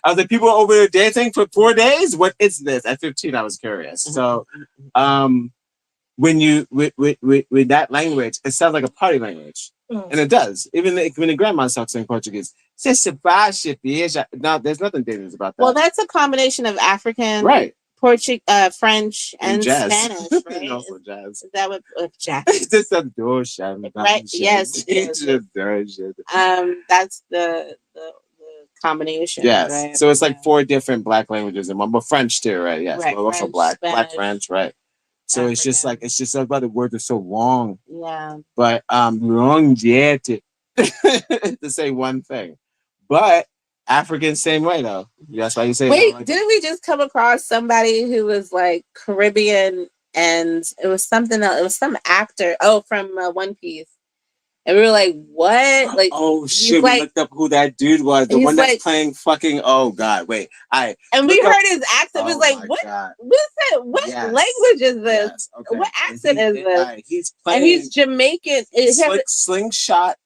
Speaker 3: was like, people over there dancing for 4 days. What is this? At 15, I was curious. So, when you with that language, it sounds like a party language, and it does. Even when the grandma talks in Portuguese, no, there's nothing dangerous about that.
Speaker 2: Well, that's a combination of African,
Speaker 3: right?
Speaker 2: French and
Speaker 3: jazz.
Speaker 2: Spanish, right?
Speaker 3: And also jazz.
Speaker 2: Is that what jazz?
Speaker 3: It's just a dotion,
Speaker 2: right? Yes.
Speaker 3: It's just dotion.
Speaker 2: That's the combination.
Speaker 3: Yes.
Speaker 2: Right?
Speaker 3: So it's like 4 different black languages in one, but French too, right? Yes.
Speaker 2: Right.
Speaker 3: But also
Speaker 2: French,
Speaker 3: black
Speaker 2: Spanish,
Speaker 3: French, right? So
Speaker 2: African.
Speaker 3: it's just about the words are so long.
Speaker 2: Yeah.
Speaker 3: But long yet to say one thing. But African same way though. That's why you say.
Speaker 2: Wait, didn't we just come across somebody who was like Caribbean and it was something else? It was some actor. Oh, from One Piece. And we were like, what? Like,
Speaker 3: oh shit! We looked up who that dude was. The one that's playing fucking. Oh god! Wait,
Speaker 2: and we heard his accent. We was like, what?
Speaker 3: God.
Speaker 2: What's that? What language is this?
Speaker 3: Yes, okay.
Speaker 2: What accent is this?
Speaker 3: He's playing.
Speaker 2: And he's Jamaican.
Speaker 3: Slingshot.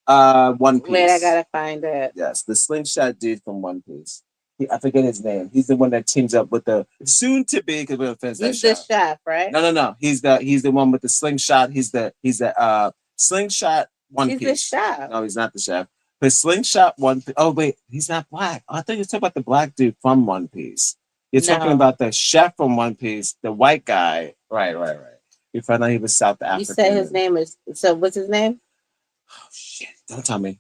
Speaker 3: One Piece.
Speaker 2: Wait, I gotta find it.
Speaker 3: Yes, the slingshot dude from One Piece. I forget his name. He's the one that teams up with the soon to be because we're finish that
Speaker 2: He's the chef, right?
Speaker 3: No. He's the one with the slingshot. He's the slingshot One Piece.
Speaker 2: He's the chef.
Speaker 3: No, he's not the chef. But slingshot One Piece. Oh wait, he's not black. Oh, I thought you were talking about the black dude from One Piece. You're talking about the chef from One Piece, the white guy. Right. You found out he was South African.
Speaker 2: You said his name is. So what's his name?
Speaker 3: Oh shit! Don't tell me.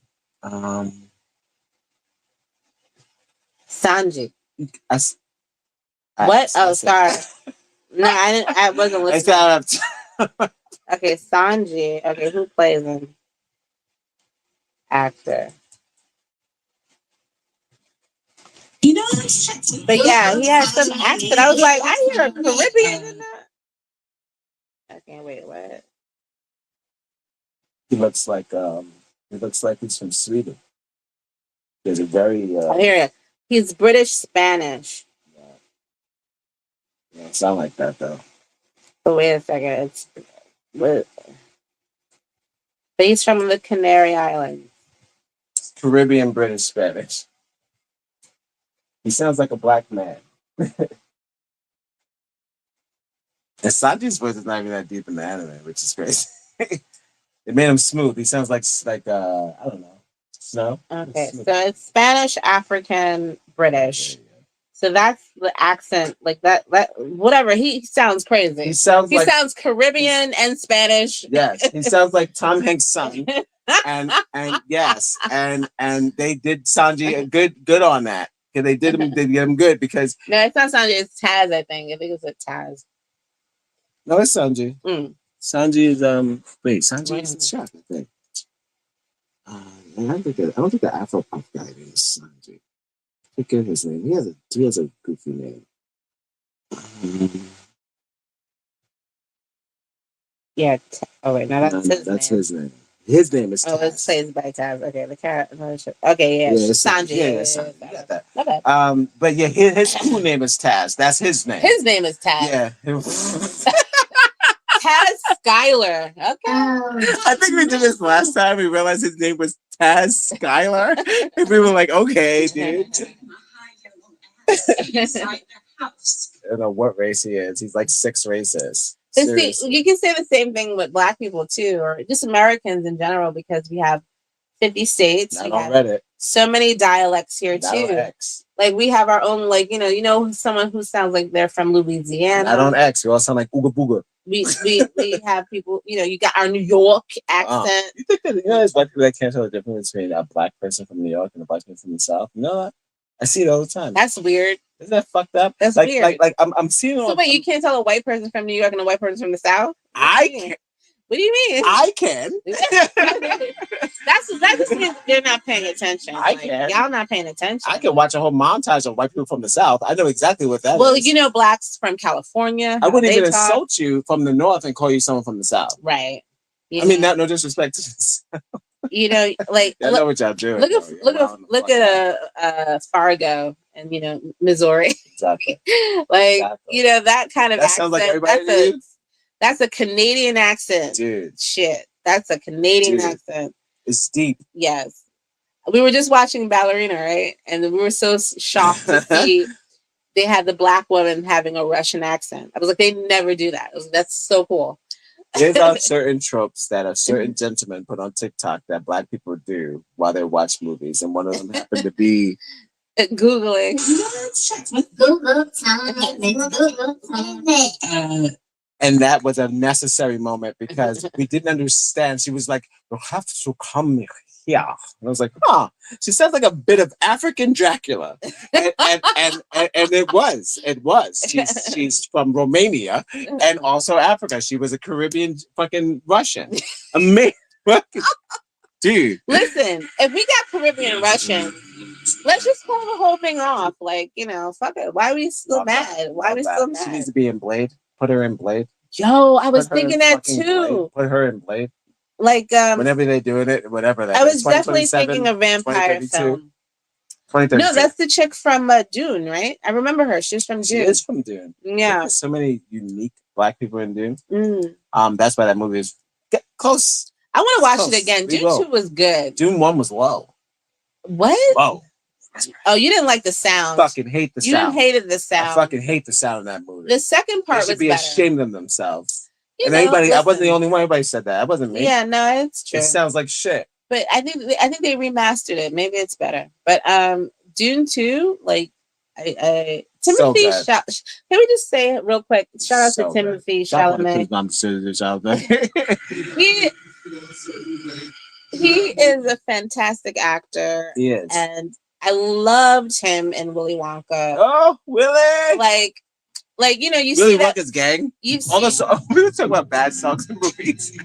Speaker 2: Sanji.
Speaker 3: What?
Speaker 2: Oh, sorry. No, I didn't. I wasn't listening. Okay, Sanji. Okay, who plays him? Actor. But yeah, he has some accent. I was like, I hear a Caribbean in that. Okay, wait, what?
Speaker 3: He looks like he's from Sweden. There's a very
Speaker 2: I hear it. He's British Spanish.
Speaker 3: Yeah, sound like that though.
Speaker 2: But wait a second, but he's from the Canary Islands.
Speaker 3: Caribbean British Spanish. He sounds like a black man. And Sanji's voice is not even that deep in the anime, which is crazy. It made him smooth. He sounds like I don't know, Snow.
Speaker 2: Okay, so it's Spanish, African, British. So that's the accent, like that. Whatever. He sounds crazy.
Speaker 3: He sounds
Speaker 2: Caribbean and Spanish.
Speaker 3: Yes, he sounds like Tom Hanks' son. and yes, and they did Sanji a good on that. Because they did him good because
Speaker 2: no, it's not Sanji, it's Taz, I think. I think it's a Taz.
Speaker 3: No, it's Sanji. Sanji is Sanji is the chef, I think. And I don't think the Afro Pop guy name is Sanji. I forget his name. He has a goofy name.
Speaker 2: Yeah. Oh wait, no, that's his
Speaker 3: name. His name is Taz.
Speaker 2: Oh, it's played by Taz. Okay, the cat. Okay, yeah, Sanji.
Speaker 3: Yeah, Sanji. You got that. Okay. But yeah, his cool name is Taz. That's his name.
Speaker 2: His name is Taz.
Speaker 3: Yeah.
Speaker 2: Taz Skylar. Okay.
Speaker 3: I think we did this last time. We realized his name was Taz Skylar. And we were like, okay, dude. I don't know what race he is. He's like 6 races.
Speaker 2: See, you can say the same thing with Black people too, or just Americans in general, because we have 50 states.
Speaker 3: I don't read it.
Speaker 2: So many dialects here too. Like we have our own, like, you know, someone who sounds like they're from Louisiana.
Speaker 3: I don't X. We all sound like Ooga Booga.
Speaker 2: We have people, you know, you got our New York accent.
Speaker 3: You think that, there's white people that can't tell the difference between a Black person from New York and a Black person from the South? No, I see it all the time.
Speaker 2: That's weird.
Speaker 3: Isn't that fucked up?
Speaker 2: That's weird.
Speaker 3: Like I'm seeing.
Speaker 2: So wait, you can't tell a white person from New York and a white person from the South?
Speaker 3: I can.
Speaker 2: What do you mean?
Speaker 3: I can.
Speaker 2: That just means they're not paying attention.
Speaker 3: I can.
Speaker 2: Y'all not paying attention.
Speaker 3: I can watch a whole montage of white people from the South. I know exactly what that is.
Speaker 2: Well, you know, Blacks from California.
Speaker 3: I wouldn't even insult you from the North and call you someone from the South.
Speaker 2: Right.
Speaker 3: I mean, no disrespect to this.
Speaker 2: You know, like
Speaker 3: I know what y'all doing.
Speaker 2: Look at Fargo and, you know, Missouri.
Speaker 3: Exactly.
Speaker 2: You know, that kind of
Speaker 3: that
Speaker 2: accent.
Speaker 3: Sounds like everybody
Speaker 2: that's a Canadian accent.
Speaker 3: Dude.
Speaker 2: Shit. That's a Canadian accent.
Speaker 3: It's deep.
Speaker 2: Yes. We were just watching Ballerina, right? And we were so shocked to see they had the Black woman having a Russian accent. I was like, they never do that. That's so cool.
Speaker 3: There's certain tropes that a certain gentleman put on TikTok that Black people do while they watch movies, and one of them happened to be
Speaker 2: Googling.
Speaker 3: And that was a necessary moment because we didn't understand. She was like, "You have to come here." And I was like, "Huh." She sounds like a bit of African Dracula, and it was. She's from Romania and also Africa. She was a Caribbean fucking Russian. Amazing, dude.
Speaker 2: Listen, if we got Caribbean Russian, let's just pull the whole thing off. Like, you know, fuck it. Why are we still mad? Why are we still mad?
Speaker 3: She needs to be in Blade. Put her in Blade.
Speaker 2: Yo, I was thinking that too.
Speaker 3: Blade. Put her in Blade.
Speaker 2: Like
Speaker 3: whenever they doing it, whatever that.
Speaker 2: I was definitely thinking a vampire film. No, that's the chick from Dune, right? I remember her. She's from Dune.
Speaker 3: She is from Dune.
Speaker 2: Yeah.
Speaker 3: There's so many unique Black people in Dune. That's why that movie is close.
Speaker 2: I want to watch it again. Dune 2 was good.
Speaker 3: Dune 1 was low.
Speaker 2: What?
Speaker 3: Whoa.
Speaker 2: Oh, you didn't like the sound.
Speaker 3: Fucking hate the sound.
Speaker 2: You hated the sound.
Speaker 3: I fucking hate the sound of that movie.
Speaker 2: The second part was
Speaker 3: be
Speaker 2: better.
Speaker 3: Ashamed of themselves.
Speaker 2: I
Speaker 3: wasn't the only one. Everybody said that. I wasn't me.
Speaker 2: Yeah, no, it's true.
Speaker 3: It sounds like shit.
Speaker 2: But I think they remastered it. Maybe it's better. But Dune 2, like Timothy can we just say it real quick? Shout out to Timothy Chalamet. He is a fantastic actor.
Speaker 3: He is.
Speaker 2: And I loved him in Willy Wonka.
Speaker 3: Oh, Willy!
Speaker 2: Like you know, you
Speaker 3: Willy
Speaker 2: see that
Speaker 3: Wonka's gang.
Speaker 2: All
Speaker 3: the songs. We were talking about bad songs in movies.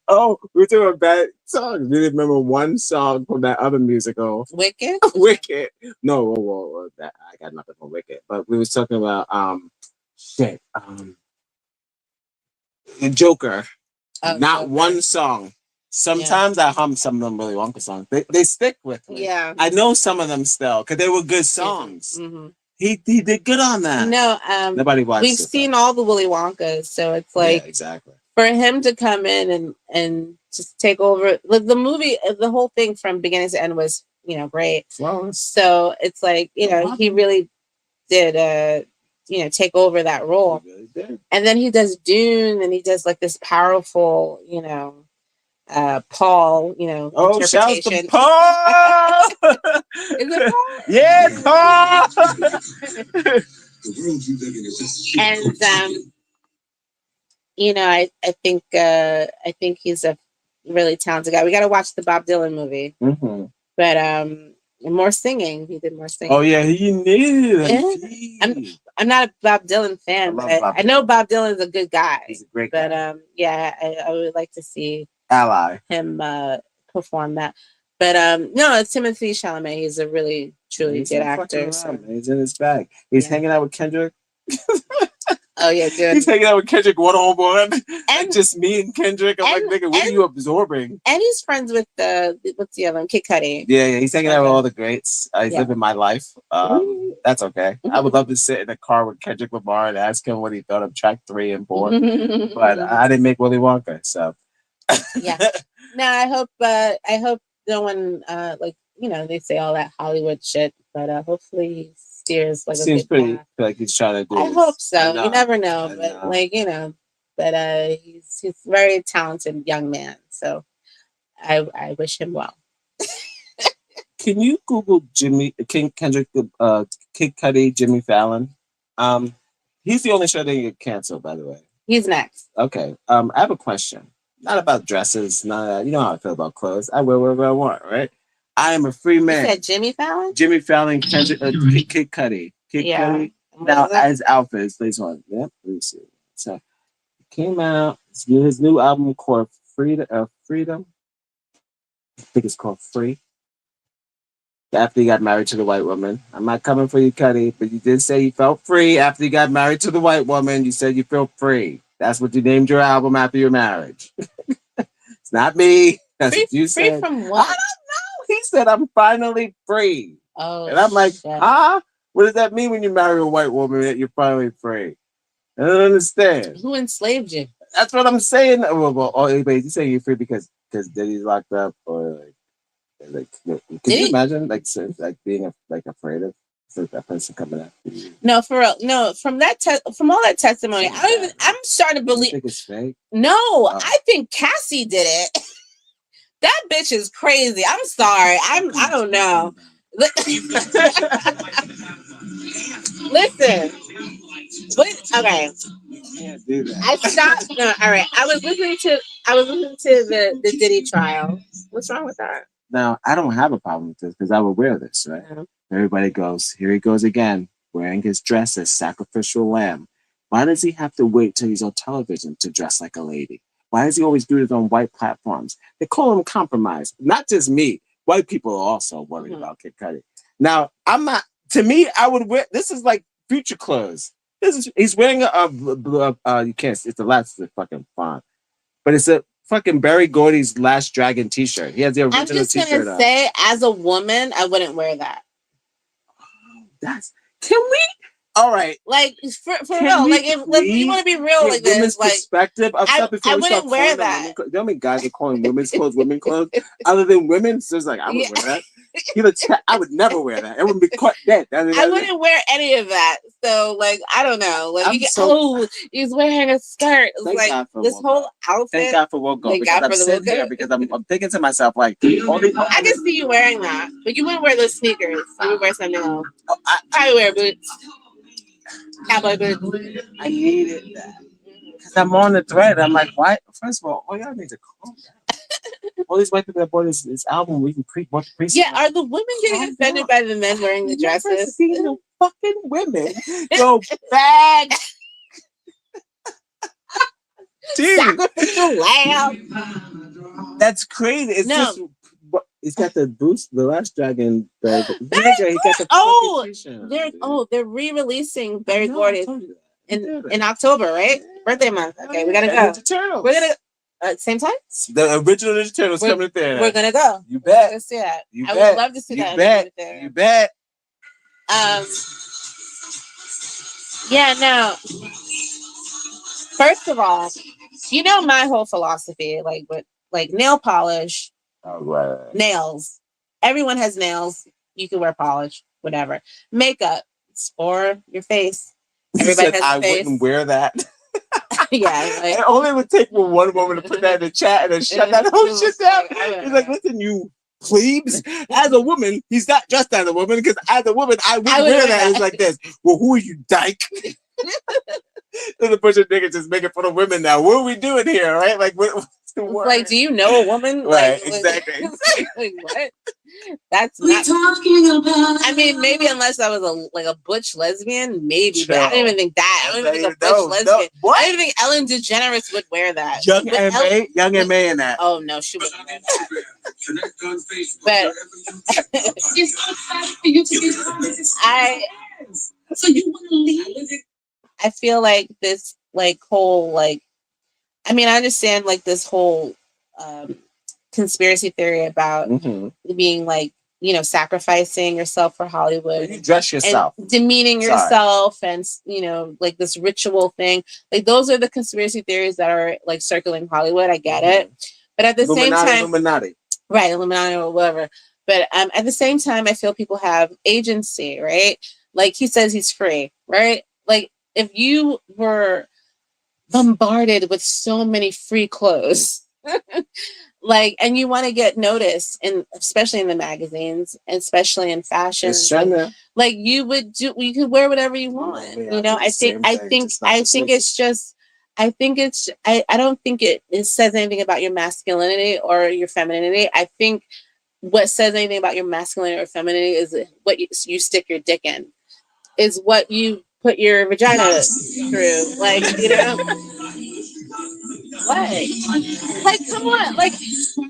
Speaker 3: Oh, we were talking about bad songs. We didn't remember one song from that other musical.
Speaker 2: Wicked.
Speaker 3: Wicked. No, whoa, that I got nothing from Wicked. But we was talking about Joker. Not
Speaker 2: Joker.
Speaker 3: One song. Sometimes I hum some of them Willy Wonka songs. They stick with me.
Speaker 2: Yeah.
Speaker 3: I know some of them still because they were good songs.
Speaker 2: Mm-hmm.
Speaker 3: He did good on that.
Speaker 2: No,
Speaker 3: nobody watched.
Speaker 2: We've seen all the Willy Wonkas, so it's like
Speaker 3: exactly
Speaker 2: for him to come in and just take over the movie. The whole thing from beginning to end was, you know, great.
Speaker 3: Flawless.
Speaker 2: So it's like, you know, he really did take over that role.
Speaker 3: Really did.
Speaker 2: And then he does Dune, and he does like this powerful, Paul,
Speaker 3: Shouts to
Speaker 2: interpretation.
Speaker 3: Paul!
Speaker 2: Is it Paul?
Speaker 3: Yeah, Paul!
Speaker 2: And I think he's a really talented guy. We got to watch the Bob Dylan movie.
Speaker 3: Mm-hmm.
Speaker 2: But more singing. He did more singing.
Speaker 3: Oh yeah, he needed it.
Speaker 2: I'm not a Bob Dylan fan, but I know Bob Dylan's a good guy.
Speaker 3: He's a great guy.
Speaker 2: But I would like to see him perform that. But no, it's Timothée Chalamet. He's a really truly good actor.
Speaker 3: So. He's in his bag. He's hanging out with Kendrick.
Speaker 2: Oh yeah, good.
Speaker 3: He's hanging out with Kendrick one-on-one, and just me and Kendrick. I'm like, nigga, what are you absorbing?
Speaker 2: And he's friends with what's the other one? Kid Cudi.
Speaker 3: Yeah, he's hanging out with all the greats. He's living my life. That's okay. I would love to sit in a car with Kendrick Lamar and ask him what he thought of track 3 and 4. But I didn't make Willy Wonka, so
Speaker 2: yeah. No, I hope no one they say all that Hollywood shit, but hopefully he steers like
Speaker 3: seems
Speaker 2: a
Speaker 3: pretty like he's trying to do.
Speaker 2: I hope so. You never know, but he's a very talented young man, so I wish him well.
Speaker 3: Can you Google Kendrick, Kid Cudi, Jimmy Fallon? He's the only show that didn't get canceled, by the way.
Speaker 2: He's next.
Speaker 3: Okay. I have a question. Not about dresses. Not you know how I feel about clothes. I wear whatever I want, right? I am a free man.
Speaker 2: You said Jimmy Fallon?
Speaker 3: Jimmy Fallon, Kendrick, Kid Cudi. Kid Cudi. Now, as outfits, please one. Yep, let me see. So, it came out. His new album called Freedom. I think it's called Free. After he got married to the white woman. I'm not coming for you, Cudi, but you did say you felt free after you got married to the white woman. You said you felt free. That's what you named your album after your marriage. It's not me. That's what you said.
Speaker 2: Free from what?
Speaker 3: I don't know. He said, I'm finally free.
Speaker 2: Oh,
Speaker 3: and I'm like,
Speaker 2: shit.
Speaker 3: huh? What does that mean when you marry a white woman that you're finally free? I don't understand.
Speaker 2: Who enslaved you?
Speaker 3: That's what I'm saying. Well, you say you're free because Diddy's locked up, or like can you imagine like being afraid of that person coming after you?
Speaker 2: No, for real. No, from all that testimony, I'm starting to believe.
Speaker 3: You think it's fake?
Speaker 2: No, I think Cassie did it. That bitch is crazy. I'm sorry. I don't know. Listen. Okay.
Speaker 3: Can't do that.
Speaker 2: I stopped. No, all right. I was listening to the Diddy trial. What's wrong with that?
Speaker 3: Now, I don't have a problem with this because I would wear this, right? Yeah. Everybody goes, here he goes again, wearing his dress as sacrificial lamb. Why does he have to wait till he's on television to dress like a lady? Why does he always do it on white platforms? They call him compromise. Not just me. White people are also worried about Kid Cudi. Now, I'm not. To me, I would wear. This is like future clothes. He's wearing you can't. It's the last fucking font, but it's a fucking Barry Gordy's Last Dragon T-shirt. He has the original T-shirt. I'm just gonna
Speaker 2: say, as a woman, I wouldn't wear that.
Speaker 3: Can we? All right,
Speaker 2: like for real, like if you want to be real, like this, like
Speaker 3: perspective of stuff before
Speaker 2: I wouldn't wear that.
Speaker 3: You know how many guys are calling women's clothes women's clothes other than women's? So it's like I would wear that. I would never wear that. It would be caught dead. I
Speaker 2: wouldn't wear any of that. So like I don't know. Like he's wearing a skirt. It's like this whole outfit.
Speaker 3: Thank God for woke up. Because I'm thinking to myself like,
Speaker 2: I can see you wearing that, but you wouldn't wear those sneakers. You would wear something else. I wear boots. Cowboy boots.
Speaker 3: I needed that because I'm on the thread. I'm like, why? First of all y'all need to calm down. All these white people that bought this album, we can what the
Speaker 2: Yeah, are the women getting offended by the men wearing the dresses?
Speaker 3: Seen the fucking women go back. Dude,
Speaker 2: sacrificial lamb.
Speaker 3: That's crazy. It's just. He's got the boost, the Last Dragon. They're
Speaker 2: re-releasing Barry Gordy in October, right? Yeah. Birthday month. Okay, we gotta go. We're gonna same time.
Speaker 3: The original Ninja Turtles coming there.
Speaker 2: We're gonna go.
Speaker 3: You bet.
Speaker 2: Let's see that.
Speaker 3: I
Speaker 2: would love to see that.
Speaker 3: You bet.
Speaker 2: Yeah. No. First of all, you know my whole philosophy, like with nail polish.
Speaker 3: Right.
Speaker 2: Nails. Everyone has nails. You can wear polish, whatever. Makeup. It's for your face. Everybody has a
Speaker 3: I
Speaker 2: face.
Speaker 3: wouldn't wear that.
Speaker 2: Yeah, like,
Speaker 3: It only would take one woman to put that in the chat and then shut that whole shit down. He's like, listen, you plebes. As a woman, he's not just as a woman, because as a woman, I would wear that. It's like this. Well, who are you, dyke? There's a bunch of niggas just making fun of women now. What are we doing here, right? Like, what's the word?
Speaker 2: like, do you know a woman?
Speaker 3: Right,
Speaker 2: like,
Speaker 3: exactly.
Speaker 2: Like, what? That's
Speaker 4: We
Speaker 2: not.
Speaker 4: talking about.
Speaker 2: I mean, maybe unless I was a butch lesbian, maybe. But I don't even think that. I don't even think a butch lesbian.
Speaker 3: What?
Speaker 2: I don't even think Ellen DeGeneres would wear that.
Speaker 3: Young
Speaker 2: Would
Speaker 3: M.A. Young M.A. in that.
Speaker 2: Oh no, she wouldn't wear that.
Speaker 7: Connect on Facebook.
Speaker 2: But
Speaker 4: It's outside for you to be honest. So you want to leave?
Speaker 2: I feel like this whole I mean, I understand this whole conspiracy theory about being sacrificing yourself for Hollywood.
Speaker 3: You dress yourself.
Speaker 2: And demeaning yourself and this ritual thing. Like those are the conspiracy theories that are circling Hollywood. I get it. But at the same time
Speaker 3: Illuminati.
Speaker 2: Right, Illuminati or whatever. But at the same time, I feel people have agency, right? Like he says he's free, right? Like if you were bombarded with so many free clothes, and you want to get noticed, and especially in the magazines, and especially in fashion, you could wear whatever you want. I don't think it says anything about your masculinity or your femininity. I think what says anything about your masculinity or femininity is what you stick your dick in, is what you put your vagina through. What? Come on.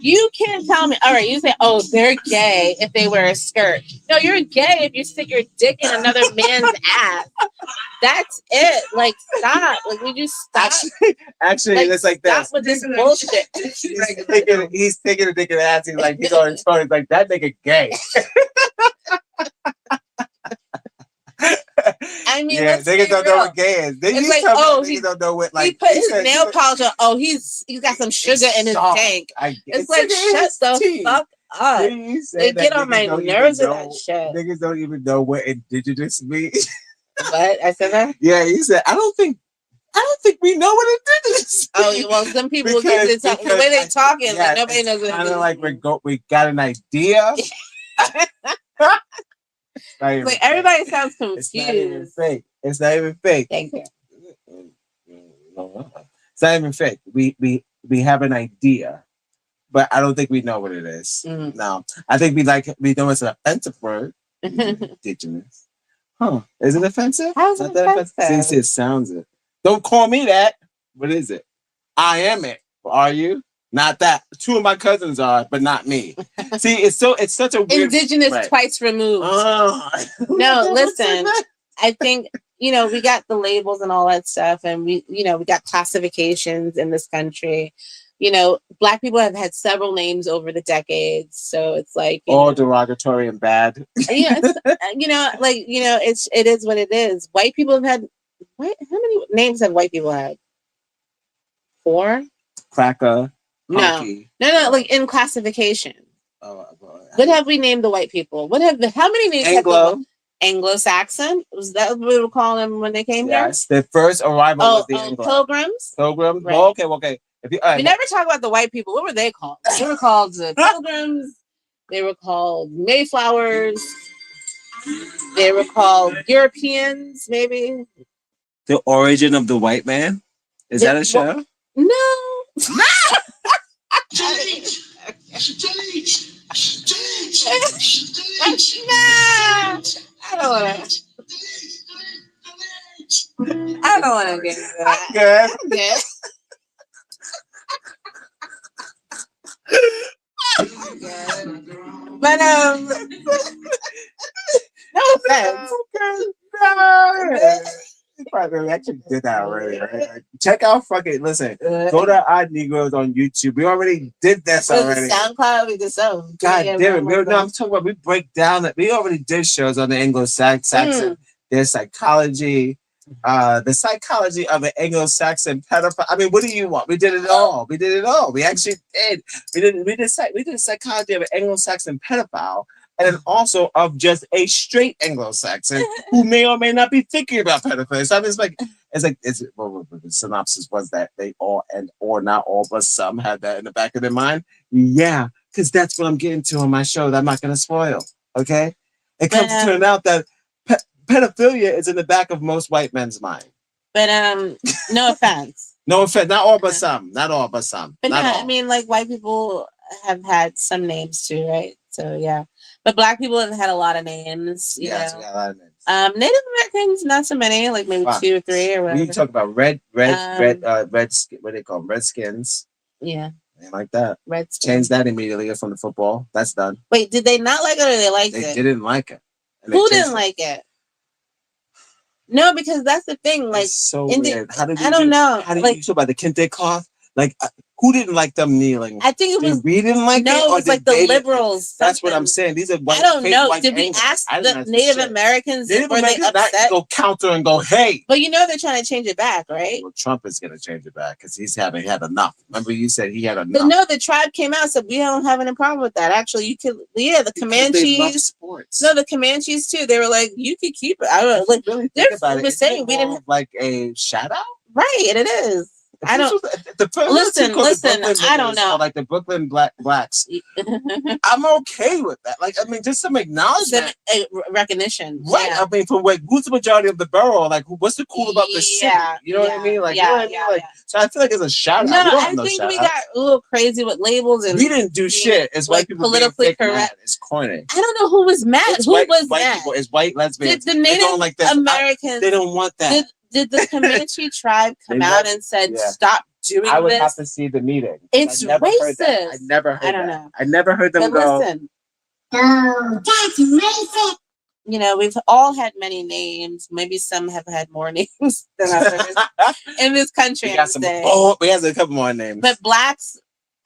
Speaker 2: You can't tell me. All right, you say, oh, they're gay if they wear a skirt. No, you're gay if you stick your dick in another man's ass. That's it. Stop. Would you stop?
Speaker 3: Actually, it's like that.
Speaker 2: Stop with this bullshit.
Speaker 3: He's taking a dick in the ass. He's on his phone. He's like, that nigga gay.
Speaker 2: I mean,
Speaker 3: yeah, niggas don't know what gay is. Niggas don't know what
Speaker 2: he put his nail polish on. Oh, he's got some sugar in his tank. It's shut the fuck up. They get on my nerves with that shit.
Speaker 3: Niggas don't even know what indigenous means.
Speaker 2: What? I said that?
Speaker 3: Yeah, he said, I don't think we know what indigenous means.
Speaker 2: Oh, well, some people get this the way they talking, nobody knows what it means.
Speaker 3: Kind of we got an idea.
Speaker 2: Everybody sounds confused.
Speaker 3: It's not even fake.
Speaker 2: Thank you.
Speaker 3: It's not even fake. We have an idea, but I don't think we know what it is. Mm-hmm. No, I think we know it's an offensive word. Indigenous. Huh? Is it offensive?
Speaker 2: How's it offensive?
Speaker 3: Since it sounds it. Don't call me that. What is it? I am it. Are you? Not that. Two of my cousins are, but not me. See, it's such a weird
Speaker 2: indigenous twice removed. No, listen. I think we got the labels and all that stuff, and we got classifications in this country. Black people have had several names over the decades, so it's
Speaker 3: all derogatory and bad.
Speaker 2: It is what it is. White people have had how many names have white people had? 4?
Speaker 3: Cracker.
Speaker 2: No, in classification. What have we named the white people? How many names Anglo-Saxon? Was that what we were calling them when they came here?
Speaker 3: Yes, the first arrival was the Anglo.
Speaker 2: Pilgrims?
Speaker 3: Pilgrims?
Speaker 2: Right.
Speaker 3: Oh, okay.
Speaker 2: We never talk about the white people. What were they called? They were called the Pilgrims. They were called Mayflowers. They were called Europeans, maybe.
Speaker 3: The Origin of the White Man? Is that a show?
Speaker 2: No. I don't want to get into that.
Speaker 3: Good.
Speaker 2: Yeah. But no offense.
Speaker 3: Probably actually did that already, right? Check out listen, go to Odd Negroes on YouTube. We already did this already.
Speaker 2: SoundCloud, we did so.
Speaker 3: God damn it. I'm talking about, we break down that. We already did shows on the Anglo-Saxon. There's psychology, the psychology of an Anglo-Saxon pedophile. I mean, what do you want? We did it all. We actually did. We did psychology of an Anglo-Saxon pedophile. and then also of just a straight Anglo-Saxon who may or may not be thinking about pedophilia. So it's like well, the synopsis was that they all and or not all, but some had that in the back of their mind. Yeah, because that's what I'm getting to on my show that I'm not going to spoil. Okay, it comes to turn out that pedophilia is in the back of most white men's mind.
Speaker 2: But no offense.
Speaker 3: No offense, not all but some. Not all but some.
Speaker 2: But
Speaker 3: not
Speaker 2: no,
Speaker 3: all.
Speaker 2: I mean, like white people have had some names too, right? So yeah, but black people have had a lot of names. You know.
Speaker 3: We got a lot of names.
Speaker 2: Native Americans, not so many, like maybe 2 or 3 or whatever.
Speaker 3: We talk about red, what do they call them? Redskins.
Speaker 2: Yeah.
Speaker 3: Ain't like that.
Speaker 2: Redskins.
Speaker 3: Change that immediately from the football. That's done.
Speaker 2: Wait, did they not like it or they liked it?
Speaker 3: They didn't like it.
Speaker 2: Who didn't like it? No, because that's the thing. Like,
Speaker 3: it's so weird. How did
Speaker 2: I don't know.
Speaker 3: How did you talk about the kente cloth? Like, who didn't like them kneeling?
Speaker 2: I think it was.
Speaker 3: We didn't like it.
Speaker 2: No, it was like the liberals.
Speaker 3: That's what I'm saying. These are white.
Speaker 2: I don't know.
Speaker 3: Did
Speaker 2: we ask the Native Americans? Were they upset?
Speaker 3: Go counter and go, hey.
Speaker 2: But you know they're trying to change it back, right?
Speaker 3: Well, Trump is going to change it back because he had enough. Remember, you said he had enough.
Speaker 2: But no, the tribe came out and said we don't have any problem with that. Actually, you could. Yeah, the Comanches.
Speaker 3: They love sports.
Speaker 2: No, the Comanches too. They were like, you could keep it. I don't know. Like
Speaker 3: really
Speaker 2: they're saying we didn't
Speaker 3: like a shout out.
Speaker 2: Right, and it is. I don't
Speaker 3: listen.
Speaker 2: I don't know.
Speaker 3: Like the Brooklyn Blacks. I'm okay with that. Like, I mean, just some acknowledgement,
Speaker 2: recognition.
Speaker 3: Right.
Speaker 2: Yeah.
Speaker 3: I mean, from like, who's the majority of the borough? Like, what's the cool about the city? You know what I mean? Like, you know what I mean? Like, so I feel like it's a shout out.
Speaker 2: No, I think we got a little crazy with labels and
Speaker 3: we didn't do shit. It's
Speaker 2: like
Speaker 3: white people
Speaker 2: politically correct.
Speaker 3: It's corny.
Speaker 2: I don't know who was mad. Who was mad?
Speaker 3: People, it's white lesbians.
Speaker 2: Did the Native Americans?
Speaker 3: They don't want that.
Speaker 2: Did the Comanche tribe come out and said stop doing this?
Speaker 3: I would have to see the meeting.
Speaker 2: It's racist.
Speaker 3: I never heard that.
Speaker 2: I don't know.
Speaker 3: I never heard them go.
Speaker 2: Listen, no, that's racist. You know, we've all had many names. Maybe some have had more names than others in this country.
Speaker 3: We got we have a couple more names.
Speaker 2: But blacks,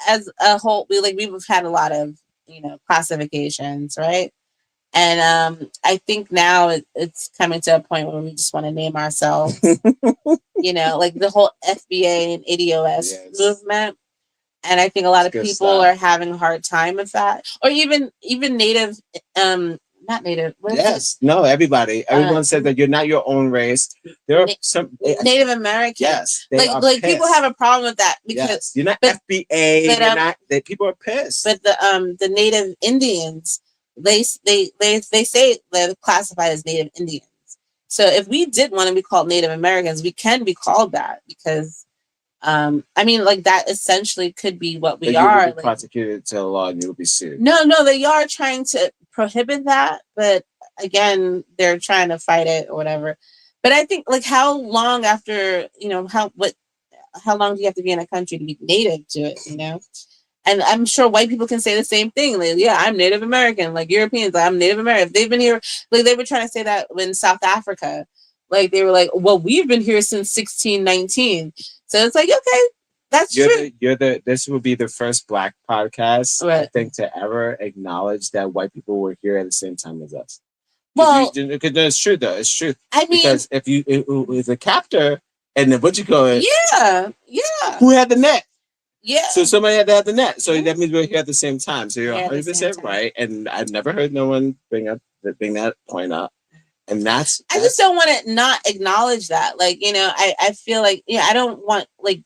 Speaker 2: as a whole, we've had a lot of classifications, right? And I think now it's coming to a point where we just want to name ourselves, like the whole FBA and ADOS movement. And I think a lot of people are having a hard time with that. Or even Native, not Native.
Speaker 3: No, everybody. Everyone said that you're not your own race. There are some
Speaker 2: Native Americans.
Speaker 3: Yes.
Speaker 2: Like people have a problem with that because
Speaker 3: you're not FBA. People are pissed.
Speaker 2: But the Native Indians, they say they're classified as Native Indians. So if we did want to be called Native Americans, we can be called that because, that essentially could be what we are.
Speaker 3: Be prosecuted to the law and you'll be sued.
Speaker 2: No, they are trying to prohibit that, but again, they're trying to fight it or whatever. But I think how long after how long do you have to be in a country to be native to it? And I'm sure white people can say the same thing. Like, yeah, I'm Native American. Like Europeans, I'm Native American. If they've been here, like they were trying to say that in South Africa. Like they were like, well, we've been here since 1619. So it's like, okay, that's true.
Speaker 3: This will be the first Black podcast, I think, to ever acknowledge that white people were here at the same time as us. Well, because it's true though. It's true. I mean, because if the captor and then what you call it?
Speaker 2: Yeah.
Speaker 3: Who had the net?
Speaker 2: Yeah.
Speaker 3: So somebody had to have the net. So that means we're here at the same time. So you're 100% right. And I've never heard no one bring that point up. And that's
Speaker 2: I just don't want to not acknowledge that. Like, I feel like, I don't want like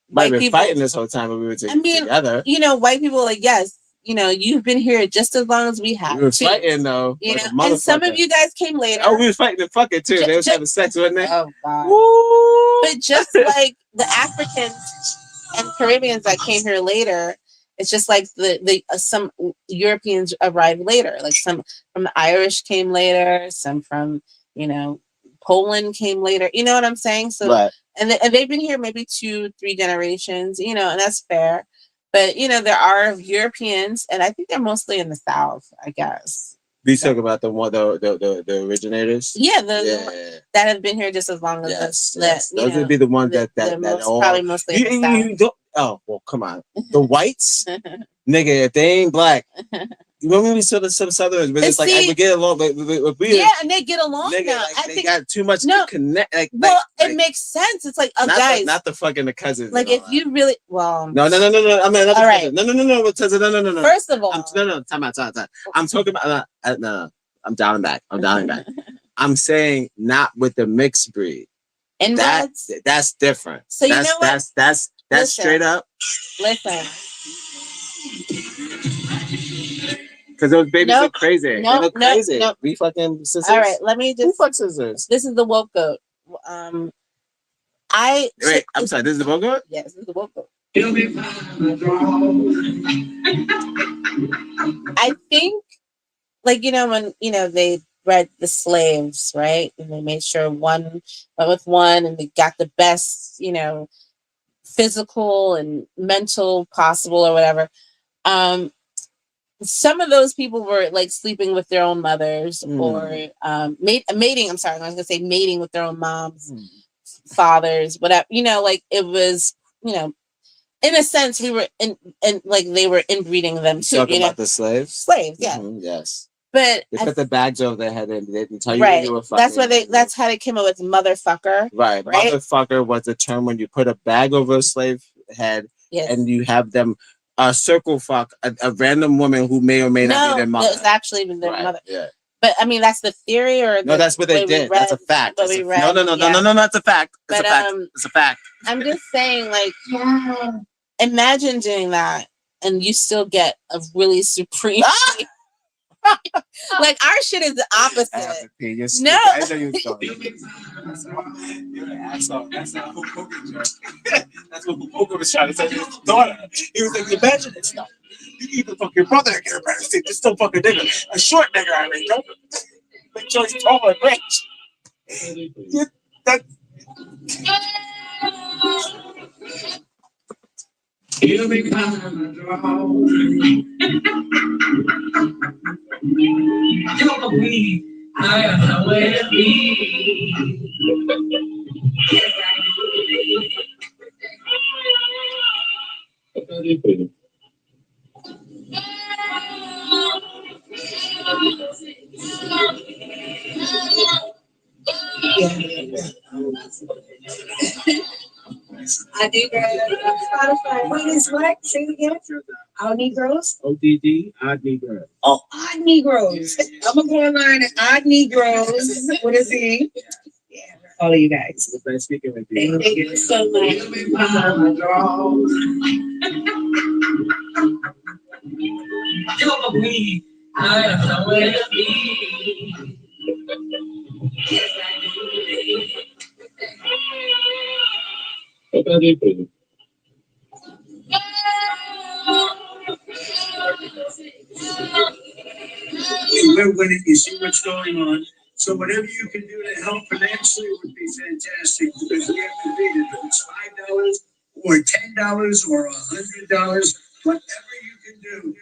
Speaker 3: white people fighting this whole time when we were together.
Speaker 2: White people like, yes, you've been here just as long as we have.
Speaker 3: We were fighting though.
Speaker 2: And some of you guys came later.
Speaker 3: Oh, we was fighting and fucking too. They was having sex, wasn't they?
Speaker 2: Oh God. Woo! But just like the Africans and Caribbeans that came here later, it's just like some Europeans arrived later. Like some from the Irish came later, some from Poland came later. You know what I'm saying? So and they've been here maybe 2-3 generations. And that's fair. But there are Europeans, and I think they're mostly in the South, I guess.
Speaker 3: We talk about the originators.
Speaker 2: Yeah, that have been here just as long as us.
Speaker 3: Yes. Those would be the ones that
Speaker 2: probably mostly in the South.
Speaker 3: Oh well, come on, the whites, nigga. If they ain't black, When we saw some Southerners, but it's like I would get along, but we
Speaker 2: yeah, and they get along
Speaker 3: nigga,
Speaker 2: now.
Speaker 3: like,
Speaker 2: I
Speaker 3: they
Speaker 2: think
Speaker 3: got too much to connect. Like,
Speaker 2: it makes sense. It's like, guys,
Speaker 3: not the fucking the cousins.
Speaker 2: Like, if you really,
Speaker 3: no. I mean, not
Speaker 2: all right.
Speaker 3: No.
Speaker 2: First of all,
Speaker 3: Time out. I'm talking about no. I'm dialing back. I'm saying not with the mixed breed.
Speaker 2: And
Speaker 3: that's different.
Speaker 2: So you know what?
Speaker 3: That's listen, straight up.
Speaker 2: Listen.
Speaker 3: Because those babies look crazy. They look crazy. We fucking scissors.
Speaker 2: All right, let me just.
Speaker 3: Who fuck scissors?
Speaker 2: This is the woke goat.
Speaker 3: Wait, I'm sorry. This is the woke goat?
Speaker 2: Yes, this is the woke goat. I think, like, when they bred the slaves, right, and they made sure one went with one, and they got the best, physical and mental possible or whatever. Some of those people were like sleeping with their own mothers or mating. I'm sorry, I was gonna say mating with their own moms, fathers, whatever. Like it was, in a sense, we were like they were inbreeding them too.
Speaker 3: Talking about the slaves.
Speaker 2: Slaves, yeah.
Speaker 3: Yes.
Speaker 2: But
Speaker 3: they put the bags over their head and they didn't tell you
Speaker 2: right.
Speaker 3: You were fucking.
Speaker 2: That's how they came up with motherfucker.
Speaker 3: Right. Motherfucker was the term when you put a bag over a slave head and you have them circle fuck a random woman who may or may not be their mother.
Speaker 2: No, it's actually their mother.
Speaker 3: Yeah.
Speaker 2: But I mean, that's the theory, or
Speaker 3: no, that's what they did. That's a fact. No, it's a fact. It's a fact. It's a fact.
Speaker 2: I'm just saying, like, imagine doing that, and you still get a really supreme. Like our shit is the opposite. No,
Speaker 3: I know you're an asshole. That's not who Hogan joke. That's what Hogan was trying to say to his daughter. He was like, imagine this stuff. You can even fuck your brother and get a better stick. Just still fuck a nigga. A short nigga, I mean, don't make sure he's tall and rich.
Speaker 7: Here we come, I am nowhere to be.
Speaker 5: I Negroes on Spotify. Wait, is what? Say it again. All Negroes?
Speaker 3: ODD, Odd Negro.
Speaker 5: Oh, Odd Negroes. I'm gonna go online at Odd Negroes. What is it? Yeah, all of you guys.
Speaker 3: It's nice speaking with you.
Speaker 5: Thank you so much.
Speaker 7: I am nowhere to be. We're winning. You see what's going on. So whatever you can do to help financially would be fantastic, because we have competed. If it's $5 or $10 or $100, whatever you can do.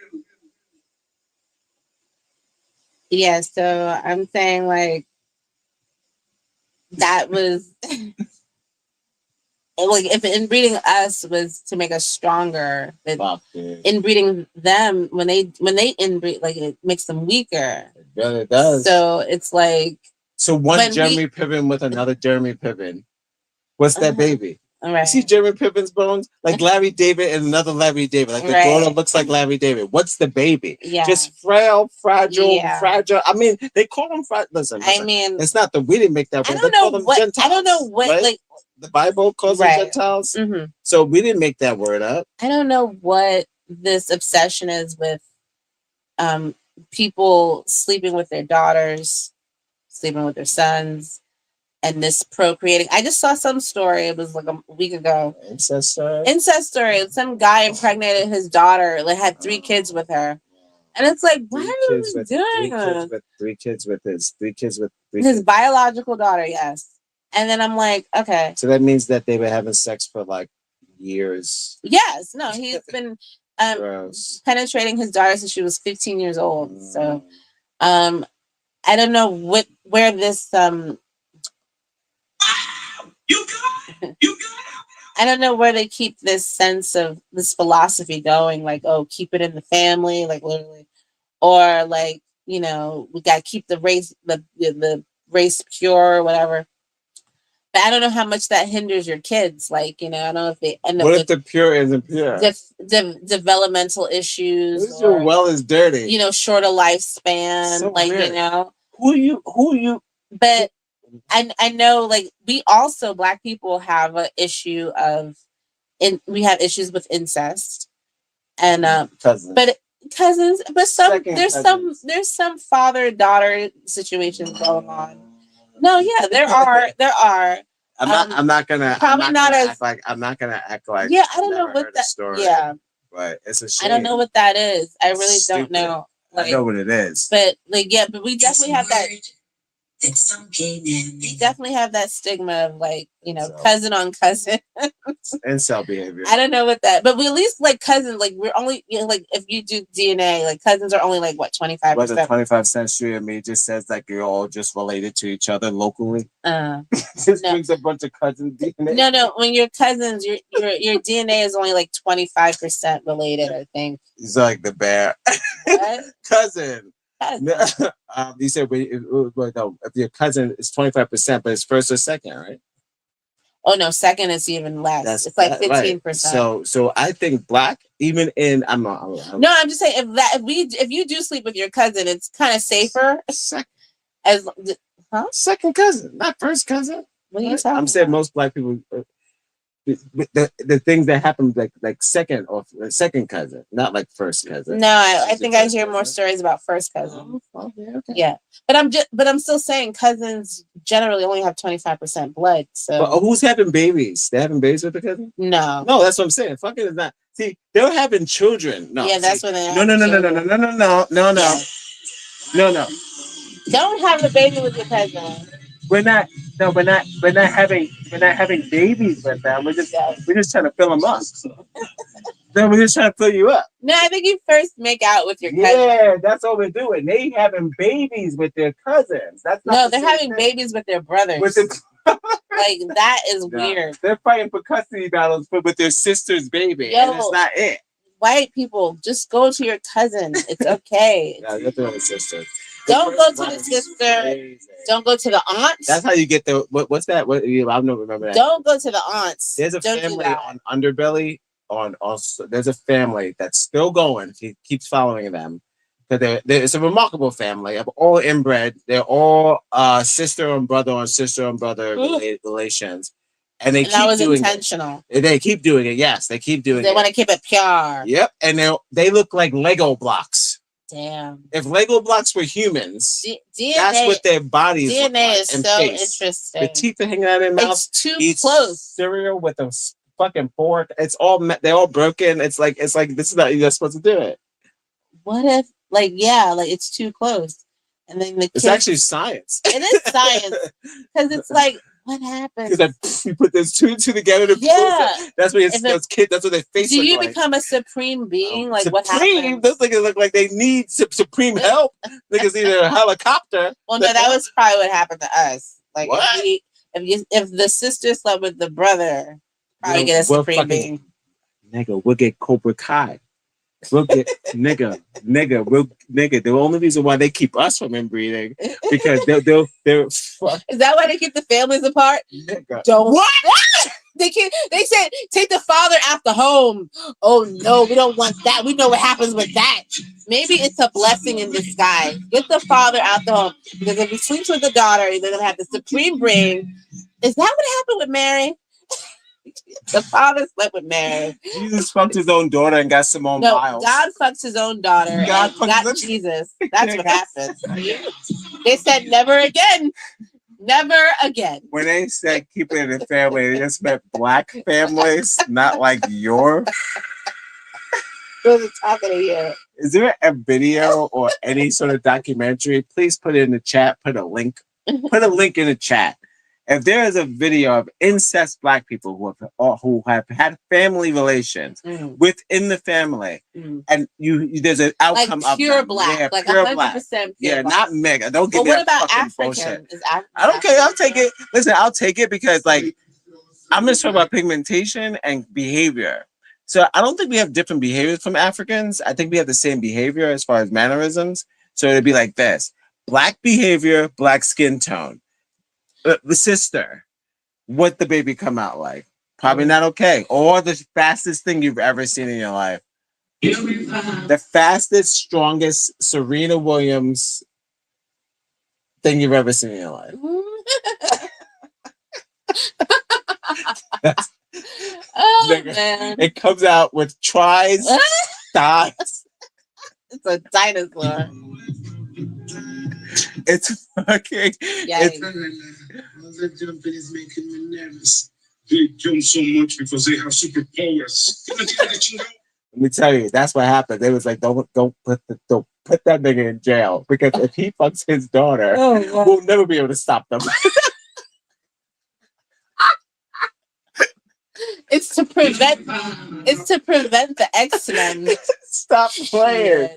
Speaker 2: Yeah, so I'm saying, like, that was like, if inbreeding us was to make us stronger, inbreeding them when they inbreed, like, it makes them weaker.
Speaker 3: It really does.
Speaker 2: So it's like,
Speaker 3: so one Jeremy Piven with another Jeremy Piven. What's that baby?
Speaker 2: All right.
Speaker 3: You see Jeremy Piven's bones? Like Larry David and another Larry David. Like the daughter looks like Larry David. What's the baby?
Speaker 2: Yeah.
Speaker 3: Just frail, fragile. I mean, they call them fragile. Listen,
Speaker 2: I mean,
Speaker 3: it's not that we didn't make that.
Speaker 2: I don't know what. Gentiles, I don't know what. Right? Like
Speaker 3: the Bible calls them Gentiles. Mm-hmm. So we didn't make that word up.
Speaker 2: I don't know what this obsession is with people sleeping with their daughters, sleeping with their sons, and this procreating. I just saw some story. It was like a week ago. Incest story. Some guy impregnated his daughter. Like had 3 kids with her, and it's like, why are you doing this?
Speaker 3: 3 kids with his
Speaker 2: biological daughter. Yes, and then I'm like, okay.
Speaker 3: So that means that they were having sex for like years.
Speaker 2: Yes. No, he's been penetrating his daughter since she was 15 years old. So, I don't know where this I don't know where they keep this sense of this philosophy going, like, oh, keep it in the family, like literally, or like, you know, we gotta keep the race pure or whatever. But I don't know how much that hinders your kids. Like, you know, I don't know if they end up
Speaker 3: What if
Speaker 2: with
Speaker 3: the pure isn't pure?
Speaker 2: developmental issues.
Speaker 3: This your well is dirty.
Speaker 2: You know, shorter lifespan.
Speaker 3: So
Speaker 2: like,
Speaker 3: weird.
Speaker 2: you know.
Speaker 3: Who you
Speaker 2: But I know, like, we also, Black people have an issue of we have issues with incest. And
Speaker 3: cousins.
Speaker 2: But cousins, but there's
Speaker 3: cousins.
Speaker 2: some father-daughter situations going on. No, yeah, there are.
Speaker 3: I'm not gonna act like
Speaker 2: yeah, I don't know what that
Speaker 3: story,
Speaker 2: yeah,
Speaker 3: but it's a shame.
Speaker 2: I don't know what that is. I really don't know. Like,
Speaker 3: I know what it is.
Speaker 2: But like, yeah, but we definitely have that. We definitely have that stigma of, like, you know, cousin on cousin.
Speaker 3: Incel behavior.
Speaker 2: I don't know what that, but we at least, like, cousins, like, we're only, you know, like, if you do DNA, like, cousins are only like what, 25%.
Speaker 3: But the 25th century of me just says like you're all just related to each other locally. This brings a bunch of cousin DNA.
Speaker 2: No, when you're cousins, your DNA is only like 25% related, I think.
Speaker 3: It's like the bear.
Speaker 2: What?
Speaker 3: Cousin. You said if your cousin is 25%, but it's first or second, right?
Speaker 2: Oh no, second is even less. It's like 15%.
Speaker 3: Right. So I think Black, even in I'm
Speaker 2: just saying, if you do sleep with your cousin, it's kind of safer.
Speaker 3: Second cousin, not first cousin.
Speaker 2: What are you talking about?
Speaker 3: Saying most Black people. The things that happen like second cousin, not like first cousin.
Speaker 2: No, I think I hear more stories about first cousin.
Speaker 3: Oh, okay.
Speaker 2: Yeah, but I'm still saying cousins generally only have 25% blood. So
Speaker 3: but who's having babies? They having babies with the cousin?
Speaker 2: No,
Speaker 3: that's what I'm saying. Fucking is not. See, they're having children. No,
Speaker 2: yeah, that's what they.
Speaker 3: No.
Speaker 2: Don't have a baby with your cousin.
Speaker 3: We're not having babies with them. We're just trying to fill them up. Then we're just trying to fill you up.
Speaker 2: No, I think you first make out with your cousin.
Speaker 3: Yeah, that's what we're doing. They having babies with their cousins. That's not
Speaker 2: they're having babies with their brothers. Like, that is weird.
Speaker 3: They're fighting for custody battles with their sister's baby.
Speaker 2: Yo,
Speaker 3: and it's not it.
Speaker 2: White people, just go to your cousin. It's okay.
Speaker 3: Yeah, you're doing a sister.
Speaker 2: Don't go to the sister. Don't go to the aunts.
Speaker 3: That's how you get the what's that? I don't remember that.
Speaker 2: Don't go to the aunts.
Speaker 3: There's a family on Underbelly. There's a family that's still going. He keeps following them. Because it's a remarkable family of all inbred. They're all sister and brother relations. And they keep doing
Speaker 2: intentional.
Speaker 3: They keep doing it. Yes, they keep doing it.
Speaker 2: They want to keep it pure.
Speaker 3: Yep. And they look like Lego blocks.
Speaker 2: Damn.
Speaker 3: If Lego blocks were humans,
Speaker 2: DNA,
Speaker 3: that's what their bodies
Speaker 2: DNA
Speaker 3: look like.
Speaker 2: is so interesting.
Speaker 3: The teeth are hanging out of their mouth.
Speaker 2: It's too close.
Speaker 3: Cereal with a fucking fork. They're all broken. It's like this is not you're supposed to do it.
Speaker 2: What if it's too close, and then
Speaker 3: it's actually science.
Speaker 2: It is science because it's like, what happens?
Speaker 3: Because you put those two together to that's what those kids. That's what their face.
Speaker 2: Do you become a supreme being? Like, what happens?
Speaker 3: Those niggas look like they need supreme help. Niggas need a helicopter.
Speaker 2: Well, no, that was probably what happened to us. Like, if the sister slept with the brother, probably get a supreme being.
Speaker 3: Nigga, we'll get Cobra Kai. We'll get nigga. The only reason why they keep us from inbreeding because they're
Speaker 2: Is that why they keep the families apart?
Speaker 3: Nigga.
Speaker 2: Don't what? They said take the father out the home. Oh no, we don't want that. We know what happens with that. Maybe it's a blessing in disguise. Get the father out the home because if he sleeps with the daughter, they're gonna have the supreme brain. Is that what happened with Mary? The father slept with Mary.
Speaker 3: Jesus fucked his own daughter and got Simone Biles.
Speaker 2: God fucks his own daughter. God got Jesus. That's what happened. They said never again. Never again.
Speaker 3: When they said keep it in the family, they just meant Black families, not like your.
Speaker 2: Who's talking to you?
Speaker 3: Is there a video or any sort of documentary? Please put it in the chat. Put a link. Put a link in the chat. If there is a video of incest Black people who have had family relations within the family, and there's an outcome
Speaker 2: like pure of Black, like
Speaker 3: pure
Speaker 2: 100%
Speaker 3: Black.
Speaker 2: Pure
Speaker 3: Black. Not mega. Don't give me
Speaker 2: what about
Speaker 3: fucking
Speaker 2: African?
Speaker 3: bullshit. I don't care. I'll take it. Listen, I'll take it because like I'm just talking about pigmentation and behavior. So I don't think we have different behaviors from Africans. I think we have the same behavior as far as mannerisms. So it'd be like this: black behavior, black skin tone. The sister, what the baby come out like? Probably not okay. Or the fastest thing you've ever seen in your life. The fastest, strongest Serena Williams thing you've ever seen in your life.
Speaker 2: Man.
Speaker 3: It comes out with tries, dots.
Speaker 2: It's a dinosaur.
Speaker 3: It's fucking.
Speaker 2: Yikes.
Speaker 7: That jumping is making me nervous. They jump so much because they have superpowers.
Speaker 3: Let me tell you, that's what happened. They was like, don't put that nigga in jail, because if he fucks his daughter, we'll never be able to stop them.
Speaker 2: It's to prevent the X-Men.
Speaker 3: Stop playing.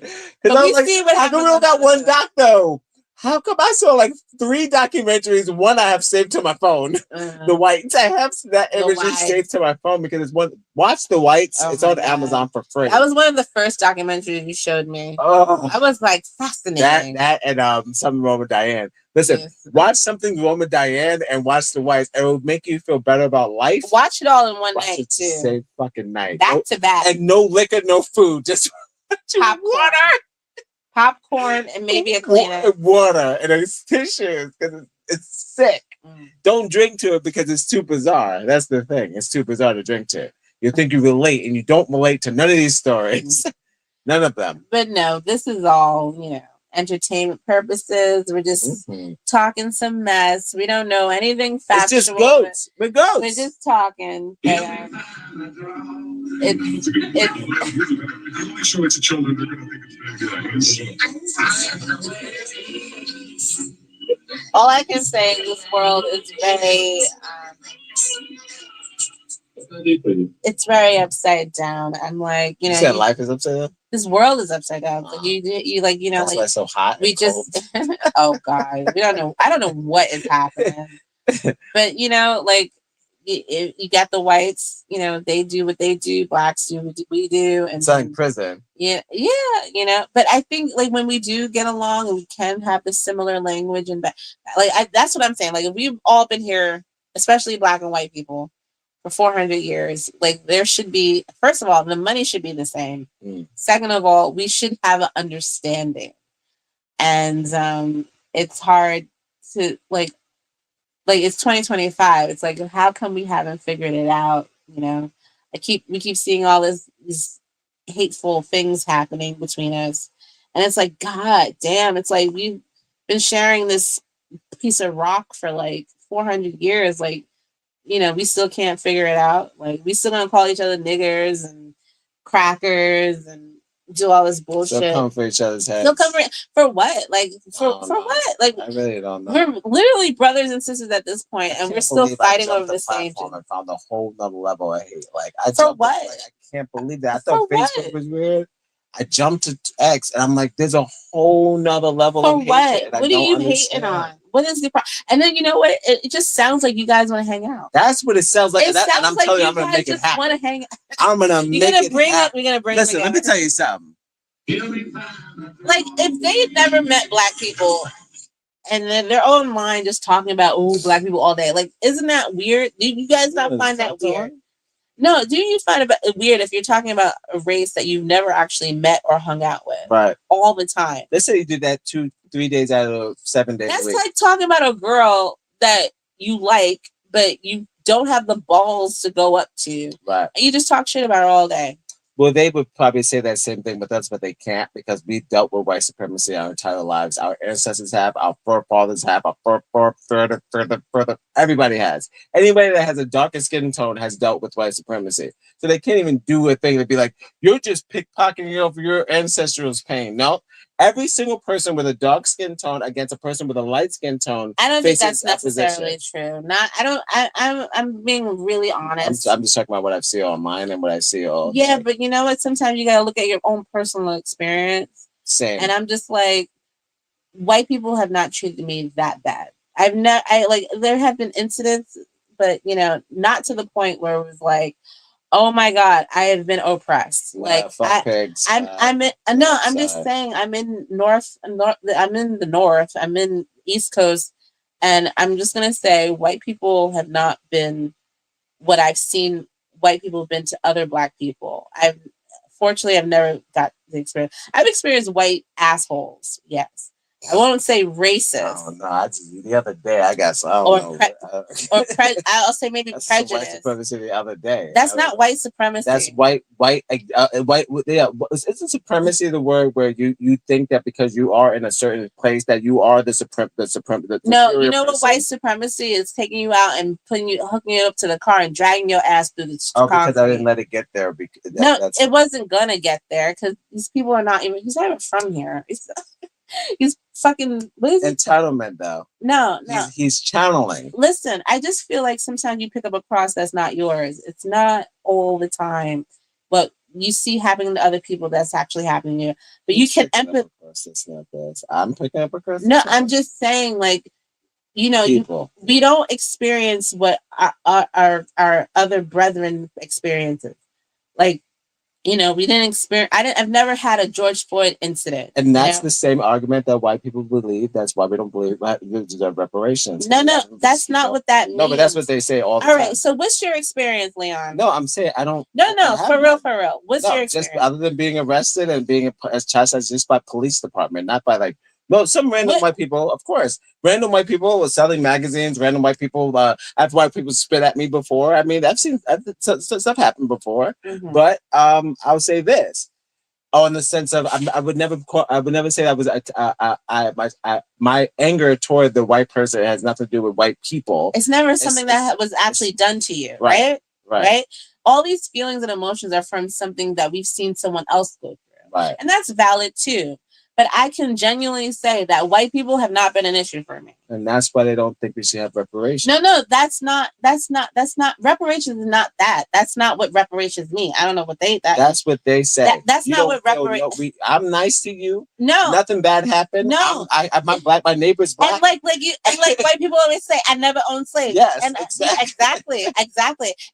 Speaker 2: But we see what
Speaker 3: I
Speaker 2: happens.
Speaker 3: can real that one doc though. How come I saw like 3 documentaries? One I have saved to my phone. The Whites. I have that imagery saved to my phone because it's one. Watch The Whites. It's on Amazon for free.
Speaker 2: That was one of the first documentaries you showed me.
Speaker 3: Oh,
Speaker 2: I was like fascinating.
Speaker 3: that and something wrong with Diane. Listen, watch something wrong with Diane and watch The Whites. It will make you feel better about life.
Speaker 2: Watch it all in one
Speaker 3: Watch
Speaker 2: night
Speaker 3: it
Speaker 2: too.
Speaker 3: Same fucking night.
Speaker 2: Back to back.
Speaker 3: And no liquor, no food. Just
Speaker 2: popcorn, and maybe a Kleenex.
Speaker 3: Water and it's tissues because it's sick. Don't drink to it because it's too bizarre. That's the thing. It's too bizarre to drink to. You think you relate, and you don't relate to none of these stories. None of them.
Speaker 2: But no, this is all, entertainment purposes. We're just talking some mess. We don't know anything factual.
Speaker 3: It's just goats. We're goats.
Speaker 2: We're just talking. But,
Speaker 7: I'm only sure it's a children. They're gonna think it's
Speaker 2: all I can say is this world is very it's very upside down. I'm like,
Speaker 3: you said life is upside down.
Speaker 2: This world is upside down. So you like,
Speaker 3: that's
Speaker 2: like
Speaker 3: why it's so hot.
Speaker 2: We just oh god, we don't know. I don't know what is happening, but like you got the whites. They do what they do. Blacks do what we do, and
Speaker 3: it's like prison.
Speaker 2: Yeah. But I think like when we do get along and we can have the similar language and that's what I'm saying. Like if we've all been here, especially black and white people, for 400 years, like there should be, first of all, the money should be the same. Second of all, we should have an understanding. And it's hard to like it's 2025. It's like, how come we haven't figured it out? We keep seeing all these hateful things happening between us. And it's like, God damn, it's like we've been sharing this piece of rock for like 400 years. Like, we still can't figure it out. Like, we still gonna call each other niggers and crackers and do all this bullshit.
Speaker 3: They'll come for each other's heads.
Speaker 2: They'll come for what? Like, for what? Like,
Speaker 3: I really don't know.
Speaker 2: We're literally brothers and sisters at this point, and we're still fighting over the same thing.
Speaker 3: I found a whole nother level of hate. Like,
Speaker 2: for what?
Speaker 3: I can't believe that. I thought Facebook was weird. I jumped to X, and I'm like, there's a whole nother level of hate.
Speaker 2: For what? What are you hating on? What is the problem? And then you know what? It just sounds like you guys want to hang out.
Speaker 3: That's what it sounds like.
Speaker 2: It sounds
Speaker 3: and I'm
Speaker 2: like
Speaker 3: telling you,
Speaker 2: you
Speaker 3: I'm gonna
Speaker 2: guys
Speaker 3: make it
Speaker 2: just
Speaker 3: happen.
Speaker 2: want to hang out.
Speaker 3: I'm gonna make it happen.
Speaker 2: We're gonna bring.
Speaker 3: Listen, let me tell you something.
Speaker 2: Like if they never met black people, and then they're online just talking about black people all day. Like, isn't that weird? Do you guys not find that weird? No, do you find it weird if you're talking about a race that you've never actually met or hung out with?
Speaker 3: Right.
Speaker 2: All the time.
Speaker 3: Let's say you did that 2-3 days out of 7 days.
Speaker 2: That's like talking about a girl that you like, but you don't have the balls to go up to.
Speaker 3: Right.
Speaker 2: And you just talk shit about her all day.
Speaker 3: Well, they would probably say that same thing with us, but they can't because we dealt with white supremacy our entire lives. Our ancestors have, our forefathers have, our further. Everybody has. Anybody that has a darker skin tone has dealt with white supremacy. So they can't even do a thing to be like, you're just pickpocketing over your ancestors' pain. No. Every single person with a dark skin tone against a person with a light skin tone.
Speaker 2: I don't think that's necessarily true. I'm being really honest.
Speaker 3: I'm just talking about what I see online and what I see all.
Speaker 2: Yeah, but you know what? Sometimes you gotta look at your own personal experience.
Speaker 3: Same.
Speaker 2: And I'm just like, white people have not treated me that bad. There have been incidents, but not to the point where it was like, Oh my God, I have been oppressed.
Speaker 3: Like pigs.
Speaker 2: I'm in, no, I'm just saying I'm in I'm in the north, I'm in East Coast, and I'm just gonna say white people have not been what I've seen white people have been to other black people. I've never got the experience. I've experienced white assholes, yes. I won't say racist.
Speaker 3: Oh no! The other day, I guess I don't know.
Speaker 2: I'll say maybe
Speaker 3: that's
Speaker 2: prejudice.
Speaker 3: White supremacy the other day.
Speaker 2: That's not white supremacy.
Speaker 3: That's white. Yeah, isn't supremacy the word where you think that because you are in a certain place that you are the
Speaker 2: no, you know what white supremacy is? Taking you out and hooking you up to the car and dragging your ass through the concrete.
Speaker 3: Because I didn't let it get there.
Speaker 2: It wasn't gonna get there because these people are not even. He's not even from here. He's fucking what is
Speaker 3: entitlement though.
Speaker 2: No.
Speaker 3: He's channeling.
Speaker 2: Listen, I just feel like sometimes you pick up a cross that's not yours. It's not all the time, but you see happening to other people that's actually happening to you. But you can empathize.
Speaker 3: I'm picking up a cross.
Speaker 2: No, I'm just saying, like, you know, we don't experience what our other brethren experiences. Like, you know, we didn't experience. I've never had a George Floyd incident,
Speaker 3: and that's the same argument that white people believe. That's why we don't believe there's reparations.
Speaker 2: No, that's not what that means.
Speaker 3: No, but that's what they say all the time.
Speaker 2: All right, so what's your experience, Leon?
Speaker 3: No, I'm saying I don't.
Speaker 2: No, for real. What's your experience?
Speaker 3: Just other than being arrested and being chastised just by police department, not by like. No, some random white people, of course. Random white people were selling magazines. Random white people, after white people spit at me before. I mean, I've seen stuff happen before. Mm-hmm. But I'll say this: in the sense of, I would never say that was my anger toward the white person has nothing to do with white people.
Speaker 2: It's never something that was actually done to you, right? Right. All these feelings and emotions are from something that we've seen someone else go through,
Speaker 3: right?
Speaker 2: And that's valid too. But I can genuinely say that white people have not been an issue for me.
Speaker 3: And that's why they don't think we should have reparations.
Speaker 2: No, that's not reparations is not that. That's not what reparations mean. I don't know what
Speaker 3: that's what they say.
Speaker 2: That's not what reparations.
Speaker 3: I'm nice to you.
Speaker 2: No.
Speaker 3: Nothing bad happened.
Speaker 2: No.
Speaker 3: My neighbor's black.
Speaker 2: And like white people always say, I never owned slaves.
Speaker 3: Yes.
Speaker 2: And exactly.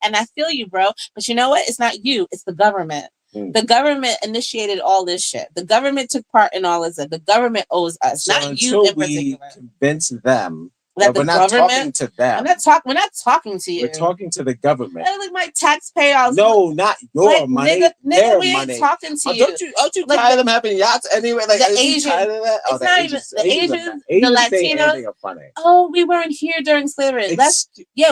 Speaker 2: And I feel you, bro. But you know what? It's not you, it's the government. The government initiated all this shit. The government took part in all this. The government owes us,
Speaker 3: so
Speaker 2: not you in particular.
Speaker 3: We convince them
Speaker 2: that
Speaker 3: we're not talking to them.
Speaker 2: We're not talking to you.
Speaker 3: We're talking to the government.
Speaker 2: Like my taxpayers.
Speaker 3: No, not your money.
Speaker 2: Nigga, we ain't talking to you.
Speaker 3: Don't you tired of them having yachts anyway? Like
Speaker 2: the Asian, it's not even the Asians, the Latinos. Oh, we weren't here during slavery.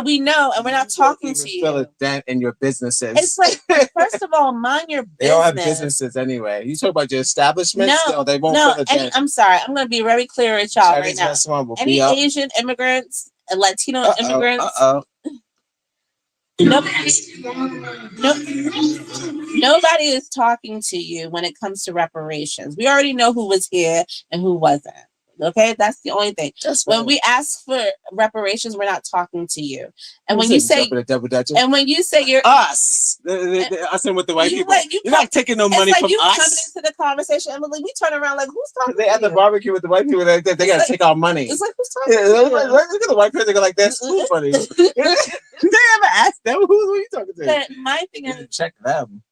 Speaker 2: We know, and we're not talking to you.
Speaker 3: Feel a dent in your businesses.
Speaker 2: It's like, first of all, mind your business.
Speaker 3: They all have businesses anyway. You talk about your establishments. No, they won't.
Speaker 2: I'm sorry. I'm going to be very clear with y'all right now. Any Asian immigrants, Latino immigrants. Nobody is talking to you when it comes to reparations. We already know who was here and who wasn't. Okay, that's the only thing. When we ask for reparations, we're not talking to you. And when you say, you're
Speaker 3: us, us and with the white people, you're not taking no money from us.
Speaker 2: Coming into the conversation, and we turn around like, who's talking?
Speaker 3: They at the barbecue with the white people. They gotta take our money.
Speaker 2: It's like, who's talking?
Speaker 3: Look at the white person. Go like, that's food money. They ever ask them who are you talking to?
Speaker 2: But my thing is,
Speaker 3: check them.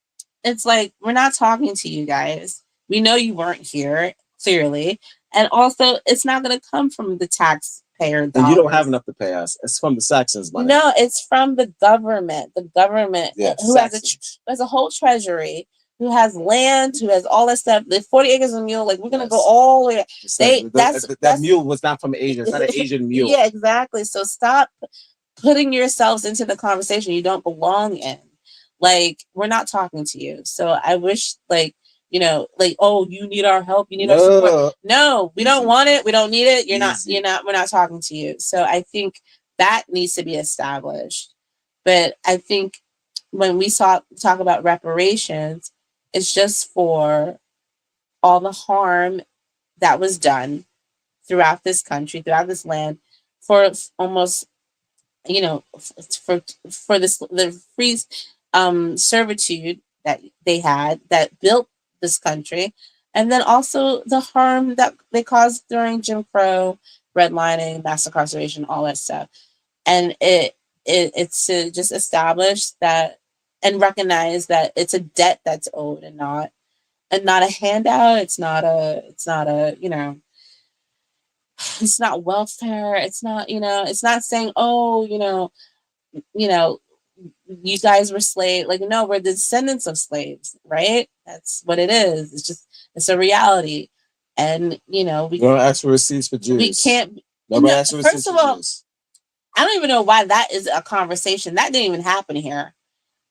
Speaker 2: It's like, we're not talking to you guys. We know you weren't here clearly. And also, it's not going to come from the taxpayer dollars.
Speaker 3: And you don't have enough to pay us. It's from the Saxons' money.
Speaker 2: No, it's from the government. The government who has a whole treasury, who has land, who has all that stuff. The 40 acres of mule. Like, we're going to go all the way.
Speaker 3: That mule was not from Asia. It's not an Asian mule.
Speaker 2: Yeah, exactly. So stop putting yourselves into the conversation you don't belong in. Like, we're not talking to you. So I wish, like, you know, like, oh, you need our help. You need our support. No, we don't want it. We don't need it. We're not talking to you. So I think that needs to be established. But I think when we talk about reparations, it's just for all the harm that was done throughout this country, throughout this land, for almost, you know, for the free servitude that they had that built this country, and then also the harm that they caused during Jim Crow, redlining, mass incarceration, all that stuff. And it's to just establish that and recognize that it's a debt that's owed and not a handout. It's not a you know, it's not welfare. It's not, you know, it's not saying, oh, you know, you guys were slaves. Like, no, we're the descendants of slaves, right? That's what it is. It's just, it's a reality. And, you know, we
Speaker 3: don't ask for receipts for Jews.
Speaker 2: We can't.
Speaker 3: Nobody asks for receipts for Jews.
Speaker 2: I don't even know why that is a conversation. That didn't even happen here.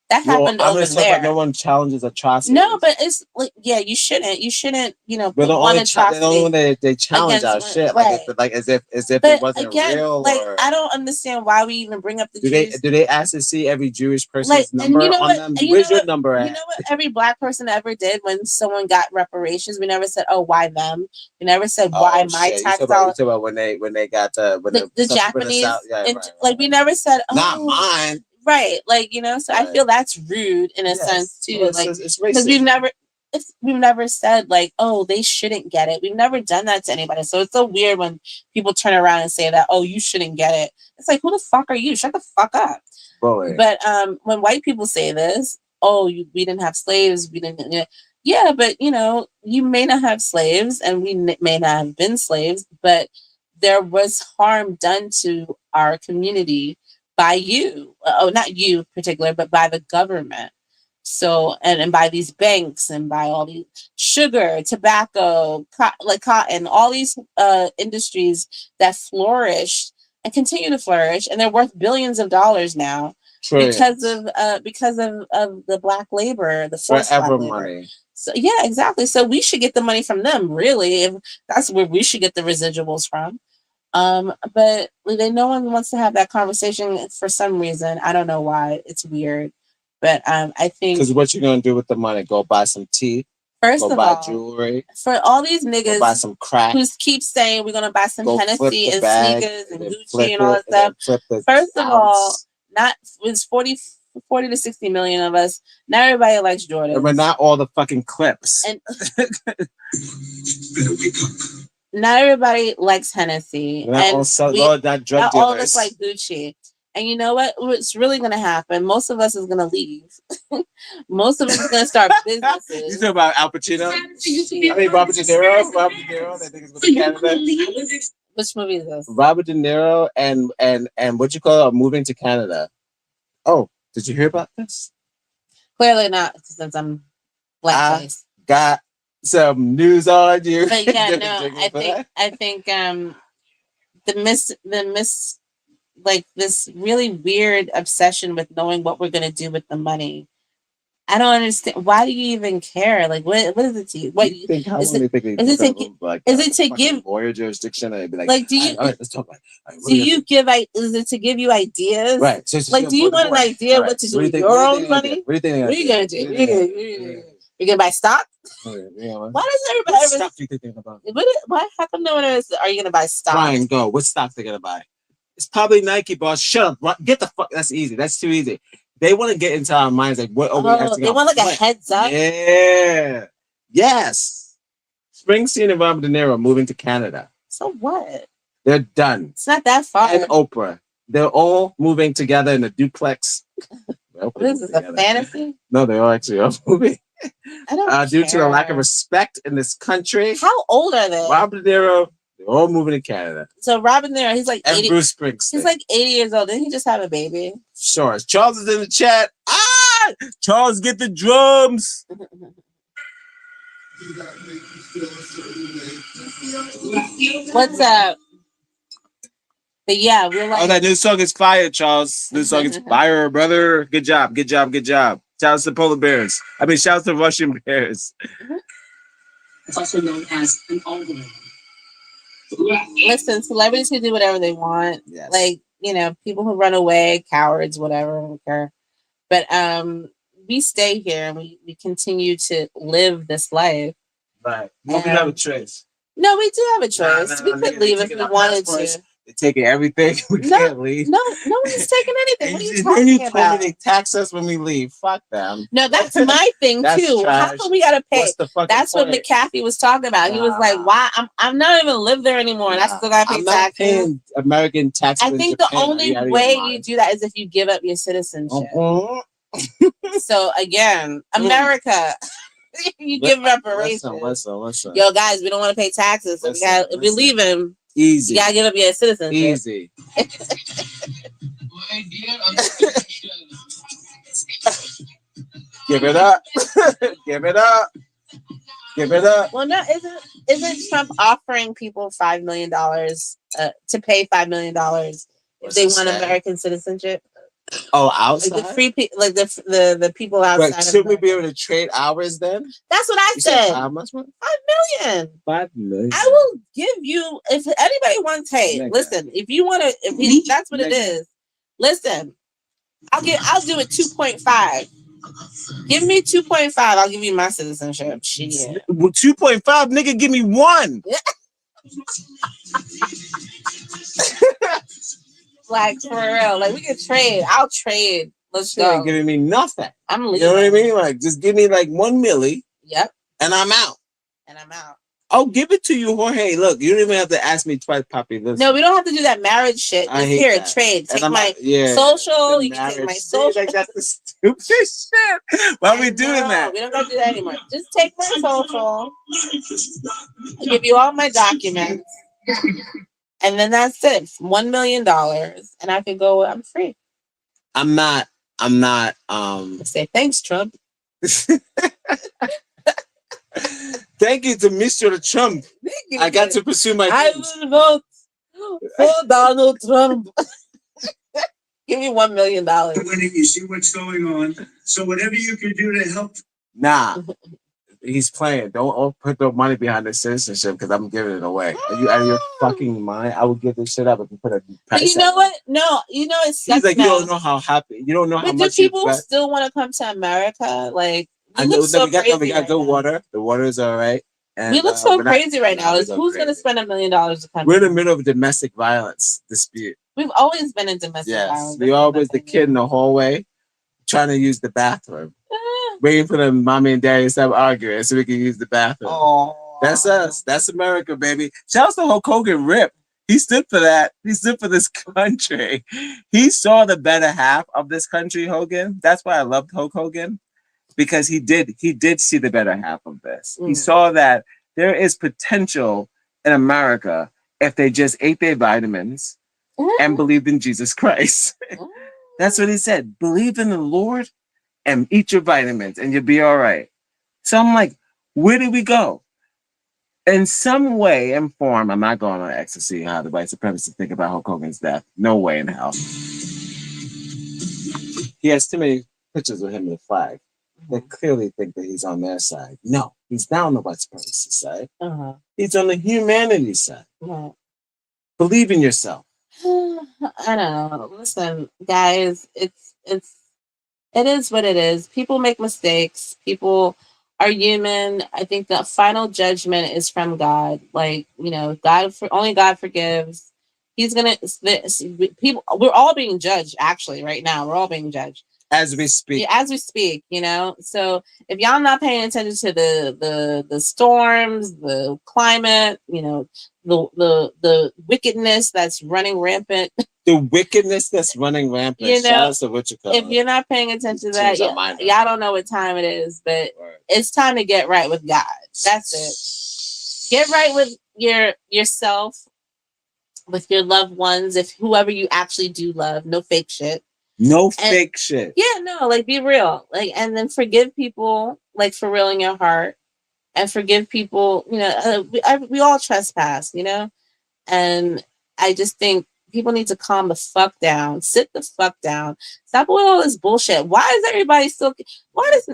Speaker 2: That happened over there.
Speaker 3: No one challenges atrocities.
Speaker 2: No, but it's like, yeah, you shouldn't, you know,
Speaker 3: but the only one they challenge our shit,
Speaker 2: right.
Speaker 3: like as if it wasn't
Speaker 2: again,
Speaker 3: real.
Speaker 2: Like,
Speaker 3: or,
Speaker 2: I don't understand why we even bring up the Jews.
Speaker 3: Do they ask to see every Jewish person's
Speaker 2: like,
Speaker 3: number
Speaker 2: you know
Speaker 3: on them? Where's your number at?
Speaker 2: You know what every black person ever did when someone got reparations? We never said, oh, why them? We never said why my tax dollars.
Speaker 3: You talk about when they got
Speaker 2: the Japanese,
Speaker 3: right.
Speaker 2: Like we never said, oh,
Speaker 3: not mine.
Speaker 2: Right, like, you know, so right. I feel that's rude in a sense too, well, like because we've never said like, oh, they shouldn't get it. We've never done that to anybody, so it's so weird when people turn around and say that, oh, you shouldn't get it. It's like, who the fuck are you? Shut the fuck up.
Speaker 3: Boy.
Speaker 2: But when white people say this, oh, we didn't have slaves, we didn't. Yeah, but you know, you may not have slaves, and we may not have been slaves, but there was harm done to our community. By you, not you in particular, but by the government. So, and by these banks and by all these sugar, tobacco, cotton, all these industries that flourished and continue to flourish, and they're worth billions of dollars now because of the black labor, the forced
Speaker 3: forever
Speaker 2: black labor.
Speaker 3: Money.
Speaker 2: So yeah, exactly. So we should get the money from them. Really, if that's where we should get the residuals from. But no one wants to have that conversation for some reason. I don't know why. It's weird. But I think
Speaker 3: because what you're gonna do with the money? Go buy some tea.
Speaker 2: First of all,
Speaker 3: jewelry.
Speaker 2: For all these niggas,
Speaker 3: go buy some crack.
Speaker 2: Who keep saying we're gonna buy some Hennessy and sneakers and Gucci and all that stuff. First of all, it was 40 to 60 million of us. Not everybody likes Jordan.
Speaker 3: But not all the fucking clips.
Speaker 2: And not everybody likes Hennessy.
Speaker 3: Not
Speaker 2: and
Speaker 3: all that drug
Speaker 2: not
Speaker 3: dealers.
Speaker 2: all of us like Gucci. And you know what? What's really going to happen? Most of us is going to leave. Most of us is going to start businesses.
Speaker 3: You talking about Al Pacino? I mean, Robert De Niro. Robert De Niro. I think it's with Canada.
Speaker 2: Which movie is this?
Speaker 3: Robert De Niro and what you call it, moving to Canada. Oh, did you hear about this?
Speaker 2: Clearly not, since I'm blackface.
Speaker 3: Got some news on you.
Speaker 2: But yeah, no, I think like this really weird obsession with knowing what we're gonna do with the money. I don't understand. Why do you even care? Like, what is it to you? What you think? Is it to give
Speaker 3: lawyer jurisdiction? And be
Speaker 2: like, do you?
Speaker 3: All right, let's talk about it.
Speaker 2: Do you give? Is it to give you ideas?
Speaker 3: Right. So
Speaker 2: like, do you want an idea what to do with your own money?
Speaker 3: What do you think?
Speaker 2: What are you gonna do? You're gonna buy stock? Why does everybody
Speaker 3: what stock you thinking about?
Speaker 2: Why? How come no one is? Are you gonna buy stock?
Speaker 3: Brian, go. What stock they gonna buy? It's probably Nike, boss. Shut up. Get the fuck. That's easy. That's too easy. They want to get into our minds like what?
Speaker 2: They want like a heads up.
Speaker 3: Yeah. Yes. Springsteen and Robert De Niro moving to Canada.
Speaker 2: So what?
Speaker 3: They're done.
Speaker 2: It's not that far.
Speaker 3: And Oprah. They're all moving together in a duplex.
Speaker 2: What is this? A fantasy?
Speaker 3: No, they all actually are moving.
Speaker 2: I don't
Speaker 3: due to the lack of respect in this country.
Speaker 2: How old are they?
Speaker 3: Robert De Niro, they're all moving to Canada.
Speaker 2: So Robert De Niro, he's like 80.
Speaker 3: And Bruce Springsteen.
Speaker 2: He's like 80 years old. Didn't he just have a baby?
Speaker 3: Sure. Charles is in the chat. Charles, get the drums.
Speaker 2: What's up? But yeah, we're like.
Speaker 3: Oh, that new song is fire, Charles. New song is fire, brother. Good job. Good job. Good job. Shouts to polar bears. I mean, shouts to Russian bears.
Speaker 4: It's also known as an algorithm.
Speaker 2: Listen, celebrities who do whatever they want.
Speaker 3: Yes.
Speaker 2: Like, you know, people who run away, cowards, whatever, I don't care. But we stay here and we continue to live this life.
Speaker 3: Right. We have a choice.
Speaker 2: No, we do have a choice. We could leave if we wanted to.
Speaker 3: They're taking everything. We can't leave.
Speaker 2: No one's taking anything. What are you talking about?
Speaker 3: They tax us when we leave. Fuck them.
Speaker 2: No, that's my thing too.
Speaker 3: Trash.
Speaker 2: How come we gotta pay? That's what McAfee was talking about. He was like, "Why? I'm not even live there anymore, and I still gotta pay taxes."
Speaker 3: Paying American taxes.
Speaker 2: I think the only way you do that is if you give up your citizenship. So again, America, you give reparations.
Speaker 3: Listen.
Speaker 2: Yo, guys, we don't want to pay taxes. So if we're leaving,
Speaker 3: easy.
Speaker 2: You gotta give up your citizenship.
Speaker 3: Easy. Give it up. Give it up. Give it up.
Speaker 2: Well, no, isn't Trump offering people $5 million to pay $5 million if they want American citizenship?
Speaker 3: Oh, outside?
Speaker 2: Like the free people, like the people outside.
Speaker 3: But should we be able to trade ours then?
Speaker 2: That's what I said.
Speaker 3: How much? $5
Speaker 2: million.
Speaker 3: $5 million.
Speaker 2: I will give you if anybody wants. Hey, listen, if you want to, that's what it is. Listen, I'll do it 2.5. Give me 2.5. I'll give you my citizenship. Shit.
Speaker 3: 2.5, nigga, give me 1.
Speaker 2: Like for real, like we can trade. I'll trade. Let's go.
Speaker 3: You ain't giving me nothing.
Speaker 2: I'm leaving.
Speaker 3: You know what I mean? Like just give me like 1 milli.
Speaker 2: Yep.
Speaker 3: And I'm out.
Speaker 2: I'll
Speaker 3: give it to you, Jorge. Look, you don't even have to ask me twice, Poppy. Listen.
Speaker 2: No, we don't have to do that marriage shit. Just here, trade. Take my social. You can take my social.
Speaker 3: Like that's the stupid shit. Why are we doing that?
Speaker 2: We don't gotta do that anymore. Just take my social. I'll give you all my documents. And then that's it. $1 million. And I could go, I'm free.
Speaker 3: I'm not
Speaker 2: say thanks, Trump.
Speaker 3: Thank you to Mr. Trump. I got to pursue my dreams.
Speaker 2: I will vote for Donald Trump. Give me $1 million.
Speaker 7: You see what's going on. So whatever you can do to help.
Speaker 3: Nah. He's playing. Don't put the money behind the citizenship because I'm giving it away. Are you out of your fucking mind? I would give this shit up if you put a price.
Speaker 2: But you know what? No, it's
Speaker 3: he's like, you don't know how happy. You don't know how much.
Speaker 2: But do people still want to come to America? Like,
Speaker 3: I know we got good water. The water is all right. And,
Speaker 2: we look so crazy right now. Who's going to spend $1 million to come?
Speaker 3: We're in the middle of a domestic violence dispute.
Speaker 2: We've always been in domestic violence.
Speaker 3: We always the kid in the hallway trying to use the bathroom. Waiting for the mommy and daddy to stop arguing so we can use the bathroom. Oh, that's us. That's America, baby. Shout out to Hulk Hogan. Rip. He stood for that. He stood for this country. He saw the better half of this country, Hogan. That's why I loved Hulk Hogan, because he did see the better half of this. He saw that there is potential in America if they just ate their vitamins and believed in Jesus Christ. That's what he said. Believe in the Lord and eat your vitamins and you'll be all right. So I'm like, where do we go? In some way and form, I'm not going on X to see how the white supremacists think about Hulk Hogan's death. No way in hell. He has too many pictures with him in the flag. They clearly think that he's on their side. No, he's not on the white supremacist side. He's on the humanity side. Believe in yourself.
Speaker 2: I don't know. Listen, guys, it is what it is. People make mistakes. People are human. I think the final judgment is from God. Like, only God forgives. He's gonna people. We're all being judged. Actually, right now, we're all being judged
Speaker 3: as we speak.
Speaker 2: Yeah, as we speak. So if y'all not paying attention to the storms, the climate, the wickedness that's running rampant.
Speaker 3: The wickedness that's running rampant.
Speaker 2: If you're not paying attention to that, y'all don't know what time it is, but it's time to get right with God. That's it. Get right with yourself, with your loved ones, if whoever you actually do love. No fake shit.
Speaker 3: Fake shit.
Speaker 2: Yeah, no, like be real. Like, and then forgive people, like for real in your heart, and forgive people. We all trespass, and I just think people need to calm the fuck down, sit the fuck down, stop with all this bullshit. Why is everybody still? Why does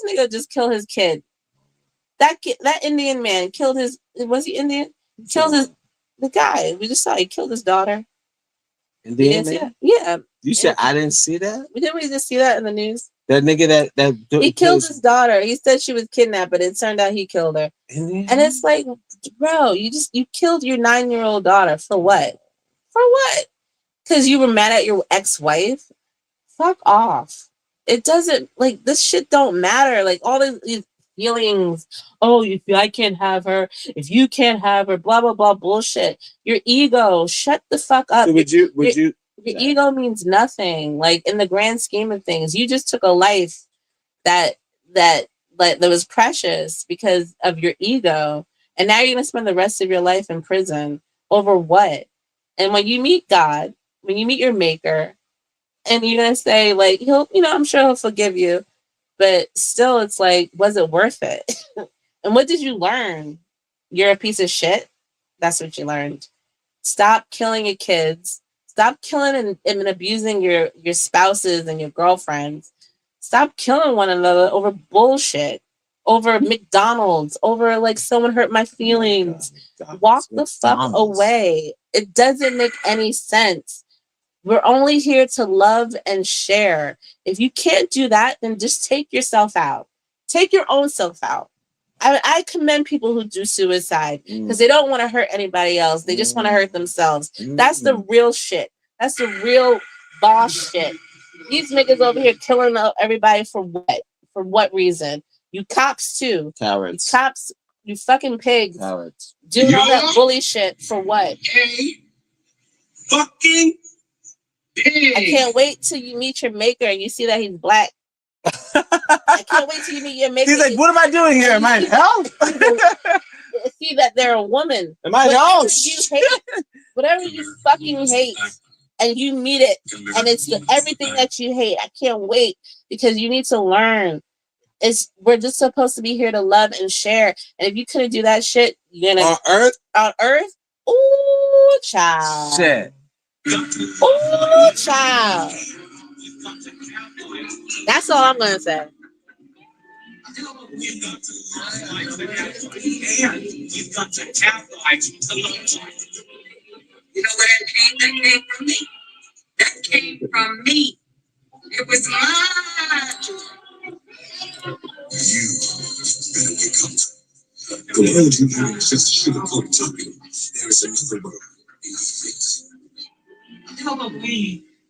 Speaker 2: nigga just kill his kid? That Indian man killed his. Was he Indian? Killed the guy. We just saw he killed his daughter.
Speaker 3: Indian man?
Speaker 2: Yeah.
Speaker 3: You said I didn't see that?
Speaker 2: Didn't we just see that in the news?
Speaker 3: That nigga that
Speaker 2: he killed his daughter. He said she was kidnapped, but it turned out he killed her. And it's like, bro, you killed your 9-year-old daughter for what? For what? Because you were mad at your ex-wife? Fuck off. It doesn't, like, this shit don't matter. Like, all these feelings. Oh, if I can't have her, if you can't have her, blah blah blah bullshit. Your ego. Shut the fuck up.
Speaker 3: So would you
Speaker 2: Your ego means nothing. Like in the grand scheme of things, you just took a life that was precious because of your ego, and now you're gonna spend the rest of your life in prison over what? And when you meet God, when you meet your maker, and you're gonna say, like, I'm sure he'll forgive you, but still it's like, was it worth it? And what did you learn? You're a piece of shit. That's what you learned. Stop killing your kids. Stop killing and abusing your spouses and your girlfriends. Stop killing one another over bullshit, over McDonald's, over like someone hurt my feelings. Walk the fuck away. It doesn't make any sense. We're only here to love and share. If you can't do that, then just take yourself out. Take your own self out. I commend people who do suicide because they don't want to hurt anybody else. They just want to hurt themselves. That's the real shit. That's the real boss shit. These niggas over here killing everybody for what? For what reason? You cops too.
Speaker 3: Cowards.
Speaker 2: You cops, you fucking pigs.
Speaker 3: Cowards.
Speaker 2: Doing all that bully shit for what?
Speaker 7: Fucking pig.
Speaker 2: I can't wait till you meet your maker and you see that he's black. I can't wait till you meet your maker.
Speaker 3: He's like, what am I doing here? Am I in hell?
Speaker 2: See that they're a woman.
Speaker 3: Am I in hell?
Speaker 2: Whatever you fucking hate, and you meet it, and it's everything that you hate. I can't wait because you need to learn. We're just supposed to be here to love and share. And if you couldn't do that shit, you're gonna on Earth. Ooh, child.
Speaker 3: Shit.
Speaker 2: Ooh, child. That's all I'm gonna say.
Speaker 7: You've got to capitalize the love. You know where that came? That came from me. That came from me. It was mine. You better get comfortable. The world you have is just a sugar-coated topping. There is another world in your face. Probably.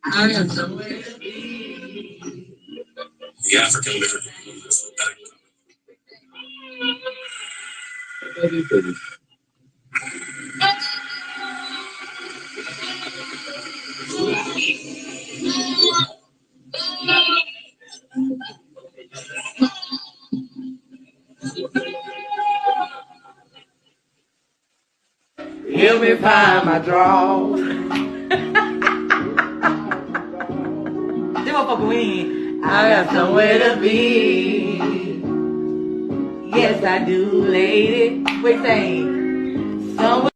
Speaker 7: I am somewhere to be. The African American is the back. Baby.
Speaker 8: Help me find my draw. I got somewhere to be. Yes, I do, lady. Wait, say somewhere.